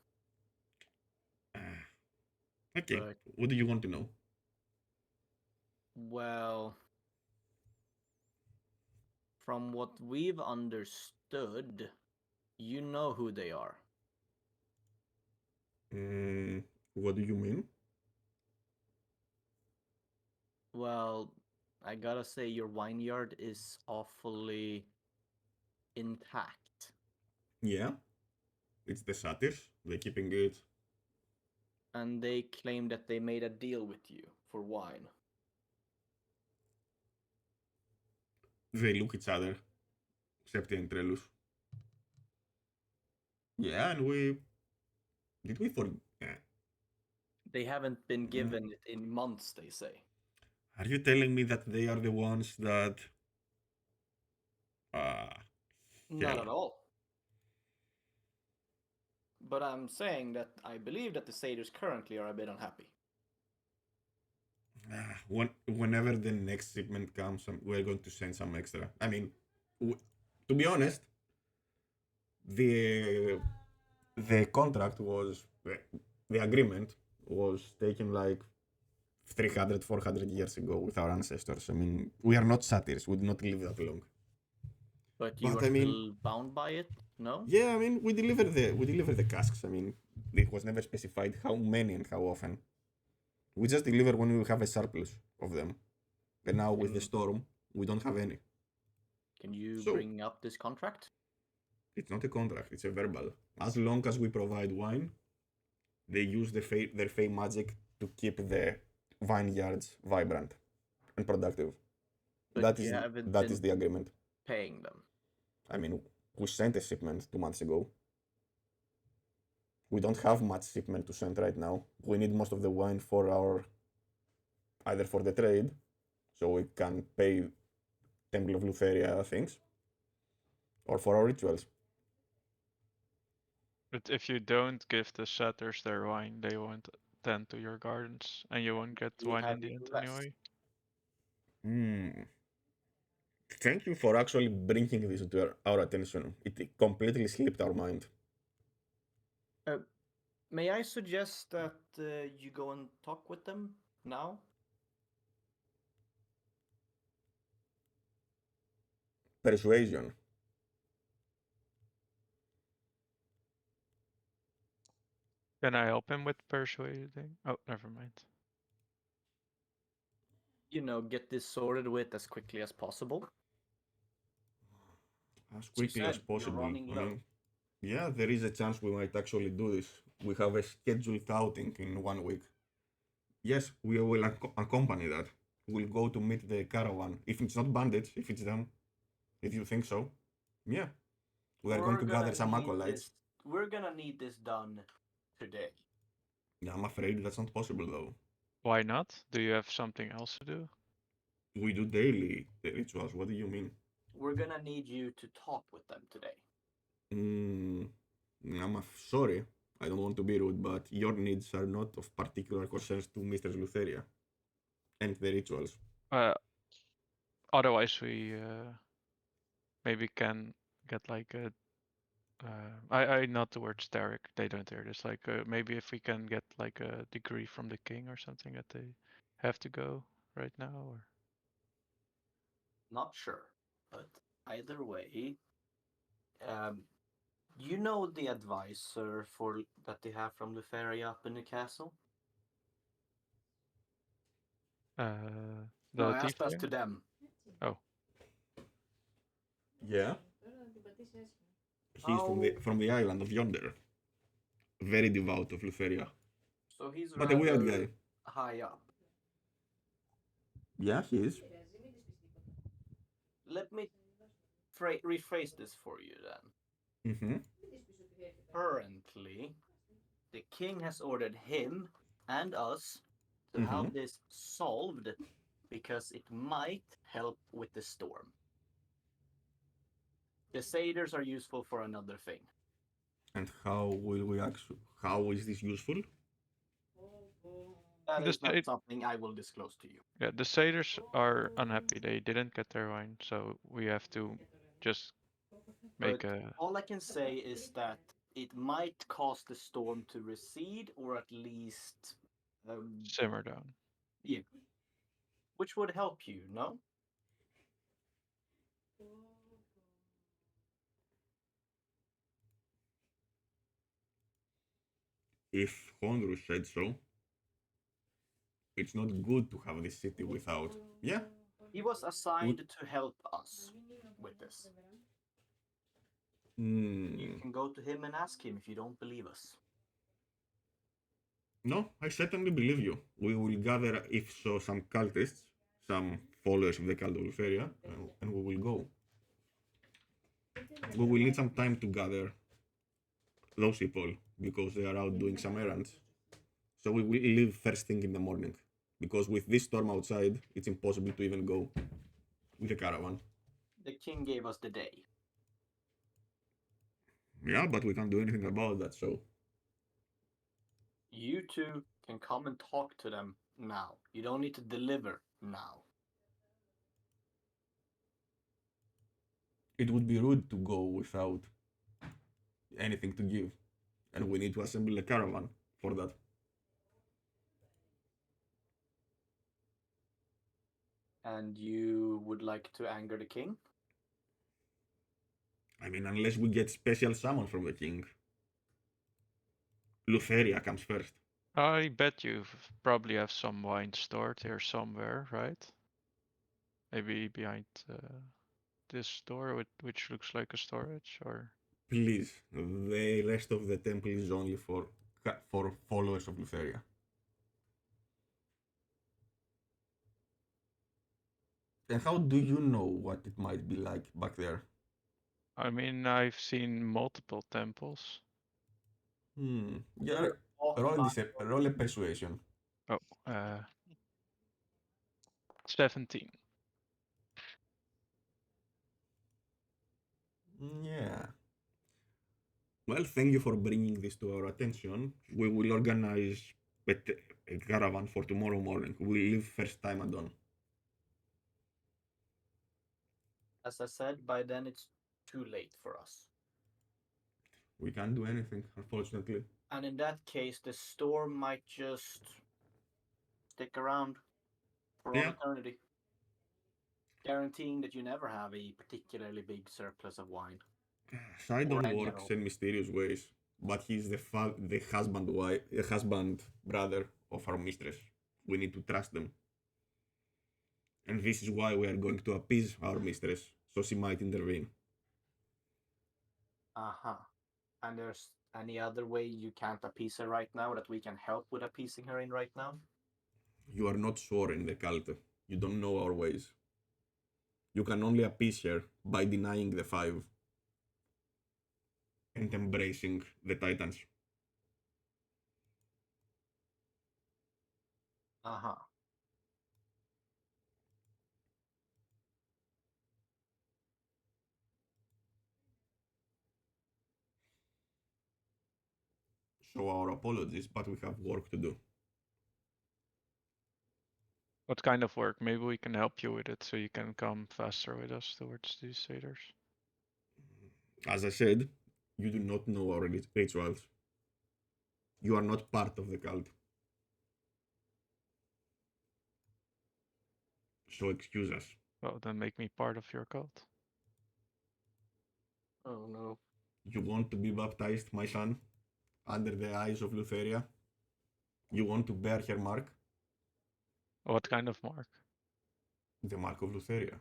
Okay, But- what do you want to know? Well, from what we've understood, you know who they are. What do you mean? Well, I gotta say, your vineyard is awfully intact. Yeah, it's the satyrs. They're keeping it. And they claim that they made a deal with you for wine. They look each other, Septi and Trellus. Yeah, and we did we forget? They haven't been given it in months, they say. Are you telling me that they are the ones that? Not Hell. at all. But I'm saying that I believe that the satyrs currently are a bit unhappy. Whenever the next shipment comes, we're going to send some extra. I mean, to be honest, the the contract was the agreement was taken like 300, 400 years ago with our ancestors. I mean, we are not satyrs. We do not live that long. But you But are I mean, still bound by it, no? yeah, I mean, we deliver the casks. I mean, it was never specified how many and how often. We just deliver when we have a surplus of them. And now with the storm, we don't have any. Can you So bring up this contract? it's not a contract; it's a verbal. As long as we provide wine, they use their fey magic to keep the vineyards vibrant and productive. But That you is haven't that been is the agreement. paying them. I mean, we sent a shipment 2 months ago. We don't have much shipment to send right now. We need most of the wine for our either for the trade, so we can pay Temple of Lutheria things, or for our rituals. But if you don't give the satyrs their wine, they won't tend to your gardens, and you won't get We wine have in the you end less. anyway. Thank you for actually bringing this to our attention. It completely slipped our mind. May I suggest that you go and talk with them now? Persuasion. Can I help him with persuading? Oh, never mind. You know, get this sorted with as quickly as possible. As As you quickly as said, you're possible. running I low. mean, yeah, there is a chance we might actually do this. We have a scheduled outing in 1 week. Yes, we will accompany that. We'll go to meet the caravan. If it's not bandits, if it's them, if you think so. Yeah. We are going to gather some acolytes. We're gonna need this done today. Yeah, I'm afraid that's not possible though. Why not? Do you have something else to do? We do daily rituals. What do you mean? We're gonna need you to talk with them today. Sorry. I don't want to be rude, but your needs are not of particular concern to Mr. Lutheria and the rituals. Otherwise, we maybe can get like a. I nod towards Derek. They don't hear this. Like maybe if we can get like a degree from the king or something that they have to go right now, or Not sure, but either way, you know the advisor for that they have from Lutheria up in the castle? the No, I asked us tiefling? to them. Oh, Yeah. He's from the island of yonder. Very devout of Lutheria. So he's But a weird rather guy. high up. Yeah, he is. Let me rephrase this for you then. Mm-hmm. Currently, the king has ordered him and us to have this solved because it might help with the storm. The satyrs are useful for another thing. And how is this useful? That The is not sat- something I will disclose to you. yeah, the satyrs are unhappy. They didn't get their wine, so we have to just make But a. all I can say is that it might cause the storm to recede or at least Simmer down. yeah. Which would help you, no? If Honrus said so, it's not good to have this city without. Yeah. He was assigned to help us with this. You can go to him and ask him if you don't believe us. No, I certainly believe you. We will gather, if so, some cultists, some followers of the cult of Lutheria, and we will go. We will need some time to gather those people because they are out doing some errands. So we will leave first thing in the morning. Because with this storm outside, it's impossible to even go with a caravan. The king gave us the day. Yeah, but we can't do anything about that, so You two can come and talk to them now. You don't need to deliver now. it would be rude to go without anything to give. And we need to assemble a caravan for that. And you would like to anger the king? I mean, unless we get special summon from the king. Lutheria comes first. I bet you probably have some wine stored here somewhere, right? Maybe behind this door, which looks like a storage, or Please, the rest of the temple is only for followers of Lutheria. And how do you know what it might be like back there? I mean, I've seen multiple temples. Yeah, roll a persuasion. Oh, 17. Yeah. Well, thank you for bringing this to our attention. We will organize a caravan for tomorrow morning. We leave first time at dawn. As I said, by then it's too late for us. We can't do anything, unfortunately. And in that case, the storm might just stick around for all Yeah. eternity, guaranteeing that you never have a particularly big surplus of wine. Sidon any at works all. in mysterious ways, but he's the husband brother of our mistress. We need to trust them. And this is why we are going to appease our mistress, so she might intervene. Uh-huh. And there's any other way you can't appease her right now that we can help with appeasing her in right now? You are not sure in the cult. You don't know our ways. You can only appease her by denying the five and embracing the Titans. Uh-huh. So our apologies, but we have work to do. What kind of work? Maybe we can help you with it so you can come faster with us towards these satyrs. As I said, you do not know our rituals. You are not part of the cult. So excuse us. Well, then make me part of your cult. Oh no. You want to be baptized, my son, under the eyes of Lutheria? You want to bear her mark? What kind of mark? The mark of Lutheria.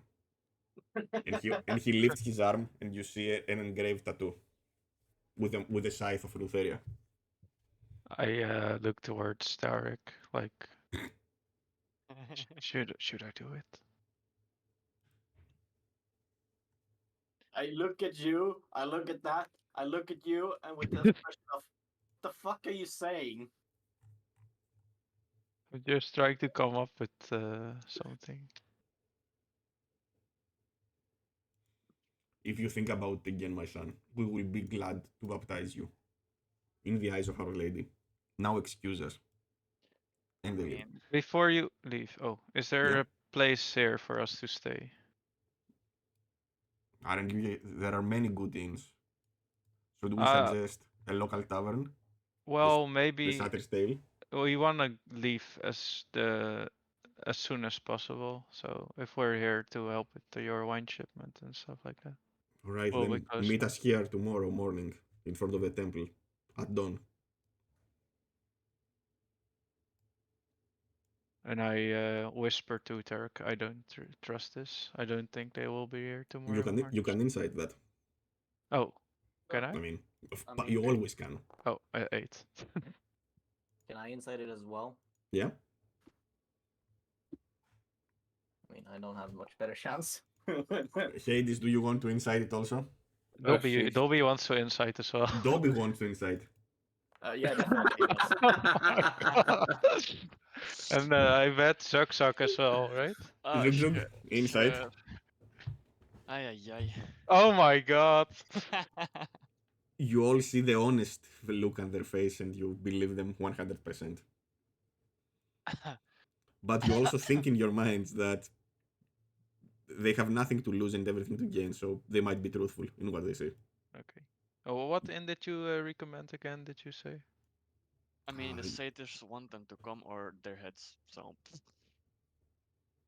And he lifts his arm, and you see an engraved tattoo with the scythe of Lutheria. I look towards Tarek, like, should I do it? I look at you, I look at that, I look at you, and with the expression of, the fuck are you saying? I'm just trying to come up with something. If you think about it again, my son, we will be glad to baptize you in the eyes of Our Lady. Now excuse us. And they leave. Before you leave, oh, is there Yeah. a place here for us to stay? There are many good inns. Should we Uh, suggest a local tavern? well, The maybe Satyr's Tale? we wanna leave as soon as possible. So if we're here to help with your wine shipment and stuff like that. Alright, Well, then because meet us here tomorrow morning in front of the temple at dawn. And I whisper to Tarek, I don't trust this. I don't think they will be here tomorrow morning. You can insight that. Oh, can I? I mean, I mean, you always can. Oh, I 8. Can I insight it as well? Yeah? I mean, I don't have much better chance. Hades, do you want to insight it also? Dobby, sheesh. Dobby wants to insight as well. Dobby wants to inside. Yeah, definitely he does. And I bet Zuck Zuck as well, right? Oh, Zug sure. Zug, inside. Sure. Ay, ay, ay. Oh my god! You all see the honest look on their face and you believe them 100%. But you also think in your minds that they have nothing to lose and everything to gain, so they might be truthful in what they say. Okay. Oh, what inn did you recommend again? Did you say? I mean, the Uh, satyrs want them to come or their heads, so.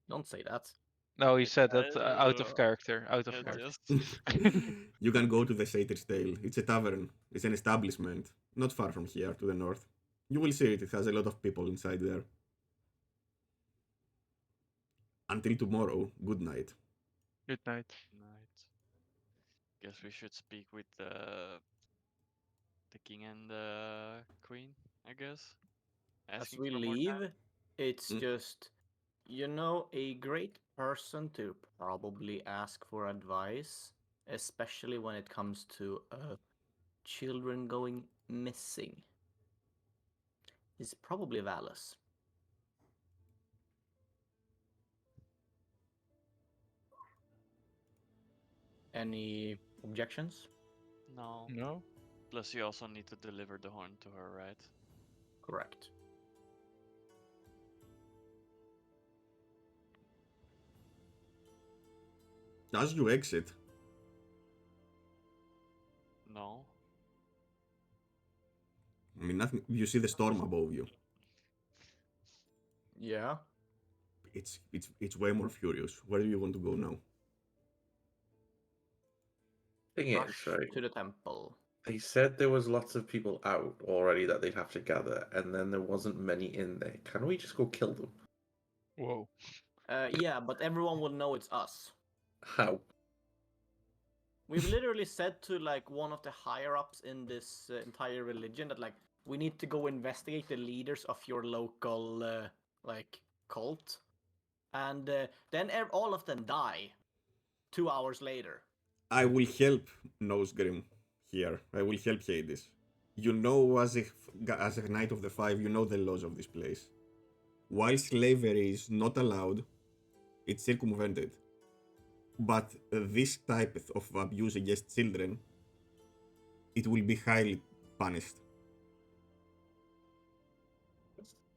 Don't say that. No, he It- said that out of uh, character. Out of Yes, character. yes. You can go to the Satyr's Tale. It's a tavern. It's an establishment, not far from here, to the north. You will see it. It has a lot of people inside there. Until tomorrow, good night. Good night. Night. Guess we should speak with the king and the queen, I guess. As Asking we for more time. leave, it's Mm. just, a great person to probably ask for advice, especially when it comes to children going missing, is probably Valus. Any objections? No. No? Plus, you also need to deliver the horn to her, right? Correct. As you exit, No. I mean, nothing. You see the storm above you. Yeah. It's way more furious. Where do you want to go now? Thing is, Rush right? to the temple. They said there was lots of people out already that they'd have to gather, and then there wasn't many in there. Can we just go kill them? Whoa. Yeah, but everyone will know it's us. How? We've literally said to like one of the higher ups in this entire religion that like we need to go investigate the leaders of your local like cult, and then all of them die 2 hours later. I will help Nosegrim here. I will help Hades. You know, as a knight of the five, you know the laws of this place. While slavery is not allowed, it's circumvented. But this type of abuse against children, it will be highly punished.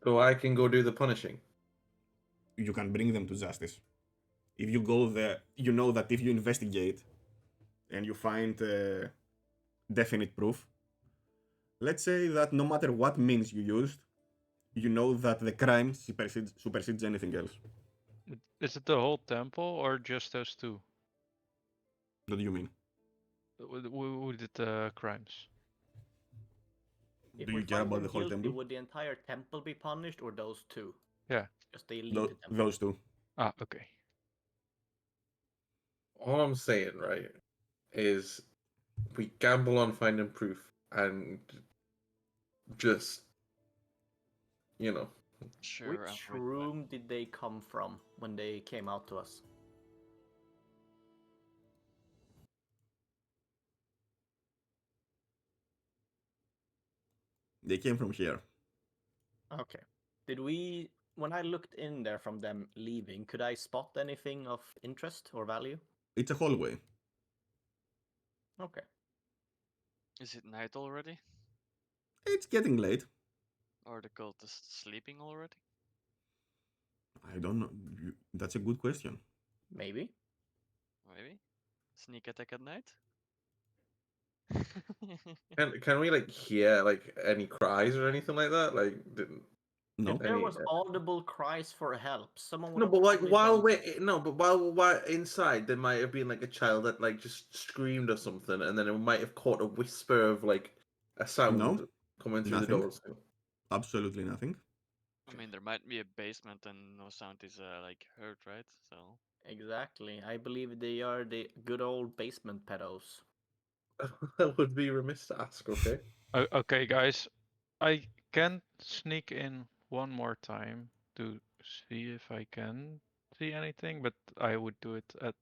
So I can go do the punishing. You can bring them to justice. If you go there, you know that if you investigate and you find definite proof, let's say that no matter what means you used, you know that the crime supersedes anything else. Is it the whole temple or just those two? What do you mean? Who did the crimes? If Do we you care find about them the whole guilty, temple? would the entire temple be punished or those two? Yeah. Because they lead the temple. Those two. Ah, okay. All I'm saying, right, is we gamble on finding proof and just, you know, Sure, I'm Which with that. room did they come from when they came out to us? They came from here. Okay. Did we, when I looked in there from them leaving, could I spot anything of interest or value? It's a hallway. Okay. Is it night already? It's getting late. Or the cultists sleeping already? I don't know. That's a good question. Maybe. Maybe? Sneak attack at night? can we like hear like any cries or anything like that? Like, No. If there any was audible cries for help, someone would no, have but like probably while done we're something. no, but while we're inside, there might have been like a child that like just screamed or something, and then it might have caught a whisper of like a sound No, coming through nothing. the doors. Absolutely nothing. I mean, there might be a basement and no sound is like heard, right? So Exactly. I believe they are the good old basement pedos. That would be remiss to ask. Okay. Okay, guys. I can sneak in one more time to see if I can see anything, but I would do it at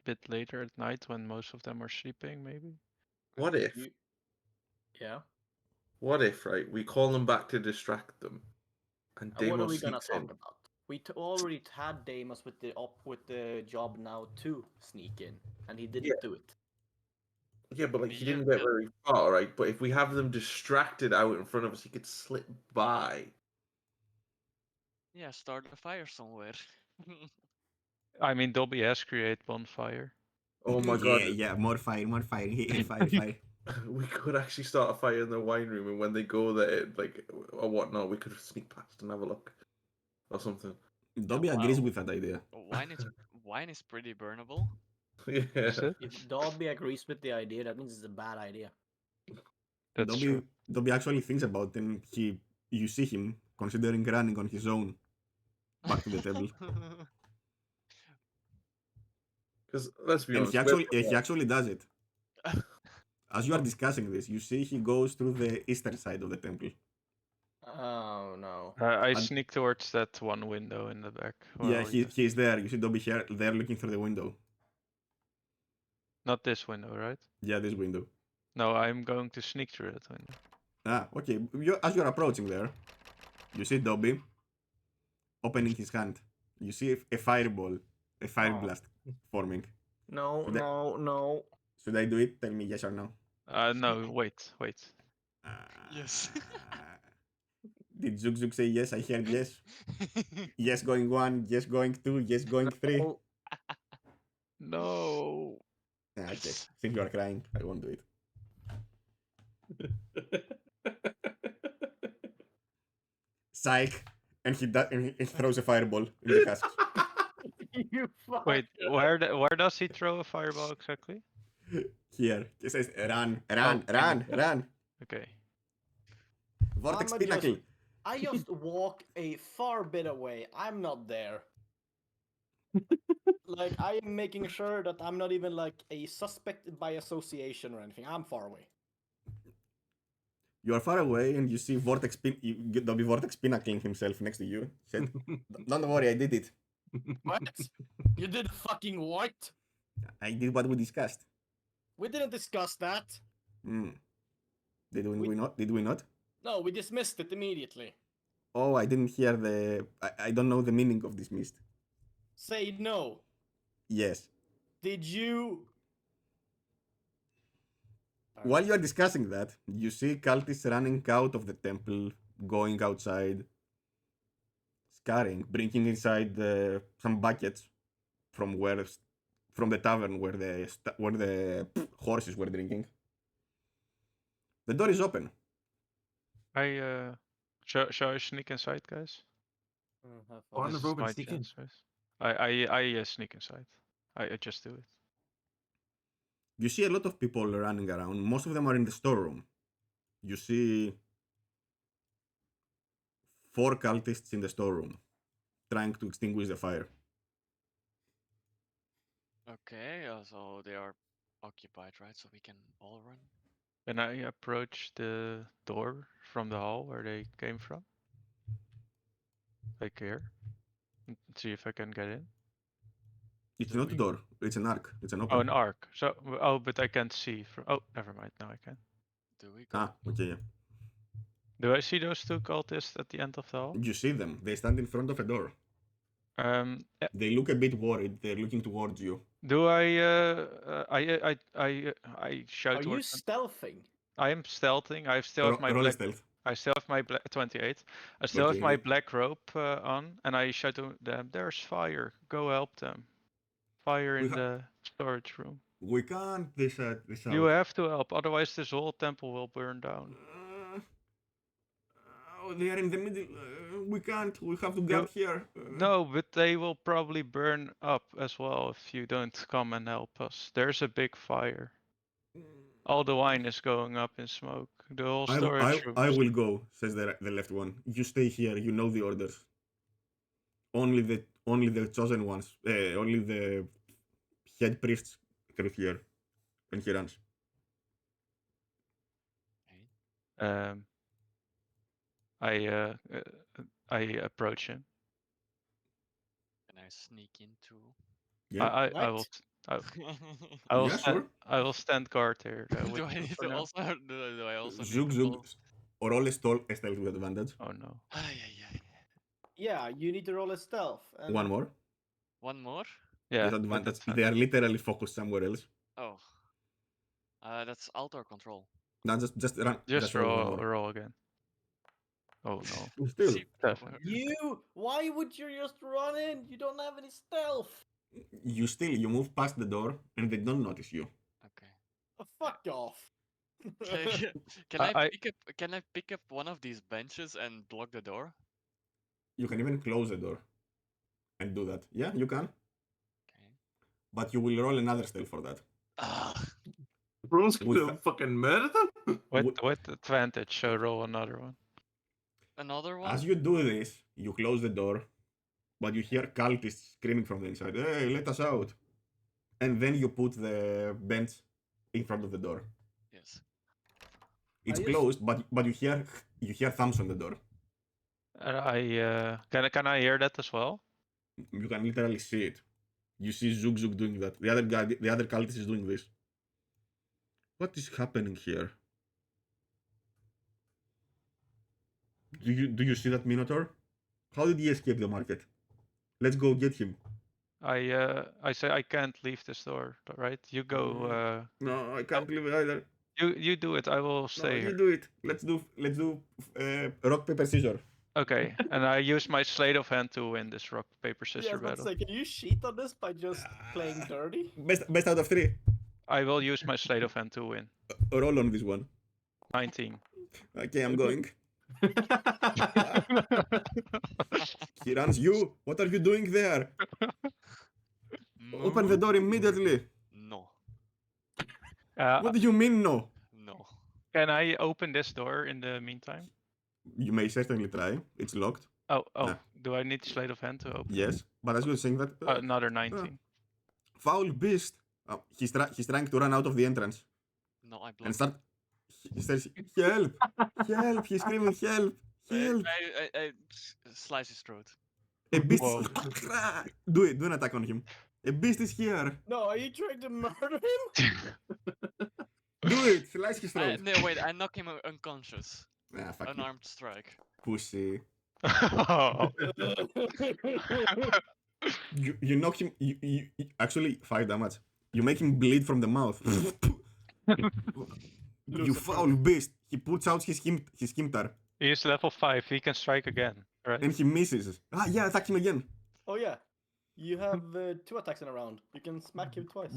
bit later at night when most of them are sleeping, maybe. What if? Yeah. What if, right? We call them back to distract them, and And what are Deimos we gonna sneaks talk in. about? We already had Deimos with the job now to sneak in, and he didn't do it. Yeah, but like he Yeah, didn't get yeah. very far, right? But if we have them distracted out in front of us, he could slip by. Yeah, start a fire somewhere. I mean, Dobby has create bonfire. Oh my Yeah, god, yeah, more fire, fire, fire. we could actually start a fire in the wine room, and when they go there, like or whatnot, we could sneak past and have a look or something. Dobby agrees with that idea. Wine is pretty burnable. Yeah. Is it? If Dobby agrees with the idea, that means it's a bad idea. That's true. Dobby actually thinks about it, and you see him considering running on his own back to the table. Because let's be And honest, he actually does it. As you are discussing this, you see he goes through the eastern side of the temple. Oh no. I And- sneak towards that one window in the back. Yeah, Where we he's there. You see Dobby here, there looking through the window. Not this window, right? Yeah, this window. No, I'm going to sneak through that window. Ah, okay. As you're approaching there, you see Dobby opening his hand. You see a fireball, a fire Oh. blast forming. No, Should I- no. Should I do it? Tell me yes or no. No, wait. Yes. Did Zug Zug say yes? I heard yes. Yes going one, yes going two, yes going three. Oh, No. Ah, okay. Since you are crying, I won't do it. Psych. And he throws a fireball in the cask. you fuck. Wait, where does he throw a fireball exactly? Here. He says, run, Oh, run, in run, the- run. Okay. Vortex I'ma Pinnacle. I just walk a far bit away. I'm not there. Like I am making sure that I'm not even like a suspect by association or anything. I'm far away. You are far away and you see Dobby Vortex Pinnacling himself next to you. Said, don't worry, I did it. What? You did fucking what? I did what we discussed. We didn't discuss that. Hmm. Did we not? Did we not? No, we dismissed it immediately. Oh, I didn't hear I don't know the meaning of dismissed. Say no. Yes. Did you? While you are discussing that, you see cultists running out of the temple, going outside, scurrying, bringing inside some buckets from the tavern where the horses were drinking. The door is open. Shall I sneak inside, guys? On the This is rope and my sneak in. chance, right? I sneak inside. I just do it. You see a lot of people running around. Most of them are in the storeroom. You see 4 cultists in the storeroom trying to extinguish the fire. Okay, so they are occupied, right? So we can all run. Can I approach the door from the hall where they came from? Like here? See if I can get in. It's Do not a we- door. It's an arc. It's an open. Oh, an arc. So, but I can't see from. Oh, never mind. Now I can. Do we go? Ah, okay, yeah. Do I see those 2 cultists at the end of the hall? You see them. They stand in front of a door. They look a bit worried. They're looking towards you. Do I shout Are you towards them? stealthing? I am stealthing. I still have my Roll black. stealth. I still have my 28. I still have Okay, my yeah. black rope on, and I shout to them, "There's fire! Go help them! Fire We in the storage room! We can't this out. You have to help, otherwise this whole temple will burn down." They are in the middle. We can't. We have to guard here. No, but they will probably burn up as well if you don't come and help us. There's a big fire. All the wine is going up in smoke. The whole storage room. I will go, says the left one. You stay here. You know the orders. Only the chosen ones. Only the head priests through here. And he runs. Um, I approach him. Can I sneak into? Yeah. I will I will Yeah, stand. sure. I will stand guard here. do With I you need for to now. also do I also need Zug to Zug. roll? Roll a stealth with advantage. Oh no. Ay, ay, ay. Yeah, you need to roll a stealth. And One more. One more? Yeah. with Disadvantage. advantage. They are literally focused somewhere else. Oh. That's outdoor control. Now just run. Just roll one roll more. roll again. Oh no. Still, Cheap Definitely. You? Why would you just run in? You don't have any stealth. you move past the door and they don't notice you. Okay. Oh, fuck off. I- Can I pick up one of these benches and block the door? You can even close the door and do that. Yeah, you can. Okay. But you will roll another stealth for that. Ah. Everyone's With gonna fucking murder them. With advantage, so roll another one. Another one? As you do this, you close the door, but you hear cultists screaming from the inside, "Hey, let us out!" And then you put the bench in front of the door. Yes. It's I just- closed, but you hear thumbs on the door. Can I hear that as well? You can literally see it. You see Zug Zug doing that. The other cultist is doing this. What is happening here? Do you see that Minotaur? How did he escape the market? Let's go get him. I say I can't leave this door, right? You go. No, I can't leave it either. You do it. I will No, stay you here. do it. Let's do rock paper scissors. Okay, and I use my sleight of hand to win this rock paper Yeah, I scissors was about to battle. say, can you cheat on this by just playing dirty? Best out of 3. I will use my sleight of hand to win. Roll on this one. 19. Okay, I'm going. He runs. You. What are you doing there? Open the door immediately. No. What do you mean no? No. Can I open this door in the meantime? You may certainly try. It's locked. Oh, Nah. do I need sleight of hand to open? Yes, but as you're saying that, Another 19. foul beast. He's trying to run out of the entrance No, I and blocked. start. He says, "Help! Help!" He's screaming, "Help! Help!" I slice his throat. A beast Whoa. is. Do it. Do an attack on him. A beast is here. No, are you trying to murder him? Do it. Slice his throat. No, wait, I knock him unconscious. Ah, fuck you. Unarmed strike. Pussy. Oh. You knock him. Actually 5 damage. You make him bleed from the mouth. You foul beast. He puts out his scimitar He is level 5. He can strike again, right? and he misses. Ah, yeah, attack him again. Oh yeah, you have 2 attacks in a round. You can smack him twice.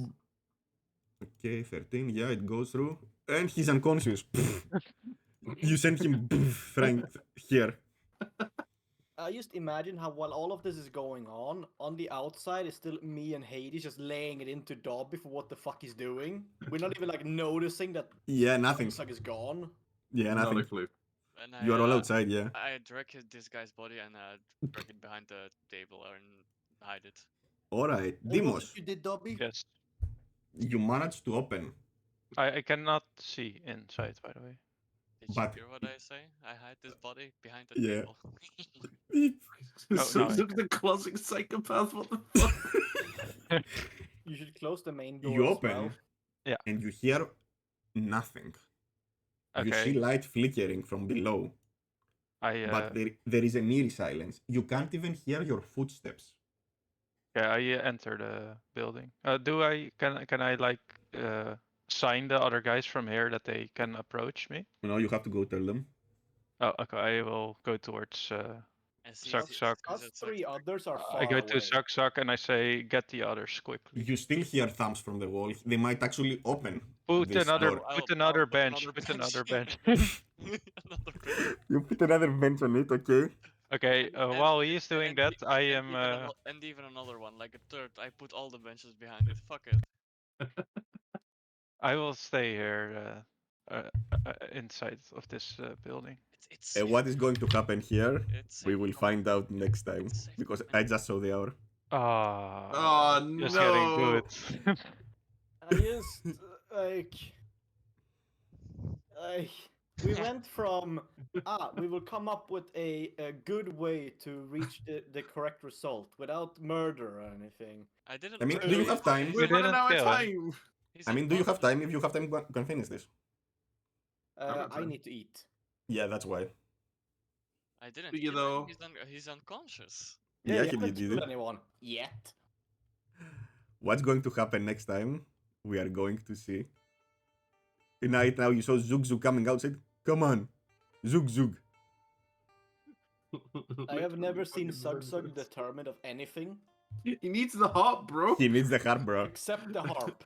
Okay, 13. Yeah, it goes through. And he's unconscious. You send him flying here. I just imagine how while all of this is going on the outside is still me and Hades just laying it into Dobby for what the fuck he's doing. We're not even like noticing that Yeah, nothing. Suck is gone. Yeah, Not a nothing. clue. And You are all outside, yeah. I drag this guy's body and drag it behind the table and hide it. Alright, What was Dimos, it you did, Dobby? Yes. you managed to open. I cannot see inside, by the way. Did But- you hear what I say? I hide this body behind the Yeah. table. no, I the classic psychopath. What the fuck? You should close the main door You as open, well. Yeah. and you hear nothing. You see Okay. light flickering from below, but there is an eerie silence. You can't even hear your footsteps. Yeah, I enter the building. Can I like sign the other guys from here that they can approach me? No, you have to go tell them. Oh, okay. I will go towards. And see, Suck, suck. Us 3 others are far I go away. to Suck and I say, "Get the others quickly." You still hear thumbs from the wall. They might actually open. Put this another, door. put another bench. Put another bench. Another bench. You put another bench on it, okay? Okay. And- While and- he's doing and that, e- I and am. even and even another one, like a third. I put all the benches behind it. Fuck it. I will stay here inside of this building. It's And what is going to happen here? It's We safe will from- find out next time. It's safe Because from I just saw the hour. Ah. Oh Just getting no! good. I just like we went from we will come up with a good way to reach the correct result without murder or anything. I didn't. I mean, murder do you him, have time? guys. We're running didn't out of kill him. time. He's I mean, do you have unconscious. time? If you have time, go and finish this. got I time. need to eat. Yeah, that's why. I didn't Do you kill him. though? He's unconscious. Yeah, you he haven't did killed it. anyone yet. What's going to happen next time? We are going to see. Tonight, now you saw Zug Zug coming outside. Come on, Zug Zug. I have never seen Sug Sug determined of anything He needs the heart, bro. He needs the harp, bro. except the harp.